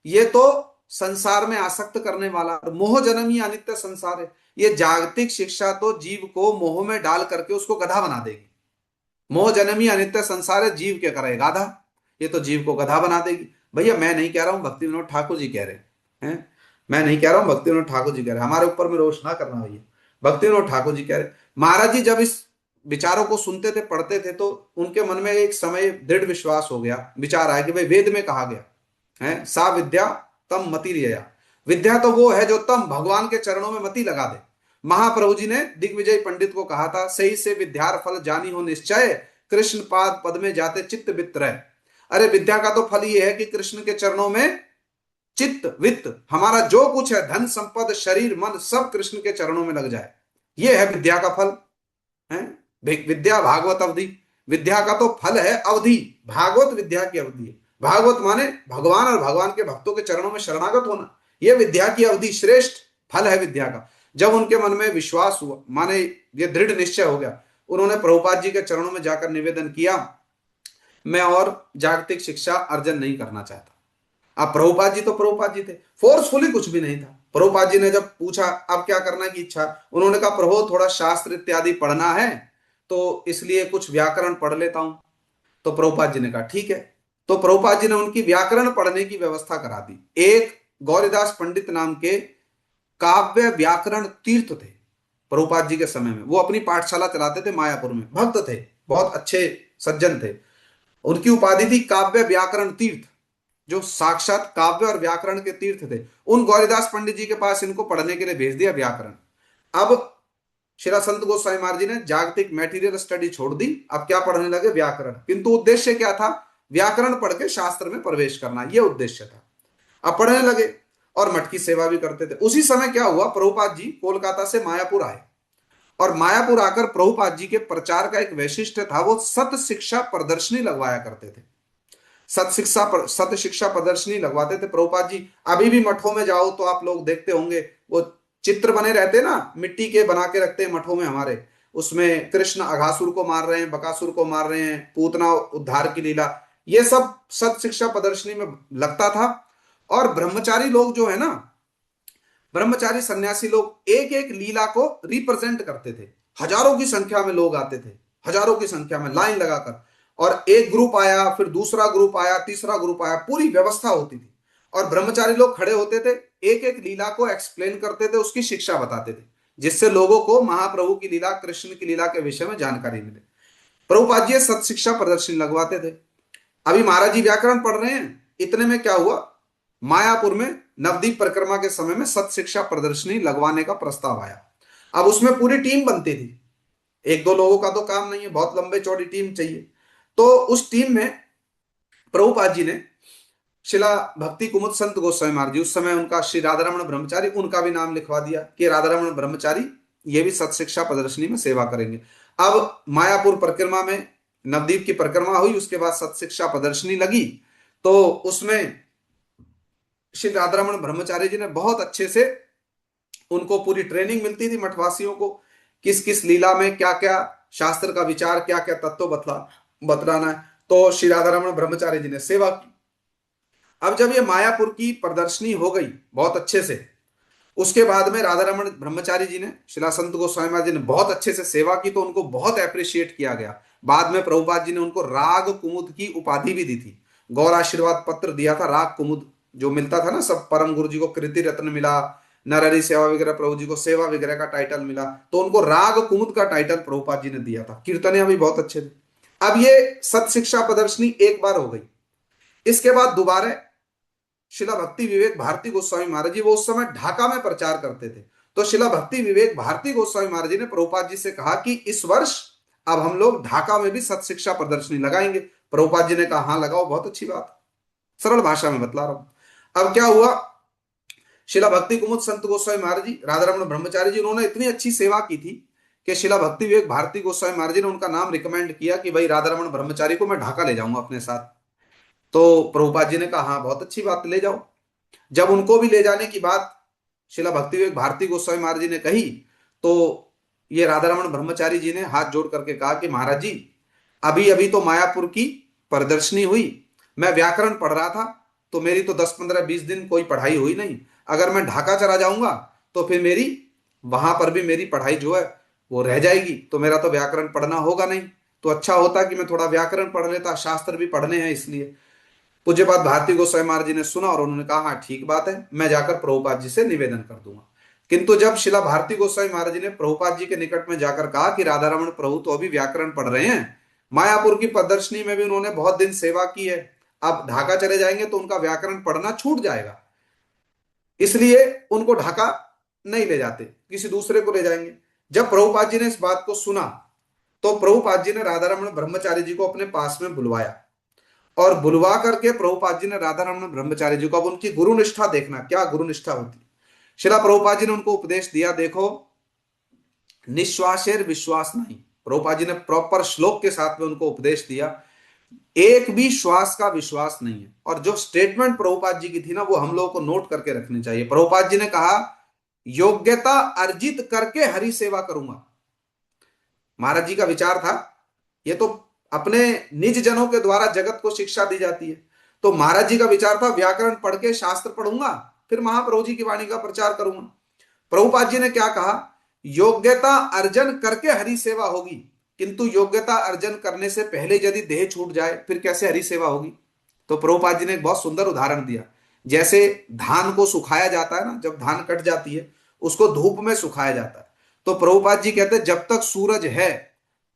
ये तो संसार में आसक्त करने वाला, मोह जन्मी अनित्य संसार है। ये जागतिक शिक्षा तो जीव को मोह में डाल करके उसको गधा बना देगी। मोह जन्मी अनित्य संसार है, जीव के करे गाधा, ये तो जीव को गधा बना देगी। भैया मैं नहीं कह रहा हूं, भक्ति विनोद ठाकुर जी कह रहे हैं, मैं नहीं कह रहा हूं, भक्ति विनोद ठाकुर जी कह रहे हैं। हमारे ऊपर में रोष ना करना भैया, भक्ति विनोद ठाकुर जी कह रहे हैं। महाराज जी जब इस विचारों को सुनते थे, पढ़ते थे, तो उनके मन में एक समय दृढ़ विश्वास हो गया, विचार आया कि भाई वेद में कहा गया है, सा विद्या तम मति रिया। विद्या तो वो है जो तम भगवान के चरणों में मति लगा दे। महाप्रभु जी ने दिग्विजय पंडित को कहा था, सही से विद्यार फल जानी हो निश्चय, कृष्ण पाद पद में जाते चित्त वित्त रहे। अरे विद्या का तो फल ये है कि कृष्ण के चरणों में चित्त वित्त, हमारा जो कुछ है, धन संपद शरीर मन, सब कृष्ण के चरणों में लग जाए, ये है विद्या का फल है। विद्या भागवत अवधि, विद्या का तो फल है अवधि, भागवत विद्या की अवधि है। भागवत माने भगवान और भगवान के भक्तों के चरणों में शरणागत होना, यह विद्या की अवधि, श्रेष्ठ फल है विद्या का। जब उनके मन में विश्वास हुआ, माने ये दृढ़ निश्चय हो गया, उन्होंने प्रभुपाद जी के चरणों में जाकर निवेदन किया, मैं और जागतिक शिक्षा अर्जन नहीं करना चाहता। अब प्रभुपाद जी तो प्रभुपाद जी थे, फोर्सफुली कुछ भी नहीं था। प्रभुपाद जी ने जब पूछा अब क्या करने की इच्छा, उन्होंने कहा प्रभु थोड़ा शास्त्र इत्यादि पढ़ना है, तो इसलिए कुछ व्याकरण पढ़ लेता हूं। तो प्रभुपाद जी ने कहा ठीक है। तो प्रभुपाद जी ने उनकी व्याकरण पढ़ने की व्यवस्था करा दी। एक गौरीदास पंडित नाम के काव्य व्याकरण तीर्थ थे प्रभुपाद जी के समय में, वो अपनी पाठशाला चलाते थे मायापुर में, भक्त थे, बहुत अच्छे सज्जन थे। उनकी उपाधि थी काव्य व्याकरण तीर्थ, जो साक्षात काव्य और व्याकरण के तीर्थ थे। उन गौरीदास पंडित जी के पास इनको पढ़ने के लिए भेज दिया व्याकरण। अब श्री संत गोस्वामी महाराज जी ने जागतिक मैटीरियल स्टडी छोड़ दी, अब क्या पढ़ने लगे, व्याकरण। किंतु उद्देश्य क्या था, व्याकरण पढ़ के शास्त्र में प्रवेश करना, यह उद्देश्य था। अब पढ़ने लगे और मठ की सेवा भी करते थे। उसी समय क्या हुआ, प्रभुपाद जी कोलकाता से मायापुर आए, और मायापुर आकर प्रभुपाद जी के प्रचार का एक वैशिष्ट्य था, वो सत शिक्षा प्रदर्शनी लगवाया करते थे। सत शिक्षा प्रदर्शनी लगवाते थे प्रभुपाद जी। अभी भी मठों में जाओ तो आप लोग देखते होंगे, वो चित्र बने रहते ना, मिट्टी के बना के रखते हैं मठों में हमारे, उसमें कृष्ण अघासुर को मार रहे हैं, बकासुर को मार रहे हैं, पूतना उद्धार की लीला, ये सब सत शिक्षा प्रदर्शनी में लगता था। और ब्रह्मचारी लोग जो है ना, ब्रह्मचारी सन्यासी लोग एक एक लीला को रिप्रेजेंट करते थे। हजारों की संख्या में लोग आते थे, हजारों की संख्या में लाइन लगाकर, और एक ग्रुप आया, फिर दूसरा ग्रुप आया, तीसरा ग्रुप आया, पूरी व्यवस्था होती थी। और ब्रह्मचारी लोग खड़े होते थे, एक एक लीला को एक्सप्लेन करते थे, उसकी शिक्षा बताते थे, जिससे लोगों को महाप्रभु की लीला, कृष्ण की लीला के विषय में जानकारी मिले। प्रभुपाद जी सत शिक्षा प्रदर्शनी लगवाते थे। अभी महाराज जी व्याकरण पढ़ रहे हैं, इतने में क्या हुआ, मायापुर में नवदीप परिक्रमा के समय में सत शिक्षा प्रदर्शनी लगवाने का प्रस्ताव आया। अब उसमें पूरी टीम बनती थी, एक दो लोगों का तो काम नहीं है, बहुत लंबे चौड़ी टीम चाहिए। तो उस टीम में प्रभुपाद जी ने शिला भक्ति कुमुद संत गोस्वामी महाराज जी, उस समय उनका श्री राधारमण ब्रह्मचारी, उनका भी नाम लिखवा दिया कि राधारमण ब्रह्मचारी ये भी सत शिक्षा प्रदर्शनी में सेवा करेंगे। अब मायापुर परिक्रमा में नवदीप की परिक्रमा हुई, उसके बाद सत शिक्षा प्रदर्शनी लगी, तो उसमें श्री राधारमण ब्रह्मचारी जी ने बहुत अच्छे से, उनको पूरी ट्रेनिंग मिलती थी मठवासियों को, किस किस लीला में क्या क्या शास्त्र का विचार, क्या क्या तत्व बतलाना है। तो श्री राधारमण ब्रह्मचारी जी ने सेवा की। अब जब ये मायापुर की प्रदर्शनी हो गई बहुत अच्छे से, उसके बाद में राधारमण ब्रह्मचारी जी ने, शिला संत गोस्वामी महाराज जी ने बहुत अच्छे से सेवा की, तो उनको बहुत अप्रिशिएट किया गया। बाद में प्रभुपाद जी ने उनको राग कुमुद की उपाधि भी दी थी, गौर आशीर्वाद पत्र दिया था। राग कुमुद जो मिलता था ना, सब परम गुरु जी को कृति रत्न मिला, नरहरि सेवा वगैरह प्रभु जी को सेवा वगैरह का टाइटल मिला, तो उनको राग कुमुद का टाइटल प्रभुपाद जी ने दिया था। कीर्तनिया भी बहुत अच्छे थे। अब ये सत शिक्षा प्रदर्शनी एक बार हो गई, इसके बाद दोबारा शिला भक्ति विवेक भारती गोस्वामी महाराज जी, वो उस समय ढाका में प्रचार करते थे, तो शिला भक्ति विवेक भारती गोस्वामी महाराज जी ने प्रभुपाद जी से कहा कि इस वर्ष अब हम लोग ढाका में भी सत शिक्षा प्रदर्शनी लगाएंगे। प्रभुपाद जी ने कहा हाँ लगाओ, बहुत अच्छी बात, सरल भाषा में बतला रहा हूं। अब क्या हुआ, शिला भक्ति कुमुद संत गोस्वामी महाराज जी, राधा रमण ब्रह्मचारी जी, उन्होंने इतनी अच्छी सेवा की थी कि शिला भक्ति विवेक भारती गोस्वामी महाराज जी ने उनका नाम रिकमेंड किया कि भाई राधा रमण ब्रह्मचारी को मैं ढाका ले जाऊंगा अपने साथ। तो प्रभुपाद जी ने कहा हाँ बहुत अच्छी बात, ले जाओ। जब उनको भी ले जाने की बात शिला भक्ति विवेक भारती गोस्वामी महाराज जी ने कही, तो ये राधा रमण ब्रह्मचारी जी ने हाथ जोड़ करके कहा कि महाराज जी अभी अभी तो मायापुर की प्रदर्शनी हुई, मैं व्याकरण पढ़ रहा था, तो मेरी तो 10-15-20 दिन कोई पढ़ाई हुई नहीं। अगर मैं ढाका चला जाऊंगा तो फिर मेरी वहां पर भी मेरी पढ़ाई जो है वो रह जाएगी, तो मेरा तो व्याकरण पढ़ना होगा नहीं। तो अच्छा होता कि मैं थोड़ा व्याकरण पढ़ लेता, शास्त्र भी पढ़ने हैं इसलिए। पूज्यपाद भारती गोस्वामी महाराज जी ने सुना और उन्होंने कहा हाँ ठीक बात है, मैं जाकर प्रभुपाद जी से निवेदन कर दूंगा। किंतु जब शिला भारती गोस्वामी महाराज जी ने प्रभुपाद जी के निकट में जाकर कहा कि राधा रमण प्रभु तो अभी व्याकरण पढ़ रहे हैं, मायापुर की प्रदर्शनी में भी उन्होंने बहुत दिन सेवा की है, अब ढाका चले जाएंगे तो उनका व्याकरण पढ़ना छूट जाएगा, इसलिए उनको ढाका नहीं ले जाते, किसी दूसरे को ले जाएंगे। जब प्रभुपाद जी ने इस बात को सुना तो प्रभुपाद जी ने राधा रमण ब्रह्मचारी जी को अपने पास में बुलवाया और बुलवा करके प्रभुपाद जी ने राधा रमण ब्रह्मचारी जी को, अब उनकी गुरु निष्ठा देखना क्या गुरु निष्ठा होती। शिला प्रभुपाद जी ने उनको उपदेश दिया, देखो निश्वासेर विश्वास नहीं। प्रभुपाद जी ने प्रॉपर श्लोक के साथ में उनको उपदेश दिया, एक भी श्वास का विश्वास नहीं है। और जो स्टेटमेंट प्रभुपाद जी की थी ना वो हम लोगों को नोट करके रखनी चाहिए। प्रभुपाद जी ने कहा योग्यता अर्जित करके हरि सेवा करूंगा। महाराज जी का विचार था, ये तो अपने निज जनों के द्वारा जगत को शिक्षा दी जाती है, तो महाराज जी का विचार था व्याकरण पढ़ के शास्त्र पढ़ूंगा फिर महाप्रभु जी की वाणी का प्रचार करूंगा। प्रभुपाद जी ने क्या कहा, योग्यता अर्जन करके हरि सेवा होगी, किंतु योग्यता अर्जन करने से पहले यदि देह छूट जाए फिर कैसे हरि सेवा होगी। तो प्रभुपाद जी ने एक बहुत सुंदर उदाहरण दिया, जैसे धान को सुखाया जाता है ना, जब धान कट जाती है उसको धूप में सुखाया जाता है, तो प्रभुपाद जी कहते हैं जब तक सूरज है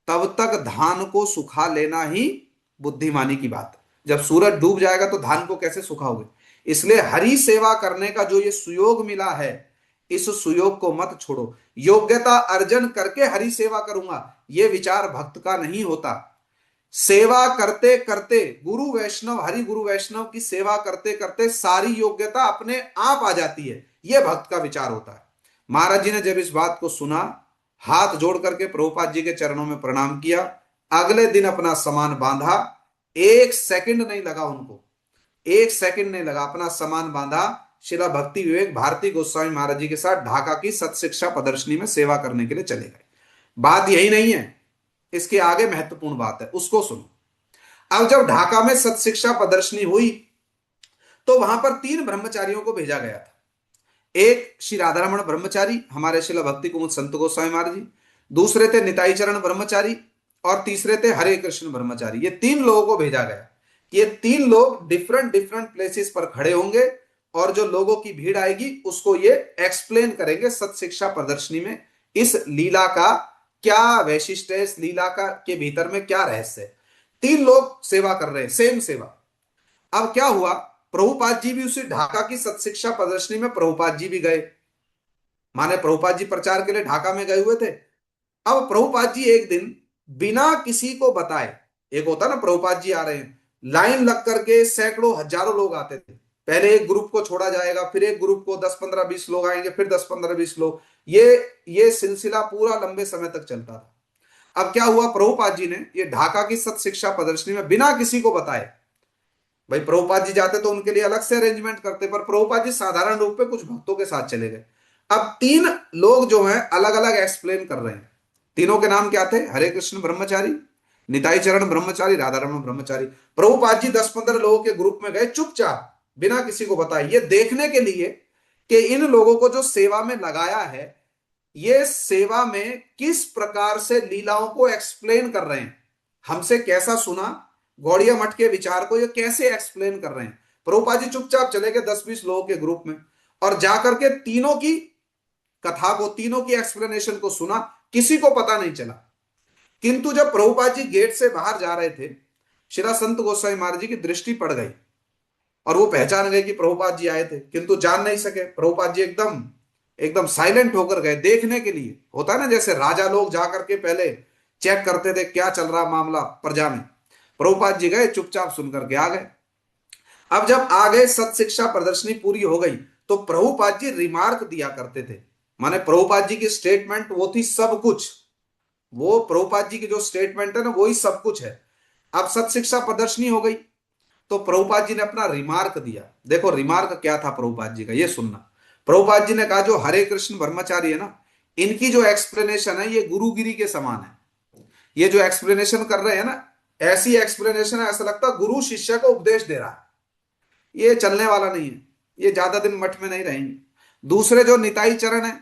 तब तक धान को सुखा लेना ही बुद्धिमानी की बात है, जब सूरज डूब जाएगा तो धान को कैसे सुखाओगे। इसलिए हरि सेवा करने का जो ये सुयोग मिला है, इस सुयोग को मत छोड़ो। योग्यता अर्जन करके हरि सेवा करूंगा, ये विचार भक्त का नहीं होता। सेवा करते करते गुरु वैष्णव, हरि गुरु वैष्णव की सेवा करते करते सारी योग्यता अपने आप आ जाती है, यह भक्त का विचार होता है। महाराज जी ने जब इस बात को सुना, हाथ जोड़ करके प्रभुपाद जी के चरणों में प्रणाम किया, अगले दिन अपना सामान बांधा, एक सेकंड नहीं लगा उनको, एक सेकंड नहीं लगा, अपना सामान बांधा, शिला भक्ति विवेक भारती गोस्वामी महाराज जी के साथ ढाका की सत शिक्षा प्रदर्शनी में सेवा करने के लिए चले गए। बात यही नहीं है, इसके आगे महत्वपूर्ण बात है, उसको सुनो। अब जब ढाका में सत शिक्षा प्रदर्शनी हुई तो वहां पर 3 ब्रह्मचारियों को भेजा गया था। एक श्री राधारमण ब्रह्मचारी, हमारे शिला भक्ति कुमुद संत गोस्वामी महाराज जी, दूसरे थे निताई चरण ब्रह्मचारी और तीसरे थे हरे कृष्ण ब्रह्मचारी। ये 3 लोगों को भेजा गया। ये 3 लोग डिफरेंट डिफरेंट प्लेसेस पर खड़े होंगे और जो लोगों की भीड़ आएगी उसको ये एक्सप्लेन करेंगे सत शिक्षा प्रदर्शनी में, इस लीला का क्या वैशिष्ट है, इस लीला का के भीतर में क्या रहस्य है। 3 लोग सेवा कर रहे हैं, सेम सेवा। अब क्या हुआ, प्रभुपाद जी भी उसी ढाका की सत शिक्षा प्रदर्शनी में प्रभुपाद जी भी गए, माने प्रभुपाद जी प्रचार के लिए ढाका में गए हुए थे। अब प्रभुपाद जी एक दिन बिना किसी को बताए, एक होता ना प्रभुपाद जी आ रहे हैं, लाइन लग करके सैकड़ों हजारों लोग आते थे, पहले एक ग्रुप को छोड़ा जाएगा, फिर एक ग्रुप को 10-15-20 लोग आएंगे, फिर 10-15-20 लोग, ये सिलसिला पूरा लंबे समय तक चलता था। अब क्या हुआ, प्रभुपाद जी ने ये ढाका की सत शिक्षा प्रदर्शनी में बिना किसी को बताए, भाई प्रभुपाद जी जाते तो उनके लिए अलग से अरेंजमेंट करते, पर प्रभुपाद जी साधारण रूप में कुछ भक्तों के साथ चले गए। अब 3 लोग जो हैं अलग अलग एक्सप्लेन कर रहे हैं। तीनों के नाम क्या थे, हरे कृष्ण ब्रह्मचारी, निताई चरण ब्रह्मचारी, राधारमण ब्रह्मचारी। प्रभुपाद जी 10-15 लोगों के ग्रुप में गए चुपचाप, बिना किसी को बताए, ये देखने के लिए कि इन लोगों को जो सेवा में लगाया है, ये सेवा में किस प्रकार से लीलाओं को एक्सप्लेन कर रहे हैं, हमसे कैसा सुना, गौड़िया मठ के विचार को ये कैसे एक्सप्लेन कर रहे हैं। प्रभुपाद जी चुपचाप चले गए 10-20 लोगों के ग्रुप में और जाकर के तीनों की कथा को, तीनों की एक्सप्लेनेशन को सुना, किसी को पता नहीं चला। किंतु जब प्रभुपाद जी गेट से बाहर जा रहे थे, श्री संत गोस्वामी महाराज जी की दृष्टि पड़ गई और वो पहचान गए कि प्रभुपाद जी आए थे, किंतु जान नहीं सके। प्रभुपाद जी एकदम एकदम साइलेंट होकर गए देखने के लिए। होता है ना, जैसे राजा लोग जाकर के पहले चेक करते थे क्या चल रहा मामला प्रजा में, प्रभुपाद जी गए चुपचाप सुन करके आ गए। अब जब आ गए, सत शिक्षा प्रदर्शनी पूरी हो गई, तो प्रभुपाद जी रिमार्क दिया करते थे। माने प्रभुपाद जी की स्टेटमेंट वो थी सब कुछ, वो प्रभुपाद जी की जो स्टेटमेंट है ना वही सब कुछ है। अब सत शिक्षा प्रदर्शनी हो गई, तो प्रभुपाद जी ने अपना रिमार्क दिया। देखो रिमार्क क्या था प्रभुपाद जी का, ये सुनना। प्रभुपाद जी ने कहा जो हरे कृष्ण ब्रह्मचारी है ना, इनकी जो एक्सप्लेनेशन है ये गुरुगिरी के समान है। ये जो एक्सप्लेनेशन कर रहे हैं ना, ऐसी एक्सप्लेनेशन है ऐसा लगता है गुरु शिष्य को उपदेश दे रहा है। ये चलने वाला नहीं है, ये ज्यादा दिन मठ में नहीं रहेंगे। दूसरे जो निताई चरण है,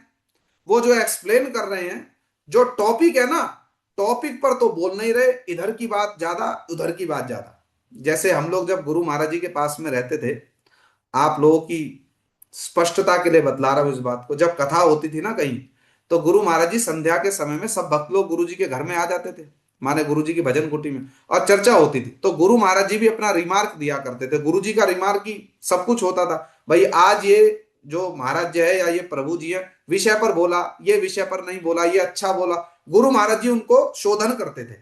वो जो एक्सप्लेन कर रहे हैं, जो टॉपिक है ना, टॉपिक पर तो बोल नहीं रहे, इधर की बात ज्यादा उधर की बात ज्यादा। जैसे हम लोग जब गुरु महाराज जी के पास में रहते थे, आप लोगों की स्पष्टता के लिए बतला रहा हूं इस बात को, जब कथा होती थी ना कहीं, तो गुरु महाराज जी संध्या के समय में सब भक्त लोग गुरु जी के घर में आ जाते थे, माने गुरु जी की भजन कुटी में, और चर्चा होती थी। तो गुरु महाराज जी भी अपना रिमार्क दिया करते थे। गुरु जी का रिमार्क ही सब कुछ होता था। भाई आज ये जो महाराज जी है या ये प्रभु जी है, विषय पर बोला, ये विषय पर नहीं बोला, ये अच्छा बोला, गुरु महाराज जी उनको शोधन करते थे।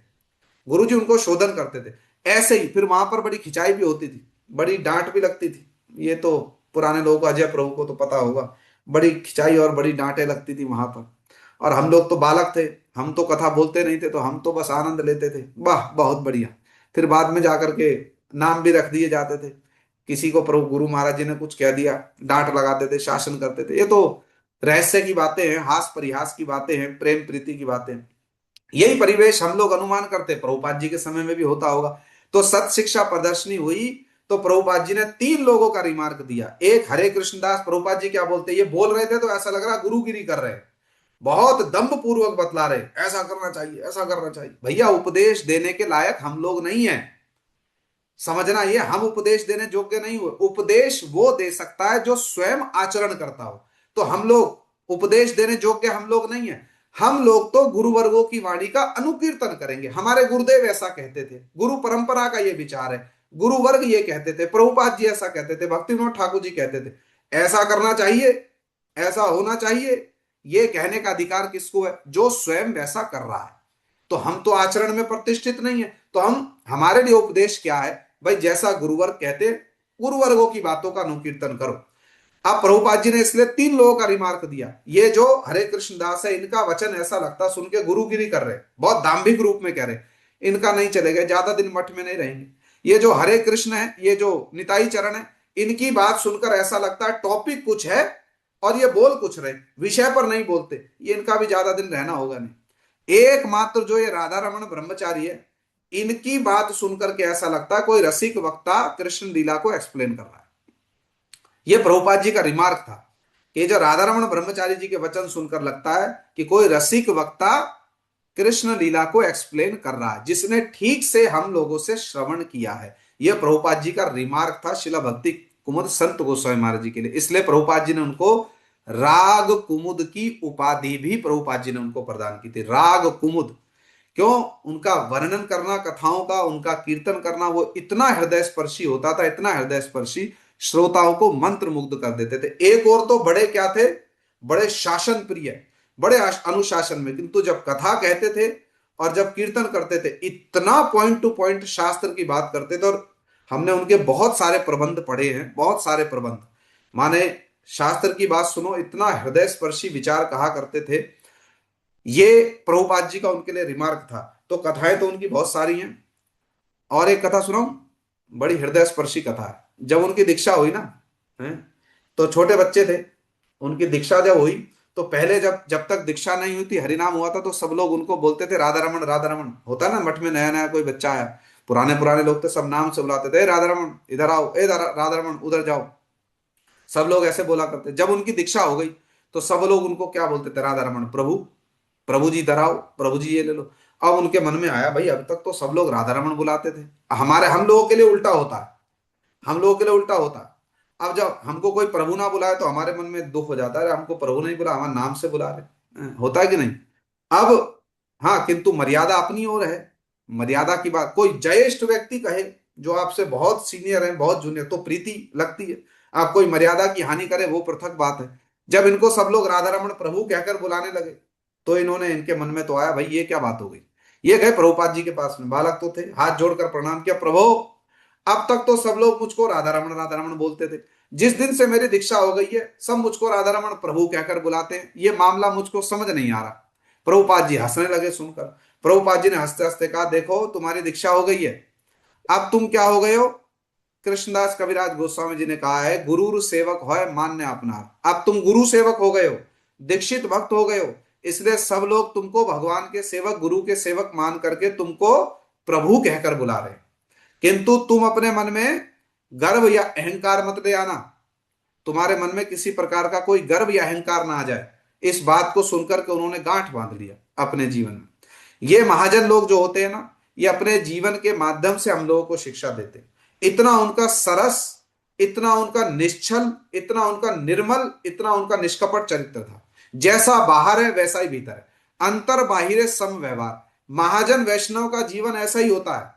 गुरु जी उनको शोधन करते थे। ऐसे ही फिर वहां पर बड़ी खिंचाई भी होती थी, बड़ी डांट भी लगती थी। ये तो पुराने लोगों को, अजय प्रभु को तो पता होगा, बड़ी खिंचाई और बड़ी डांटें लगती थी वहां पर। और हम लोग तो बालक थे, हम तो कथा बोलते नहीं थे, तो हम तो बस आनंद लेते थे, वाह बहुत बढ़िया। फिर बाद में जाकर के नाम भी रख दिए जाते थे। किसी को प्रभु गुरु महाराज जी ने कुछ कह दिया, डांट लगाते थे, शासन करते थे। ये तो रहस्य की बातें हैं, हास परिहास की बातें हैं, प्रेम प्रीति की बातें हैं। यही परिवेश हम लोग अनुमान करते प्रभुपाद जी के समय में भी होता होगा। तो सत शिक्षा प्रदर्शनी हुई, तो प्रभुपाद जी ने 3 लोगों का रिमार्क दिया। एक हरे कृष्णदास, प्रभुपाद जी क्या बोलते, ये बोल रहे थे तो ऐसा लग रहा गुरुगिरी कर रहे हैं, बहुत दम्भ पूर्वक बतला रहे, ऐसा करना चाहिए, ऐसा करना चाहिए। भैया उपदेश देने के लायक हम लोग नहीं है, समझना, ये हम उपदेश देने योग्य नहीं हुए। उपदेश वो दे सकता है जो स्वयं आचरण करता हो। तो हम लोग उपदेश देने योग्य हम लोग नहीं है। हम लोग तो गुरु वर्गों की वाणी का अनुकीर्तन करेंगे। हमारे गुरुदेव ऐसा कहते थे, गुरु परंपरा का ये विचार है, गुरु वर्ग ये कहते थे, प्रभुपाद जी ऐसा कहते थे, भक्ति विनोद ठाकुर जी कहते थे, ऐसा करना चाहिए, ऐसा होना चाहिए। ये कहने का अधिकार किसको है? जो स्वयं वैसा कर रहा है। तो हम तो आचरण में प्रतिष्ठित नहीं है, तो हमारे लिए उपदेश क्या है? भाई जैसा गुरुवर्ग कहते, गुरुवर्गों की बातों का अनुकीर्तन करो। अब प्रभुपाद जी ने इसलिए 3 लोगों का रिमार्क दिया। ये जो हरे कृष्ण दास है, इनका वचन ऐसा लगता सुन के गुरुगिरी कर रहे, बहुत दाम्भिक रूप में कह रहे, इनका नहीं चलेगा, ज्यादा दिन मठ में नहीं रहेंगे। ये जो हरे कृष्ण है, ये जो निताई चरण है, इनकी बात सुनकर ऐसा लगता है टॉपिक कुछ है और ये बोल कुछ रहे, विषय पर नहीं बोलते, ये इनका भी ज्यादा दिन रहना होगा नहीं। एकमात्र जो ये राधा रमन ब्रह्मचारी है, इनकी बात सुनकर के ऐसा लगता है कोई रसिक वक्ता कृष्ण लीला को एक्सप्लेन कर रहा है। यह प्रभुपाद जी का रिमार्क था कि जो राधा रमन ब्रह्मचारी जी के वचन सुनकर लगता है कि कोई रसिक वक्ता कृष्ण लीला को एक्सप्लेन कर रहा है, जिसने ठीक से हम लोगों से श्रवण किया है। यह प्रभुपाद जी का रिमार्क था शिला भक्ति कुमुद संत गोस्वामी महाराज जी के लिए। इसलिए प्रभुपाद जी ने उनको राग कुमुद की उपाधि भी प्रभुपाद जी ने उनको प्रदान की थी। राग कुमुद क्यों? उनका वर्णन करना, कथाओं का उनका कीर्तन करना, वो इतना हृदय स्पर्शी होता था, इतना हृदय स्पर्शी, श्रोताओं को मंत्र मुग्ध कर देते थे। एक और तो बड़े क्या थे, बड़े शासन प्रिय, बड़े अनुशासन में, किंतु जब कथा कहते थे और जब कीर्तन करते थे, इतना पॉइंट टू पॉइंट शास्त्र की बात करते थे। और हमने उनके बहुत सारे प्रबंध पढ़े हैं, बहुत सारे प्रबंध, माने शास्त्र की बात सुनो, इतना हृदय स्पर्शी विचार कहा करते थे। ये प्रभुपाद जी का उनके लिए रिमार्क था। तो कथाएं तो उनकी बहुत सारी हैं, और एक कथा सुनाऊं, बड़ी हृदय स्पर्शी कथा है। जब उनकी दीक्षा हुई ना, है, तो छोटे बच्चे थे, उनकी दीक्षा जब हुई, तो पहले जब जब तक दीक्षा नहीं हुई थी, हरिनाम हुआ था, तो सब लोग उनको बोलते थे राधा रमन, राधा रमन। होता है ना, मठ में नया नया कोई बच्चा आया, पुराने पुराने लोग तो सब नाम से बुलाते थे, राधा रमन इधर आओ, ए राधा रमन उधर जाओ, सब लोग ऐसे बोला करते। जब उनकी दीक्षा हो गई, तो सब लोग उनको क्या बोलते थे? राधा रमन। प्रभु, प्रभु जी इधर आओ, प्रभु जी ये ले लो। अब उनके मन में आया, भाई अब तक तो सब लोग राधा रमन बुलाते थे, हमारे हम लोगों के लिए उल्टा होता है, हम लोगों के लिए उल्टा होता है। अब जब हमको कोई प्रभु ना बुलाए तो हमारे मन में दुख हो जाता है, हमको प्रभु नहीं बुला, हमारे नाम से बुला रहे, होता है कि नहीं? अब हाँ, किंतु मर्यादा अपनी ओर है। मर्यादा की बात, कोई ज्येष्ठ व्यक्ति कहे जो आपसे बहुत सीनियर है, बहुत जूनियर, तो प्रीति लगती है। आप कोई मर्यादा की हानि करे, वो पृथक बात है। जब इनको सब लोग राधा रमन प्रभु कहकर बुलाने लगे, तो इन्होंने, इनके मन में तो आया भाई ये क्या बात हो गई। ये गए प्रभुपाद जी के पास में, बालक तो थे, हाथ जोड़कर प्रणाम किया, प्रभु अब तक तो सब लोग मुझको राधा रमन बोलते थे, जिस दिन से मेरी दीक्षा हो गई है सब मुझको राधा रमन प्रभु कहकर बुलाते हैं, ये मामला मुझको समझ नहीं आ रहा। प्रभुपाद जी हंसने लगे सुनकर। प्रभुपाद जी ने हंसते हंसते कहा, देखो तुम्हारी दीक्षा हो गई है, अब तुम क्या हो गए हो। कृष्णदास कविराज गोस्वामी जी ने कहा है, गुरु सेवक है मान्य अपनार। अब तुम गुरु सेवक हो गए हो, दीक्षित भक्त हो गए हो, इसलिए सब लोग तुमको भगवान के सेवक, गुरु के सेवक मान करके तुमको प्रभु कहकर बुला रहे। किंतु तुम अपने मन में गर्व या अहंकार मत ले आना, तुम्हारे मन में किसी प्रकार का कोई गर्व या अहंकार ना आ जाए। इस बात को सुनकर के उन्होंने गांठ बांध लिया अपने जीवन में। ये महाजन लोग जो होते हैं ना, ये अपने जीवन के माध्यम से हम लोगों को शिक्षा देते हैं। इतना उनका सरस, इतना उनका निश्चल, इतना उनका निर्मल, इतना उनका निष्कपट चरित्र था। जैसा बाहर है वैसा ही भीतर है, अंतर बाहिर सम व्यवहार। महाजन वैष्णव का जीवन ऐसा ही होता है,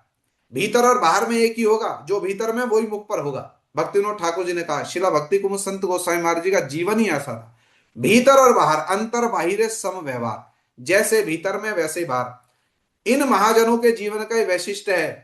भीतर और बाहर में एक ही होगा, जो भीतर में वही मुख पर होगा। भक्ति विनोद ठाकुर जी ने कहा, शिला भक्ति कुमुद संत गोस्वामी महाराज जी का जीवन ही ऐसा था, भीतर और बाहर, अंतर बाहिर सम व्यवहार, जैसे भीतर में वैसे ही बाहर। इन महाजनों के जीवन का ही वैशिष्ट है।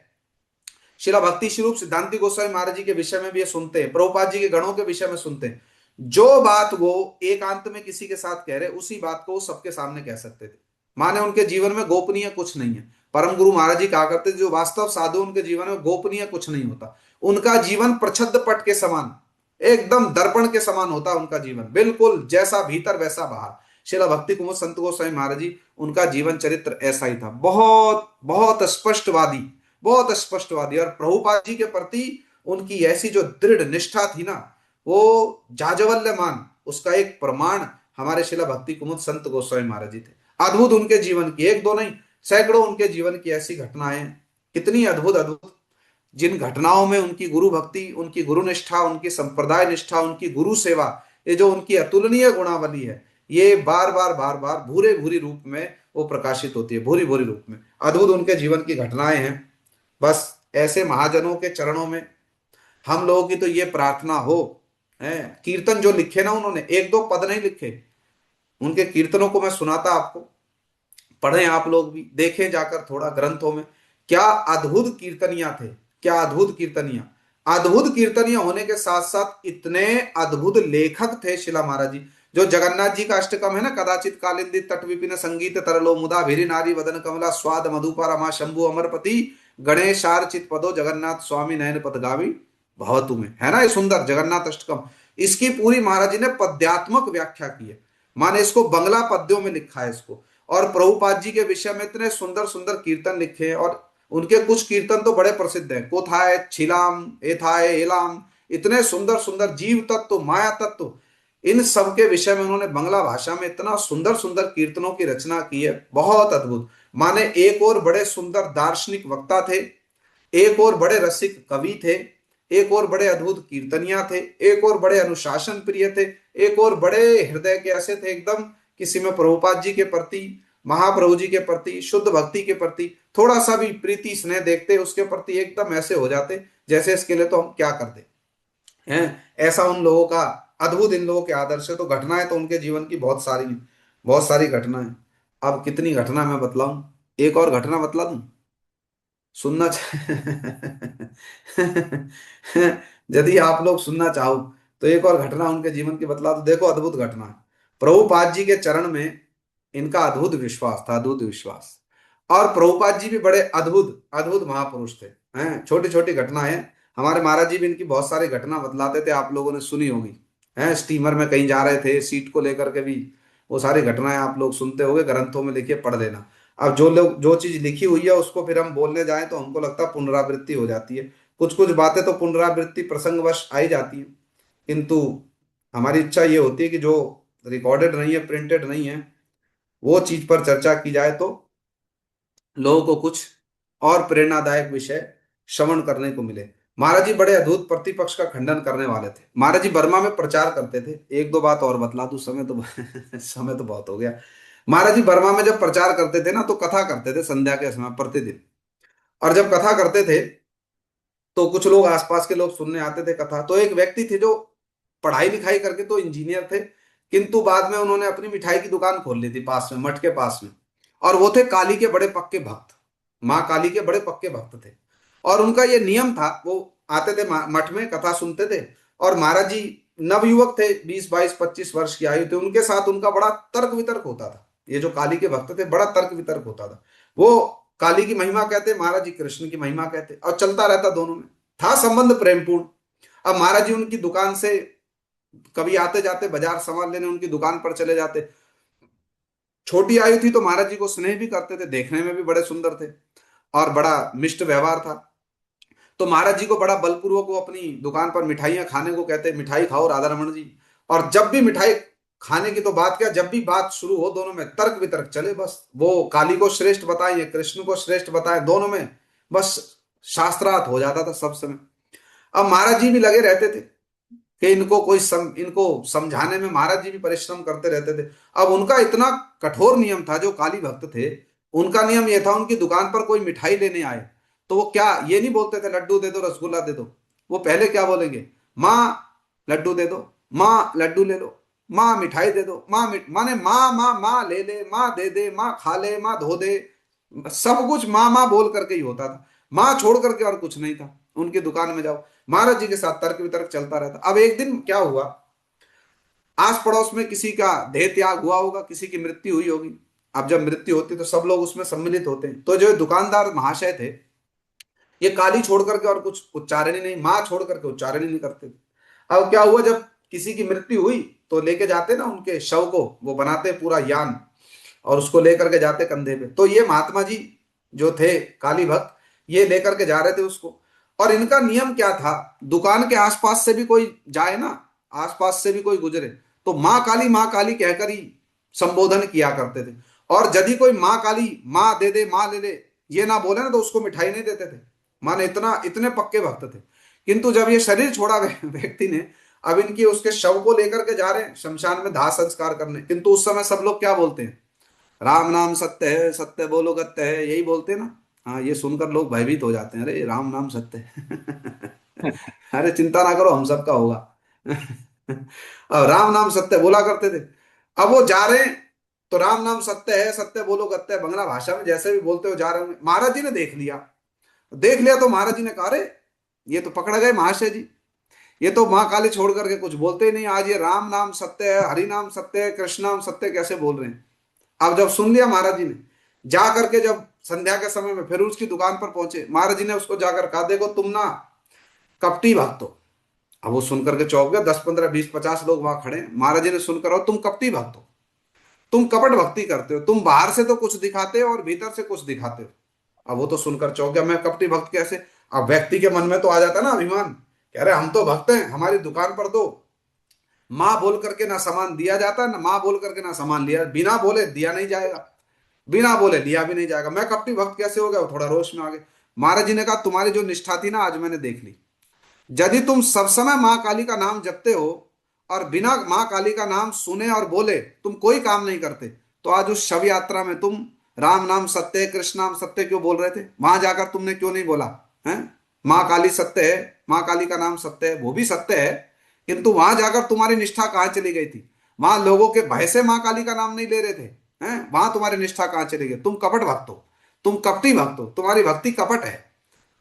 शिला भक्ति स्वरूप सिद्धांति गोस्वामी महाराज जी के विषय में भी ये सुनते हैं, प्रभुपाद जी के गणों के विषय में सुनते हैं। जो बात वो एकांत में किसी के साथ कह रहे, उसी बात को वो सबके सामने कह सकते थे। माने उनके जीवन में गोपनीय कुछ नहीं है। परम गुरु महाराज जी कहा करते थे, जो वास्तव साधु उनके जीवन में गोपनीय कुछ नहीं होता। उनका जीवन प्रच्छद पट के समान, एकदम दर्पण के समान होता उनका जीवन, बिल्कुल जैसा भीतर वैसा बाहर। शिला भक्ति कुमुद संत गोस्वामी महाराज जी, उनका जीवन चरित्र ऐसा ही था, बहुत बहुत स्पष्टवादी, बहुत स्पष्टवादी। और प्रभुपाद जी के प्रति उनकी ऐसी जो दृढ़ निष्ठा थी ना, वो जाजवल्यमान, उसका एक प्रमाण हमारे शिला भक्ति कुमुद संत गोस्वामी महाराज जी थे। अद्भुत उनके जीवन की, एक दो नहीं, सैकड़ों उनके जीवन की ऐसी घटनाएं, कितनी अद्भुत अद्भुत, जिन घटनाओं में उनकी गुरु भक्ति, उनकी गुरु निष्ठा, उनकी संप्रदाय निष्ठा, उनकी गुरु सेवा, ये जो उनकी अतुलनीय गुणावली है, ये बार बार बार बार भूरे भूरी रूप में वो प्रकाशित होती है, भूरी भूरी रूप में। अद्भुत उनके जीवन की घटनाएं हैं। बस ऐसे महाजनों के चरणों में हम लोगों की तो ये प्रार्थना हो। है कीर्तन जो लिखे ना उन्होंने, एक दो पद नहीं लिखे, उनके कीर्तनों को मैं सुनाता आपको, पढ़ें आप लोग भी, देखें जाकर थोड़ा ग्रंथों में, क्या अद्भुत कीर्तनिया थे, क्या अद्भुत कीर्तनिया। अद्भुत कीर्तनिया होने के साथ साथ इतने अद्भुत लेखक थे शिला महाराज जी। जो जगन्नाथ जी का अष्टकम है ना, कदाचित कालिंदी तट विपिन संगीत तरलो मुदा भिरी नारी वदन कमला स्वाद मधुपा रमा शंभु अमरपति गणेशार चित पदो जगन्नाथ स्वामी नयन पद गावी भवतु में, है ना ये सुंदर जगन्नाथ अष्टकम। इसकी पूरी महाराज जी ने पद्यात्मक व्याख्या की है, माने इसको बंगला पद्यों में लिखा है इसको। और प्रभुपाद जी के विषय में इतने सुंदर सुंदर कीर्तन लिखे हैं, और उनके कुछ कीर्तन तो बड़े प्रसिद्ध हैं, कोथाय छिलाम एथाय एलाम, इतने सुंदर सुंदर जीव तत्व, माया तत्व, इन सब के विषय में उन्होंने बंगला भाषा में इतना सुंदर सुंदर कीर्तनों की रचना की है, बहुत अद्भुत। माने एक और बड़े सुंदर दार्शनिक वक्ता थे, एक और बड़े रसिक कवि थे, एक और बड़े अद्भुत कीर्तनिया थे, एक और बड़े अनुशासन प्रिय थे, एक और बड़े हृदय के ऐसे थे एकदम, किसी में प्रभुपाद जी के प्रति, महाप्रभु जी के प्रति, शुद्ध भक्ति के प्रति थोड़ा सा भी प्रीति स्नेह देखते उसके प्रति एकदम ऐसे हो जाते जैसे इसके लिए तो हम क्या कर दे हैं। ऐसा उन लोगों का अद्भुत, इन लोगों के आदर्श है। तो घटनाएं तो उनके जीवन की बहुत सारी हैं, बहुत सारी घटनाएं। अब कितनी घटना मैं बतलाऊं, एक और घटना बतला दूं, सुनना यदि आप लोग सुनना चाहो तो एक और घटना उनके जीवन की बतला दो। देखो अद्भुत घटना है। प्रभुपाद जी के चरण में इनका अद्भुत विश्वास था, अद्भुत विश्वास। और प्रभुपाद जी भी बड़े अद्भुत अद्भुत महापुरुष थे। हैं छोटी छोटी घटनाएं, हमारे महाराज जी भी इनकी बहुत सारी घटना बतलाते थे, आप लोगों ने सुनी होगी। हैं स्टीमर में कहीं जा रहे थे, सीट को लेकर के भी वो सारी घटनाएं आप लोग सुनते होंगे, ग्रंथों में लिखिए, पढ़ लेना। अब जो लोग जो चीज लिखी हुई है उसको फिर हम बोलने जाएं तो हमको लगता है पुनरावृत्ति हो जाती है। कुछ कुछ बातें तो पुनरावृत्ति प्रसंगवश आई जाती है, किंतु हमारी इच्छा ये होती है कि जो रिकॉर्डेड नहीं है, प्रिंटेड नहीं है, वो चीज पर चर्चा की जाए तो लोगों को कुछ और प्रेरणादायक विषय श्रवण करने को मिले। महाराज जी बड़े अद्भुत प्रतिपक्ष का खंडन करने वाले थे। महाराज जी बर्मा में प्रचार करते थे। एक दो बात और बतला दूं, समय तो समय तो बहुत हो गया। महाराज जी बर्मा में जब प्रचार करते थे ना, तो कथा करते थे संध्या के समय प्रतिदिन। और जब कथा करते थे तो कुछ लोग, आसपास के लोग सुनने आते थे कथा। तो एक व्यक्ति थे जो पढ़ाई लिखाई करके तो इंजीनियर थे, किंतु बाद में उन्होंने अपनी मिठाई की दुकान खोल ली थी पास में, मठ के पास में। और वो थे काली के बड़े पक्के भक्त, माँ काली के बड़े पक्के भक्त थे। और उनका ये नियम था, वो आते थे मठ में, कथा सुनते थे, और महाराज जी नवयुवक थे, 20 22 25 वर्ष की आयु थे, उनके साथ उनका बड़ा तर्क वितर्क होता था। ये जो काली के भक्त थे, बड़ा तर्क वितर्क होता था। वो काली की महिमा कहते, महाराज जी कृष्ण की महिमा कहते, और चलता रहता दोनों में, था संबंध प्रेमपूर्ण। अब महाराज जी उनकी दुकान से कभी आते जाते बाजार सामान लेने उनकी दुकान पर चले जाते। छोटी आयु थी तो महाराज जी को स्नेह भी करते थे, देखने में भी बड़े सुंदर थे और बड़ा मिष्ट व्यवहार था। तो महाराज जी को बड़ा बलपूर्वक वो अपनी दुकान पर मिठाइयां खाने को कहते, मिठाई खाओ राधा रमन जी। और जब भी मिठाई खाने की तो बात क्या, जब भी बात शुरू हो दोनों में तर्क वितर्क चले, बस वो काली को श्रेष्ठ बताएं या कृष्ण को श्रेष्ठ बताएं, दोनों में बस शास्त्रार्थ हो जाता था सब समय। अब महाराज जी भी लगे रहते थे कि इनको समझाने में महाराज जी भी परिश्रम करते रहते थे। अब उनका इतना कठोर नियम था, जो काली भक्त थे उनका नियम यह था, उनकी दुकान पर कोई मिठाई लेने आए तो वो क्या ये नहीं बोलते थे लड्डू दे दो रसगुल्ला दे दो, वो पहले क्या बोलेंगे, माँ लड्डू दे दो, माँ लड्डू ले लो, माँ मिठाई दे दो, माने माँ माँ माँ ले ले, माँ दे दे, माँ खा ले, माँ धो दे, सब कुछ माँ माँ बोल करके ही होता था। माँ छोड़ करके और कुछ नहीं था। उनकी दुकान में जाओ, महाराज जी के साथ तर्क वितर्क चलता रहता। अब एक दिन क्या हुआ, आस पड़ोस में किसी का देह त्याग हुआ होगा, किसी की मृत्यु हुई होगी। अब जब मृत्यु होती तो सब लोग उसमें सम्मिलित होते हैं। तो जो दुकानदार महाशय थे, ये काली छोड़ करके और कुछ उच्चारण ही नहीं, माँ छोड़ करके उच्चारण ही नहीं करते थे। अब क्या हुआ, जब किसी की मृत्यु हुई तो लेके जाते ना उनके शव को, वो बनाते पूरा यान और उसको लेकर के जाते कंधे पे। तो ये महात्मा जी जो थे काली भक्त, ये लेकर के जा रहे थे उसको। और इनका नियम क्या था, दुकान के आसपास से भी कोई जाए ना, आसपास से भी कोई गुजरे तो माँ काली कहकर ही संबोधन किया करते थे। और यदि कोई माँ काली, माँ दे दे, माँ ले ले, ये ना बोले ना तो उसको मिठाई नहीं देते थे। माने इतना इतने पक्के भक्त थे। किंतु जब ये शरीर छोड़ा व्यक्ति ने, अब इनकी उसके शव को लेकर के जा रहे हैं शमशान में दाह संस्कार करने, किंतु उस समय सब लोग क्या बोलते हैं, राम नाम सत्य है, सत्य बोलो गत्य है, यही बोलते हैं ना। हाँ, ये सुनकर लोग भयभीत हो जाते हैं, अरे राम नाम सत्य है। अरे चिंता ना करो, हम सबका होगा। अब राम नाम सत्य बोला करते थे। अब वो जा रहे हैं तो राम नाम सत्य है, सत्य बोलो गत्य है, बंगला भाषा में जैसे भी बोलते हो जा रहे होंगे। महाराज जी ने देख लिया, देख लिया तो महाराज जी ने कहा, अरे ये तो पकड़ गए महाशय जी, ये तो माँ काली छोड़ करके कुछ बोलते ही नहीं, आज ये राम नाम सत्य है, हरि नाम सत्य है, कृष्ण नाम सत्य कैसे बोल रहे हैं। अब जब सुन लिया महाराज जी ने, जा करके जब संध्या के समय में फिर उसकी दुकान पर पहुंचे, महाराज जी ने उसको जाकर कहा, देखो तुम ना कपटी भक्त हो। अब वो सुनकर के चौंक गया, 10 15 20 50 लोग वहां खड़े हैं। महाराज जी ने सुनकर, और तुम कपटी भक्त हो, तुम कपट भक्ति करते हो, तुम बाहर से तो कुछ दिखाते हो और भीतर से कुछ दिखाते हो। अब वो तो सुनकर चौंक गया, मैं कपटी भक्त कैसे। अब व्यक्ति के मन में तो आ जाता है ना अभिमान, कह रहे हम तो भक्त हैं, हमारी दुकान पर दो, माँ बोल करके ना सामान दिया जाता, ना माँ बोल करके ना सामान लिया, बिना बोले दिया नहीं जाएगा, बिना बोले लिया भी नहीं जाएगा, मैं कपटी भक्त कैसे हो गया। वो थोड़ा रोष में आ गए। महाराज जी ने कहा, तुम्हारी जो निष्ठा थी ना आज मैंने देख ली। यदि तुम सब समय माँ काली का नाम जपते हो और बिना माँ काली का नाम सुने और बोले तुम कोई काम नहीं करते, तो आज उस शव यात्रा में तुम राम नाम सत्य है, कृष्ण नाम सत्य क्यों बोल रहे थे, वहां जाकर तुमने क्यों नहीं बोला है, माँ काली सत्य है, माँ काली का नाम सत्य है, वो भी सत्य है, किंतु वहां जाकर तुम्हारी निष्ठा कहाँ चली गई थी। वहां लोगों के भय से माँ काली का नाम नहीं ले रहे थे, हैं, वहां तुम्हारी निष्ठा कहाँ चली गई। तुम कपट भक्त हो, तुम कपटी भक्त हो, तुम्हारी भक्ति कपट है।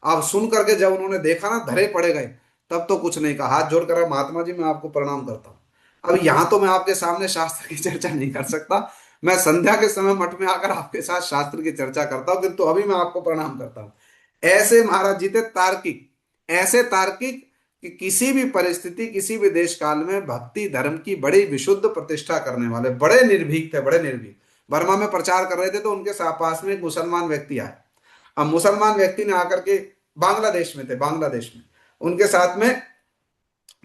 अब सुन करके जब उन्होंने देखा ना, धरे पड़े गए, तब तो कुछ नहीं कहा, हाथ जोड़ कर, महात्मा जी मैं आपको प्रणाम करता हूँ। अब यहाँ तो मैं आपके सामने शास्त्र की चर्चा नहीं कर सकता, मैं संध्या के समय मठ में आकर आपके साथ शास्त्र की चर्चा करता हूँ, किंतु अभी मैं आपको प्रणाम करता हूँ। ऐसे महाराज जी थे तार्किक, ऐसे तार्किक कि किसी भी परिस्थिति, किसी भी देश काल में भक्ति धर्म की बड़ी विशुद्ध प्रतिष्ठा करने वाले, बड़े निर्भीक थे, बड़े निर्भीक। बर्मा में प्रचार कर रहे थे तो उनके पास में एक मुसलमान व्यक्ति आए। अब मुसलमान व्यक्ति ने आकर के, बांग्लादेश में थे, बांग्लादेश में उनके साथ में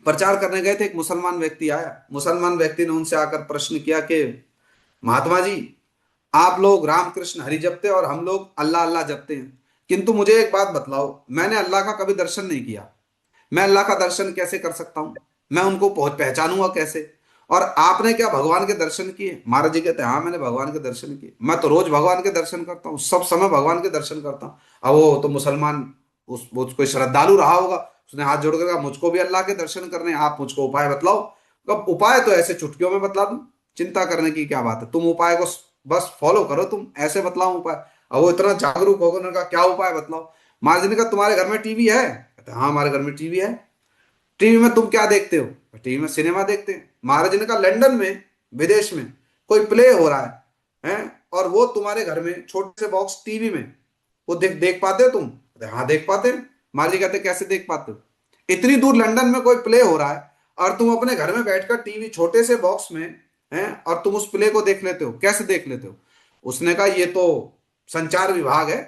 प्रचार करने गए थे, एक मुसलमान व्यक्ति आया। मुसलमान व्यक्ति ने उनसे आकर प्रश्न किया कि महात्मा जी, आप लोग राम कृष्ण हरि जपते और हम लोग अल्लाह अल्लाह जपते हैं, किंतु मुझे एक बात बतलाओ, मैंने अल्लाह का कभी दर्शन नहीं किया, मैं अल्लाह का दर्शन कैसे कर सकता हूं, मैं उनको पहचानूंगा कैसे, और आपने क्या भगवान के दर्शन किए। महाराज जी कहते हैं, हाँ मैंने भगवान के दर्शन किए, मैं तो रोज भगवान के दर्शन करता हूँ, सब समय भगवान के दर्शन करता हूँ। अब वो तो मुसलमान, वो कोई श्रद्धालु रहा होगा, उसने हाथ जोड़ कर कहा, मुझको भी अल्लाह के दर्शन करने, आप मुझको उपाय बतलाओ। अब उपाय तो ऐसे चुटकियों में बतला दूं, चिंता करने की क्या बात है, तुम उपाय को बस फॉलो करो, तुम ऐसे बतलाओ उपाय। अब वो इतना जागरूक हो गए, उन्होंने कहा क्या उपाय बतलाओ। महाराज जी ने कहा तुम्हारे घर में टीवी है? कहते हाँ हमारे घर में टीवी है। टीवी में तुम क्या देखते हो? टीवी में सिनेमा देखते हैं। महाराज जी ने कहा लंदन में, विदेश में कोई प्ले हो रहा है और वो तुम्हारे घर में छोटे से बॉक्स टीवी में वो देख देख पाते हो तुम? कहते हाँ देख पाते हैं। महाराज जी कहते कैसे देख पाते हो? इतनी दूर लंदन में कोई प्ले हो रहा है और तुम अपने घर में बैठकर टीवी छोटे से बॉक्स में हैं और तुम उस प्ले को देख लेते हो, कैसे देख लेते हो? उसने कहा ये तो संचार विभाग है,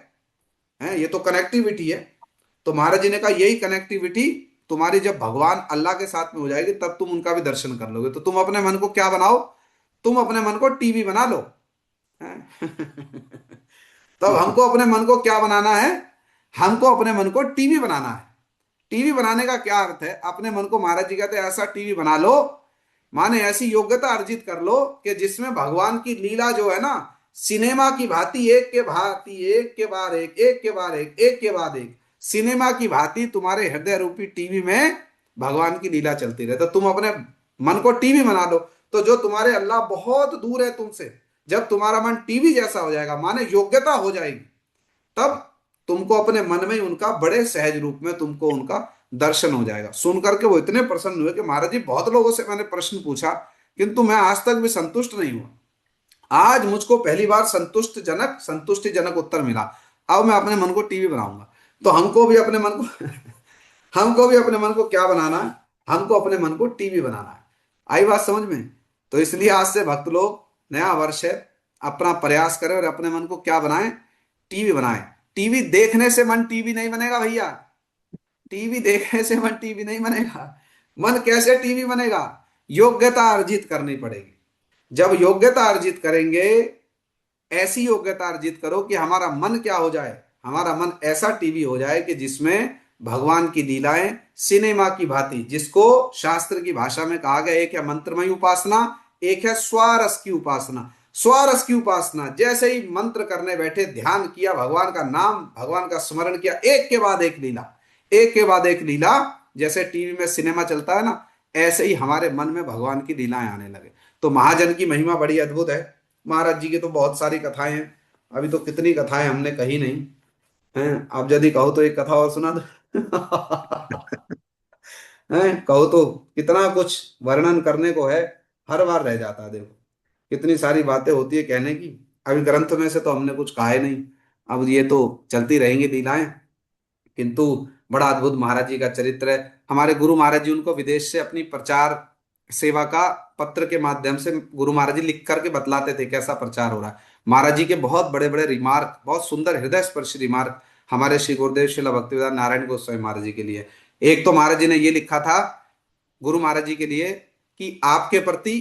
ये तो कनेक्टिविटी है। तो महाराज जी ने कहा यही कनेक्टिविटी तुम्हारी जब भगवान अल्लाह के साथ में हो जाएगी तब तुम उनका भी दर्शन कर लोगे। तो तुम अपने मन को क्या बनाओ? तुम अपने मन को टीवी बना लो। हैं? तब हमको अपने मन को क्या बनाना है? हमको अपने मन को टीवी बनाना है। टीवी बनाने का क्या अर्थ है? अपने मन को महाराज जी कहते हैं ऐसा टीवी बना लो, माने ऐसी योग्यता अर्जित कर लो कि जिसमें भगवान की लीला जो है ना, सिनेमा की भांति एक के भांति, एक के बाद एक के बाद एक के बाद एक, सिनेमा की भांति तुम्हारे हृदय रूपी टीवी में भगवान की लीला चलती रहे। तो तुम अपने मन को टीवी बना लो, तो जो तुम्हारे अल्लाह बहुत दूर है तुमसे, जब तुम्हारा मन टीवी जैसा हो जाएगा, माने योग्यता हो जाएगी, तब तुमको अपने मन में उनका बड़े सहज रूप में तुमको उनका दर्शन हो जाएगा। सुन करके वो इतने प्रसन्न हुए कि महाराज जी बहुत लोगों से मैंने प्रश्न पूछा किंतु मैं आज तक भी संतुष्ट नहीं हुआ, आज मुझको पहली बार संतुष्टिजनक उत्तर मिला। अब मैं अपने मन को टीवी बनाऊंगा। तो हमको भी अपने मन को हमको भी अपने मन को क्या बनाना है? हमको अपने मन को टीवी बनाना है। आई बात समझ में? तो इसलिए आज से भक्त लोग, नया वर्ष है, अपना प्रयास करें और अपने मन को क्या बनाएं? टीवी बनाएं। टीवी देखने से मन टीवी नहीं बनेगा भैया, टीवी देखने से मन टीवी नहीं बनेगा। मन कैसे टीवी बनेगा? योग्यता अर्जित करनी पड़ेगी। जब योग्यता अर्जित करेंगे, ऐसी योग्यता अर्जित करो कि हमारा मन क्या हो जाए? हमारा मन ऐसा टीवी हो जाए कि जिसमें भगवान की लीलाएं सिनेमा की भांति, जिसको शास्त्र की भाषा में कहा गया, एक है मंत्रमय उपासना, एक है स्वारस की उपासना। स्वारस की उपासना जैसे ही मंत्र करने बैठे, ध्यान किया, भगवान का नाम, भगवान का स्मरण किया, एक के बाद एक लीला, एक के बाद एक लीला, जैसे टीवी में सिनेमा चलता है ना, ऐसे ही हमारे मन में भगवान की लीलाएं आने लगे। तो महाजन की महिमा बड़ी अद्भुत है। महाराज जी की तो बहुत सारी कथाएं हैं, अभी तो कितनी कथाएं हमने कही नहीं हैं। अब यदि कहो तो एक कथा और सुना दो। हैं, कहो तो कितना कुछ वर्णन करने को है, हर बार रह जाता है। देखो कितनी सारी बातें होती है कहने की, अभी ग्रंथ में से तो हमने कुछ कहा ही नहीं। अब ये तो चलती रहेंगी लीलाएं, किंतु बड़ा अद्भुत महाराज जी का चरित्र है। हमारे गुरु महाराज जी उनको विदेश से अपनी प्रचार सेवा का पत्र के माध्यम से गुरु महाराज जी लिख करके बतलाते थे कैसा प्रचार हो रहा है। महाराज जी के बहुत बड़े बड़े रिमार्क, बहुत सुंदर हृदय स्पर्शी रिमार्क हमारे श्री गुरुदेव श्रील भक्तिवेदांत नारायण गोस्वामी महाराज जी के लिए। एक तो महाराज जी ने ये लिखा था गुरु महाराज जी के लिए कि आपके प्रति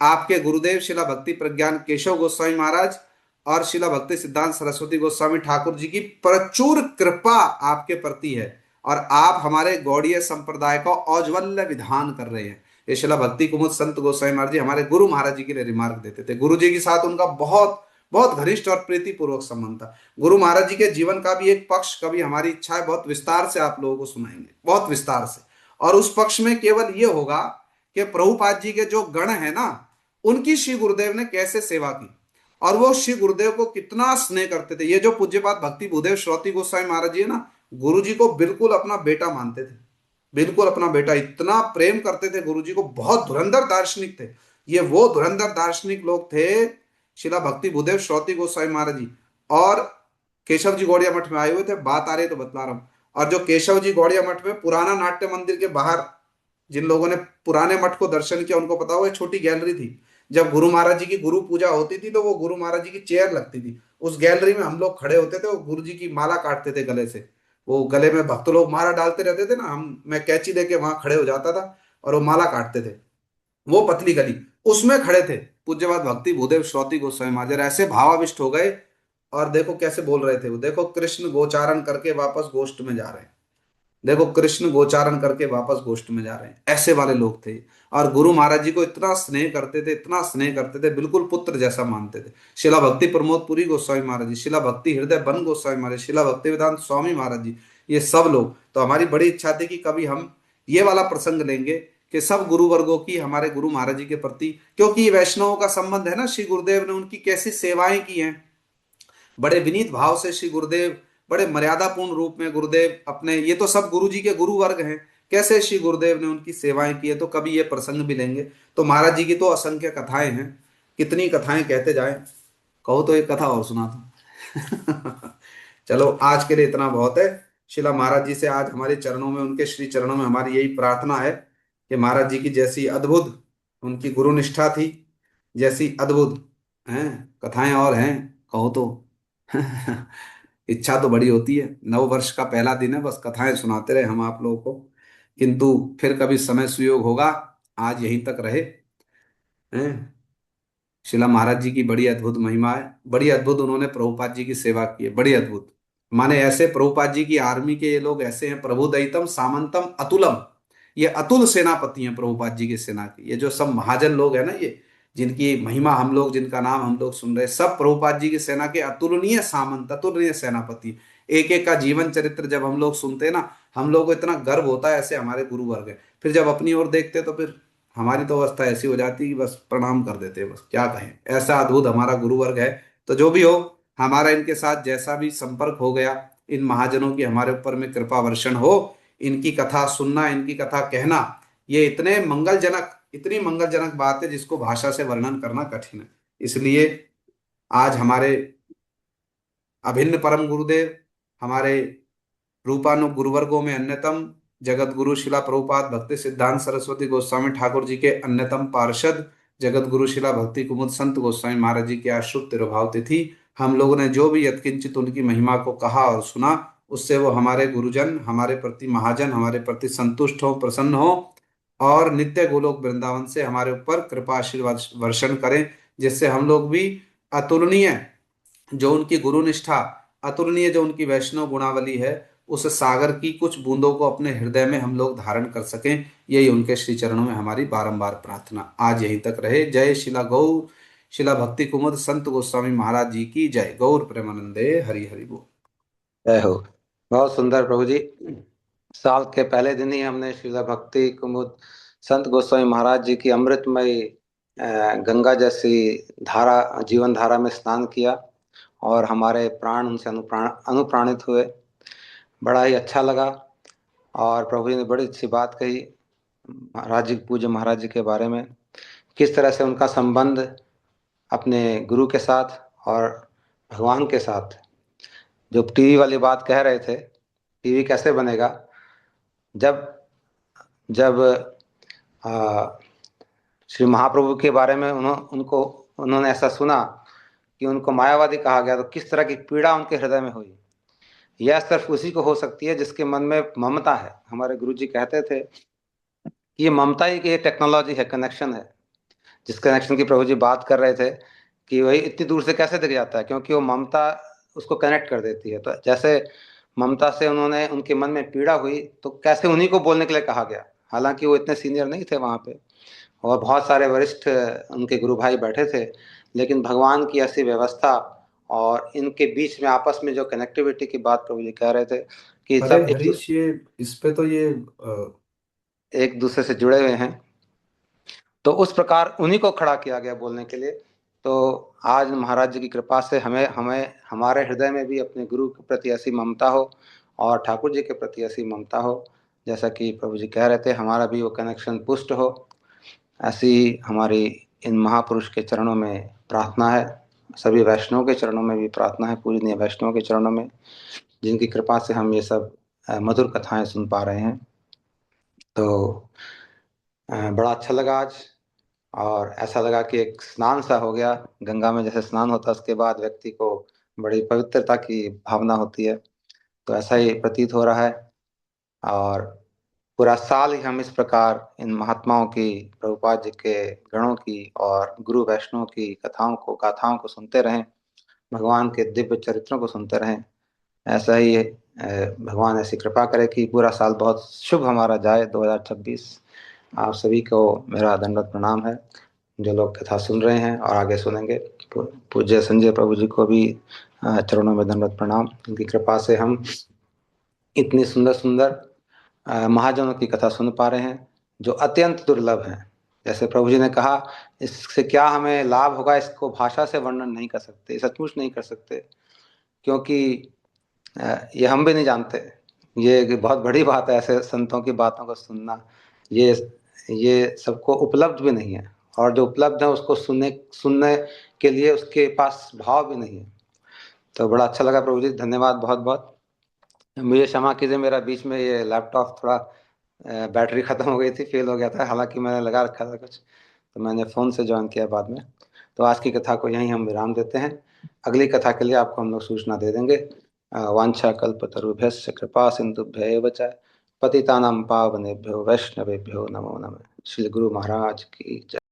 आपके गुरुदेव शिला भक्ति प्रज्ञान केशव गोस्वामी महाराज और शिला भक्ति सिद्धांत सरस्वती गोस्वामी ठाकुर जी की प्रचुर कृपा आपके प्रति है और आप हमारे गौड़ीय संप्रदाय का औज्वल्य विधान कर रहे हैं। ये शिला भक्ति कुमुद संत गोस्वामी महाराज जी हमारे गुरु महाराज जी के लिए रिमार्क देते थे। गुरु जी के साथ उनका बहुत बहुत घनिष्ठ और प्रीतिपूर्वक संबंध था। गुरु महाराज जी के जीवन का भी एक पक्ष कभी हमारी इच्छा है बहुत विस्तार से आप लोगों को सुनाएंगे, बहुत विस्तार से। और उस पक्ष में केवल ये होगा कि प्रभुपाद जी के जो गण है ना, उनकी श्री गुरुदेव ने कैसे सेवा की और वो श्री गुरुदेव को कितना स्नेह करते थे। ये जो पूज्यपाद भक्ति भूदेव श्रोती गोस्वामी महाराज जी है ना, गुरु जी को बिल्कुल अपना बेटा मानते थे, बिल्कुल अपना बेटा, इतना प्रेम करते थे गुरु जी को। बहुत धुरंधर दार्शनिक थे ये, वो धुरंधर दार्शनिक लोग थे शिला भक्ति भूदेव श्रोती गोस्वामी महाराज जी। और केशव जी गौड़िया मठ में आए हुए थे, बात आ रही तो बतला रहा हूं। और जो केशव जी गौड़िया मठ में पुराना नाट्य मंदिर के बाहर, जिन लोगों ने पुराने मठ को दर्शन किया उनको पता होगा, छोटी गैलरी थी। जब गुरु महाराज जी की गुरु पूजा होती थी तो वो गुरु महाराज जी की चेयर लगती थी, उस गैलरी में हम लोग खड़े होते थे, वो गुरु जी की माला काटते थे गले से। वो गले में भक्त लोग माला डालते रहते थे ना, मैं कैंची लेके वहां खड़े हो जाता था और वो माला काटते थे। वो पतली गली, उसमें खड़े थे पूज्यपाद भक्ति भूदेव श्रोती गोस्वामी महाराज, ऐसे भावाविष्ट हो गए। और देखो कैसे बोल रहे थे वो, देखो कृष्ण गोचारण करके वापस गोष्ठ में जा रहे हैं, देखो कृष्ण गोचारण करके वापस गोष्ठ में जा रहे हैं, ऐसे वाले लोग थे। और गुरु महाराज जी को इतना स्नेह करते थे, इतना स्नेह करते थे, बिल्कुल पुत्र जैसा मानते थे। शिला भक्ति प्रमोदपुरी गोस्वामी महाराज जी, शिला भक्ति हृदय बन गोस्वामी महाराज, शिला भक्ति वेदांत स्वामी महाराज जी, ये सब लोग। तो हमारी बड़ी इच्छा थी कि कभी हम ये वाला प्रसंग लेंगे कि सब गुरु वर्गों की हमारे गुरु महाराज जी के प्रति, क्योंकि वैष्णवों का संबंध है ना, श्री गुरुदेव ने उनकी कैसी सेवाएं की हैं, बड़े विनीत भाव से श्री गुरुदेव, बड़े मर्यादापूर्ण रूप में गुरुदेव अपने, ये तो सब गुरु जी के गुरु वर्ग हैं, कैसे श्री गुरुदेव ने उनकी सेवाएं की है, तो कभी ये प्रसंग भी लेंगे। तो महाराज जी की तो असंख्य कथाएं हैं, कितनी कथाएं कहते जाएं, कहो तो एक कथा और सुना दो। चलो आज के लिए इतना बहुत है। शिला महाराज जी से आज हमारे चरणों में, उनके श्री चरणों में हमारी यही प्रार्थना है कि महाराज जी की जैसी अद्भुत उनकी गुरु निष्ठा थी, जैसी अद्भुत हैं कथाएं और हैं, कहो तो। इच्छा तो बड़ी होती है, नव वर्ष का पहला दिन है, बस कथाएं सुनाते रहे हम आप लोगों को, किंतु फिर कभी समय सुयोग होगा, आज यहीं तक रहे हैं। शिला महाराज जी की बड़ी अद्भुत महिमा है, बड़ी अद्भुत उन्होंने प्रभुपाद जी की सेवा की है, बड़ी अद्भुत। माने ऐसे प्रभुपाद जी की आर्मी के ये लोग ऐसे हैं, प्रभु दयितम सामंतम अतुलम, ये अतुल सेनापति हैं प्रभुपाद जी की सेना की। ये जो सब महाजन लोग हैं ना, ये जिनकी महिमा हम लोग, जिनका नाम हम लोग सुन रहे हैं, सब प्रभुपाद जी की सेना के अतुलनीय सामंत, अतुलनीय सेनापति। एक एक का जीवन चरित्र जब हम लोग सुनते हैं ना, हम लोग को इतना गर्व होता है, ऐसे हमारे गुरु वर्ग है। फिर जब अपनी ओर देखते तो फिर हमारी तो अवस्था ऐसी हो जाती है कि बस प्रणाम कर देते हैं, बस क्या कहें, ऐसा अद्भुत हमारा गुरु वर्ग है। तो जो भी हो, हमारा इनके साथ जैसा भी संपर्क हो गया, इन महाजनों की हमारे ऊपर में कृपा वर्षण हो, इनकी कथा सुनना, इनकी कथा कहना, ये इतने मंगलजनक, इतनी मंगलजनक बात है जिसको भाषा से वर्णन करना कठिन है। इसलिए आज हमारे अभिन्न परम गुरुदेव, हमारे रूपानु गुरुवर्गों में अन्यतम जगत गुरु शिला प्रभुपाद भक्ति सिद्धांत सरस्वती गोस्वामी ठाकुर जी के अन्यतम पार्षद जगत गुरु शिला भक्ति कुमुद संत गोस्वामी महाराज जी की आज शुभ तिरुभाव तिथि। हम लोगों ने जो भी यत्किंचित उनकी महिमा को कहा और सुना, उससे वो हमारे गुरुजन, हमारे प्रति महाजन, हमारे प्रति संतुष्ट हो, प्रसन्न हो, और नित्य गोलोक वृंदावन से हमारे ऊपर कृपा आशीर्वाद वर्षण करें, जिससे हम लोग भी अतुलनीय जो उनकी गुरु निष्ठा, अतुलनीय जो उनकी वैष्णव गुणावली है, उस सागर की कुछ बूंदों को अपने हृदय में हम लोग धारण कर सकें। यही उनके श्री चरणों में हमारी बारंबार प्रार्थना। आज यहीं तक रहे। जय शिला गौर शिला भक्ति कुमुद संत गोस्वामी महाराज जी की जय। गौर प्रेमानंदे हरि हरि बोल। जय हो। बहुत सुंदर प्रभु जी। साल के पहले दिन ही हमने श्रीला भक्ति कुमुद संत गोस्वामी महाराज जी की अमृतमय गंगा जैसी धारा, जीवन धारा में स्नान किया और हमारे प्राण उनसे अनुप्राणित हुए। बड़ा ही अच्छा लगा। और प्रभु जी ने बड़ी अच्छी बात कही महाराज जी, पूज्य महाराज जी के बारे में, किस तरह से उनका संबंध अपने गुरु के साथ और भगवान के साथ। जो टीवी वाली बात कह रहे थे, टीवी कैसे बनेगा, जब जब श्री महाप्रभु के बारे में उन्होंने ऐसा सुना कि उनको मायावादी कहा गया, तो किस तरह की पीड़ा उनके हृदय में हुई। यह सिर्फ उसी को हो सकती है जिसके मन में ममता है। हमारे गुरु जी कहते थे कि ये ममता ही की एक टेक्नोलॉजी है, कनेक्शन है। जिस कनेक्शन की प्रभु जी बात कर रहे थे कि वही इतनी दूर से कैसे दिख जाता है, क्योंकि वो ममता उसको कनेक्ट कर देती है। तो जैसे ममता से उनके मन में पीड़ा हुई, तो कैसे उन्हीं को बोलने के लिए कहा गया। हालांकि वो इतने सीनियर नहीं थे वहाँ पे, और बहुत सारे वरिष्ठ उनके गुरु भाई बैठे थे, लेकिन भगवान की ऐसी व्यवस्था और इनके बीच में आपस में जो कनेक्टिविटी की बात प्रभु जी कह रहे थे कि अरे सब हरीश, ये इस पे तो ये एक दूसरे से जुड़े हुए हैं, तो उस प्रकार उन्हीं को खड़ा किया गया बोलने के लिए। तो आज महाराज जी की कृपा से हमें हमें हमारे हृदय में भी अपने गुरु के प्रति ऐसी ममता हो और ठाकुर जी के प्रति ऐसी ममता हो, जैसा कि प्रभु जी कह रहे थे, हमारा भी वो कनेक्शन पुष्ट हो। ऐसी हमारी इन महापुरुष के चरणों में प्रार्थना है, सभी वैष्णवों के चरणों में भी प्रार्थना है, पूजनीय वैष्णवों के चरणों में, जिनकी कृपा से हम ये सब मधुर कथाएं सुन पा रहे हैं। तो बड़ा अच्छा लगा आज, और ऐसा लगा कि एक स्नान सा हो गया। गंगा में जैसे स्नान होता है, उसके बाद व्यक्ति को बड़ी पवित्रता की भावना होती है, तो ऐसा ही प्रतीत हो रहा है। और पूरा साल ही हम इस प्रकार इन महात्माओं की, प्रभुपाद जी के गणों की और गुरु वैष्णव की कथाओं को, गाथाओं को सुनते रहें, भगवान के दिव्य चरित्रों को सुनते रहें। ऐसा ही भगवान ऐसी कृपा करे कि पूरा साल बहुत शुभ हमारा जाए 2026। आप सभी को मेरा दंडवत प्रणाम है, जो लोग कथा सुन रहे हैं और आगे सुनेंगे। पूज्य संजय प्रभु जी को भी चरणों में दंडवत प्रणाम। उनकी कृपा से हम इतनी सुंदर सुंदर महाजनों की कथा सुन पा रहे हैं, जो अत्यंत दुर्लभ हैं। जैसे प्रभु जी ने कहा, इससे क्या हमें लाभ होगा, इसको भाषा से वर्णन नहीं कर सकते, सचमुच नहीं कर सकते, क्योंकि ये हम भी नहीं जानते। ये एक बहुत बड़ी बात है, ऐसे संतों की बातों को सुनना। ये ये सबको उपलब्ध भी नहीं है, और जो उपलब्ध है उसको सुनने सुनने के लिए उसके पास भाव भी नहीं है। तो बड़ा अच्छा लगा प्रभु जी, धन्यवाद बहुत बहुत। मुझे क्षमा कीजिए, मेरा बीच में ये लैपटॉप थोड़ा बैटरी खत्म हो गई थी, फेल हो गया था, हालांकि मैंने लगा रखा था कुछ, तो मैंने फ़ोन से ज्वाइन किया बाद में। तो आज की कथा को यहीं हम विराम देते हैं। अगली कथा के लिए आपको हम लोग सूचना दे देंगे। वांछा कल्पतरुभ्यश्च कृपा सिंधुभ्य एव च पतितानां पावनेभ्यो वैष्णवेभ्यो नमो नमः। श्री गुरु महाराज की जय।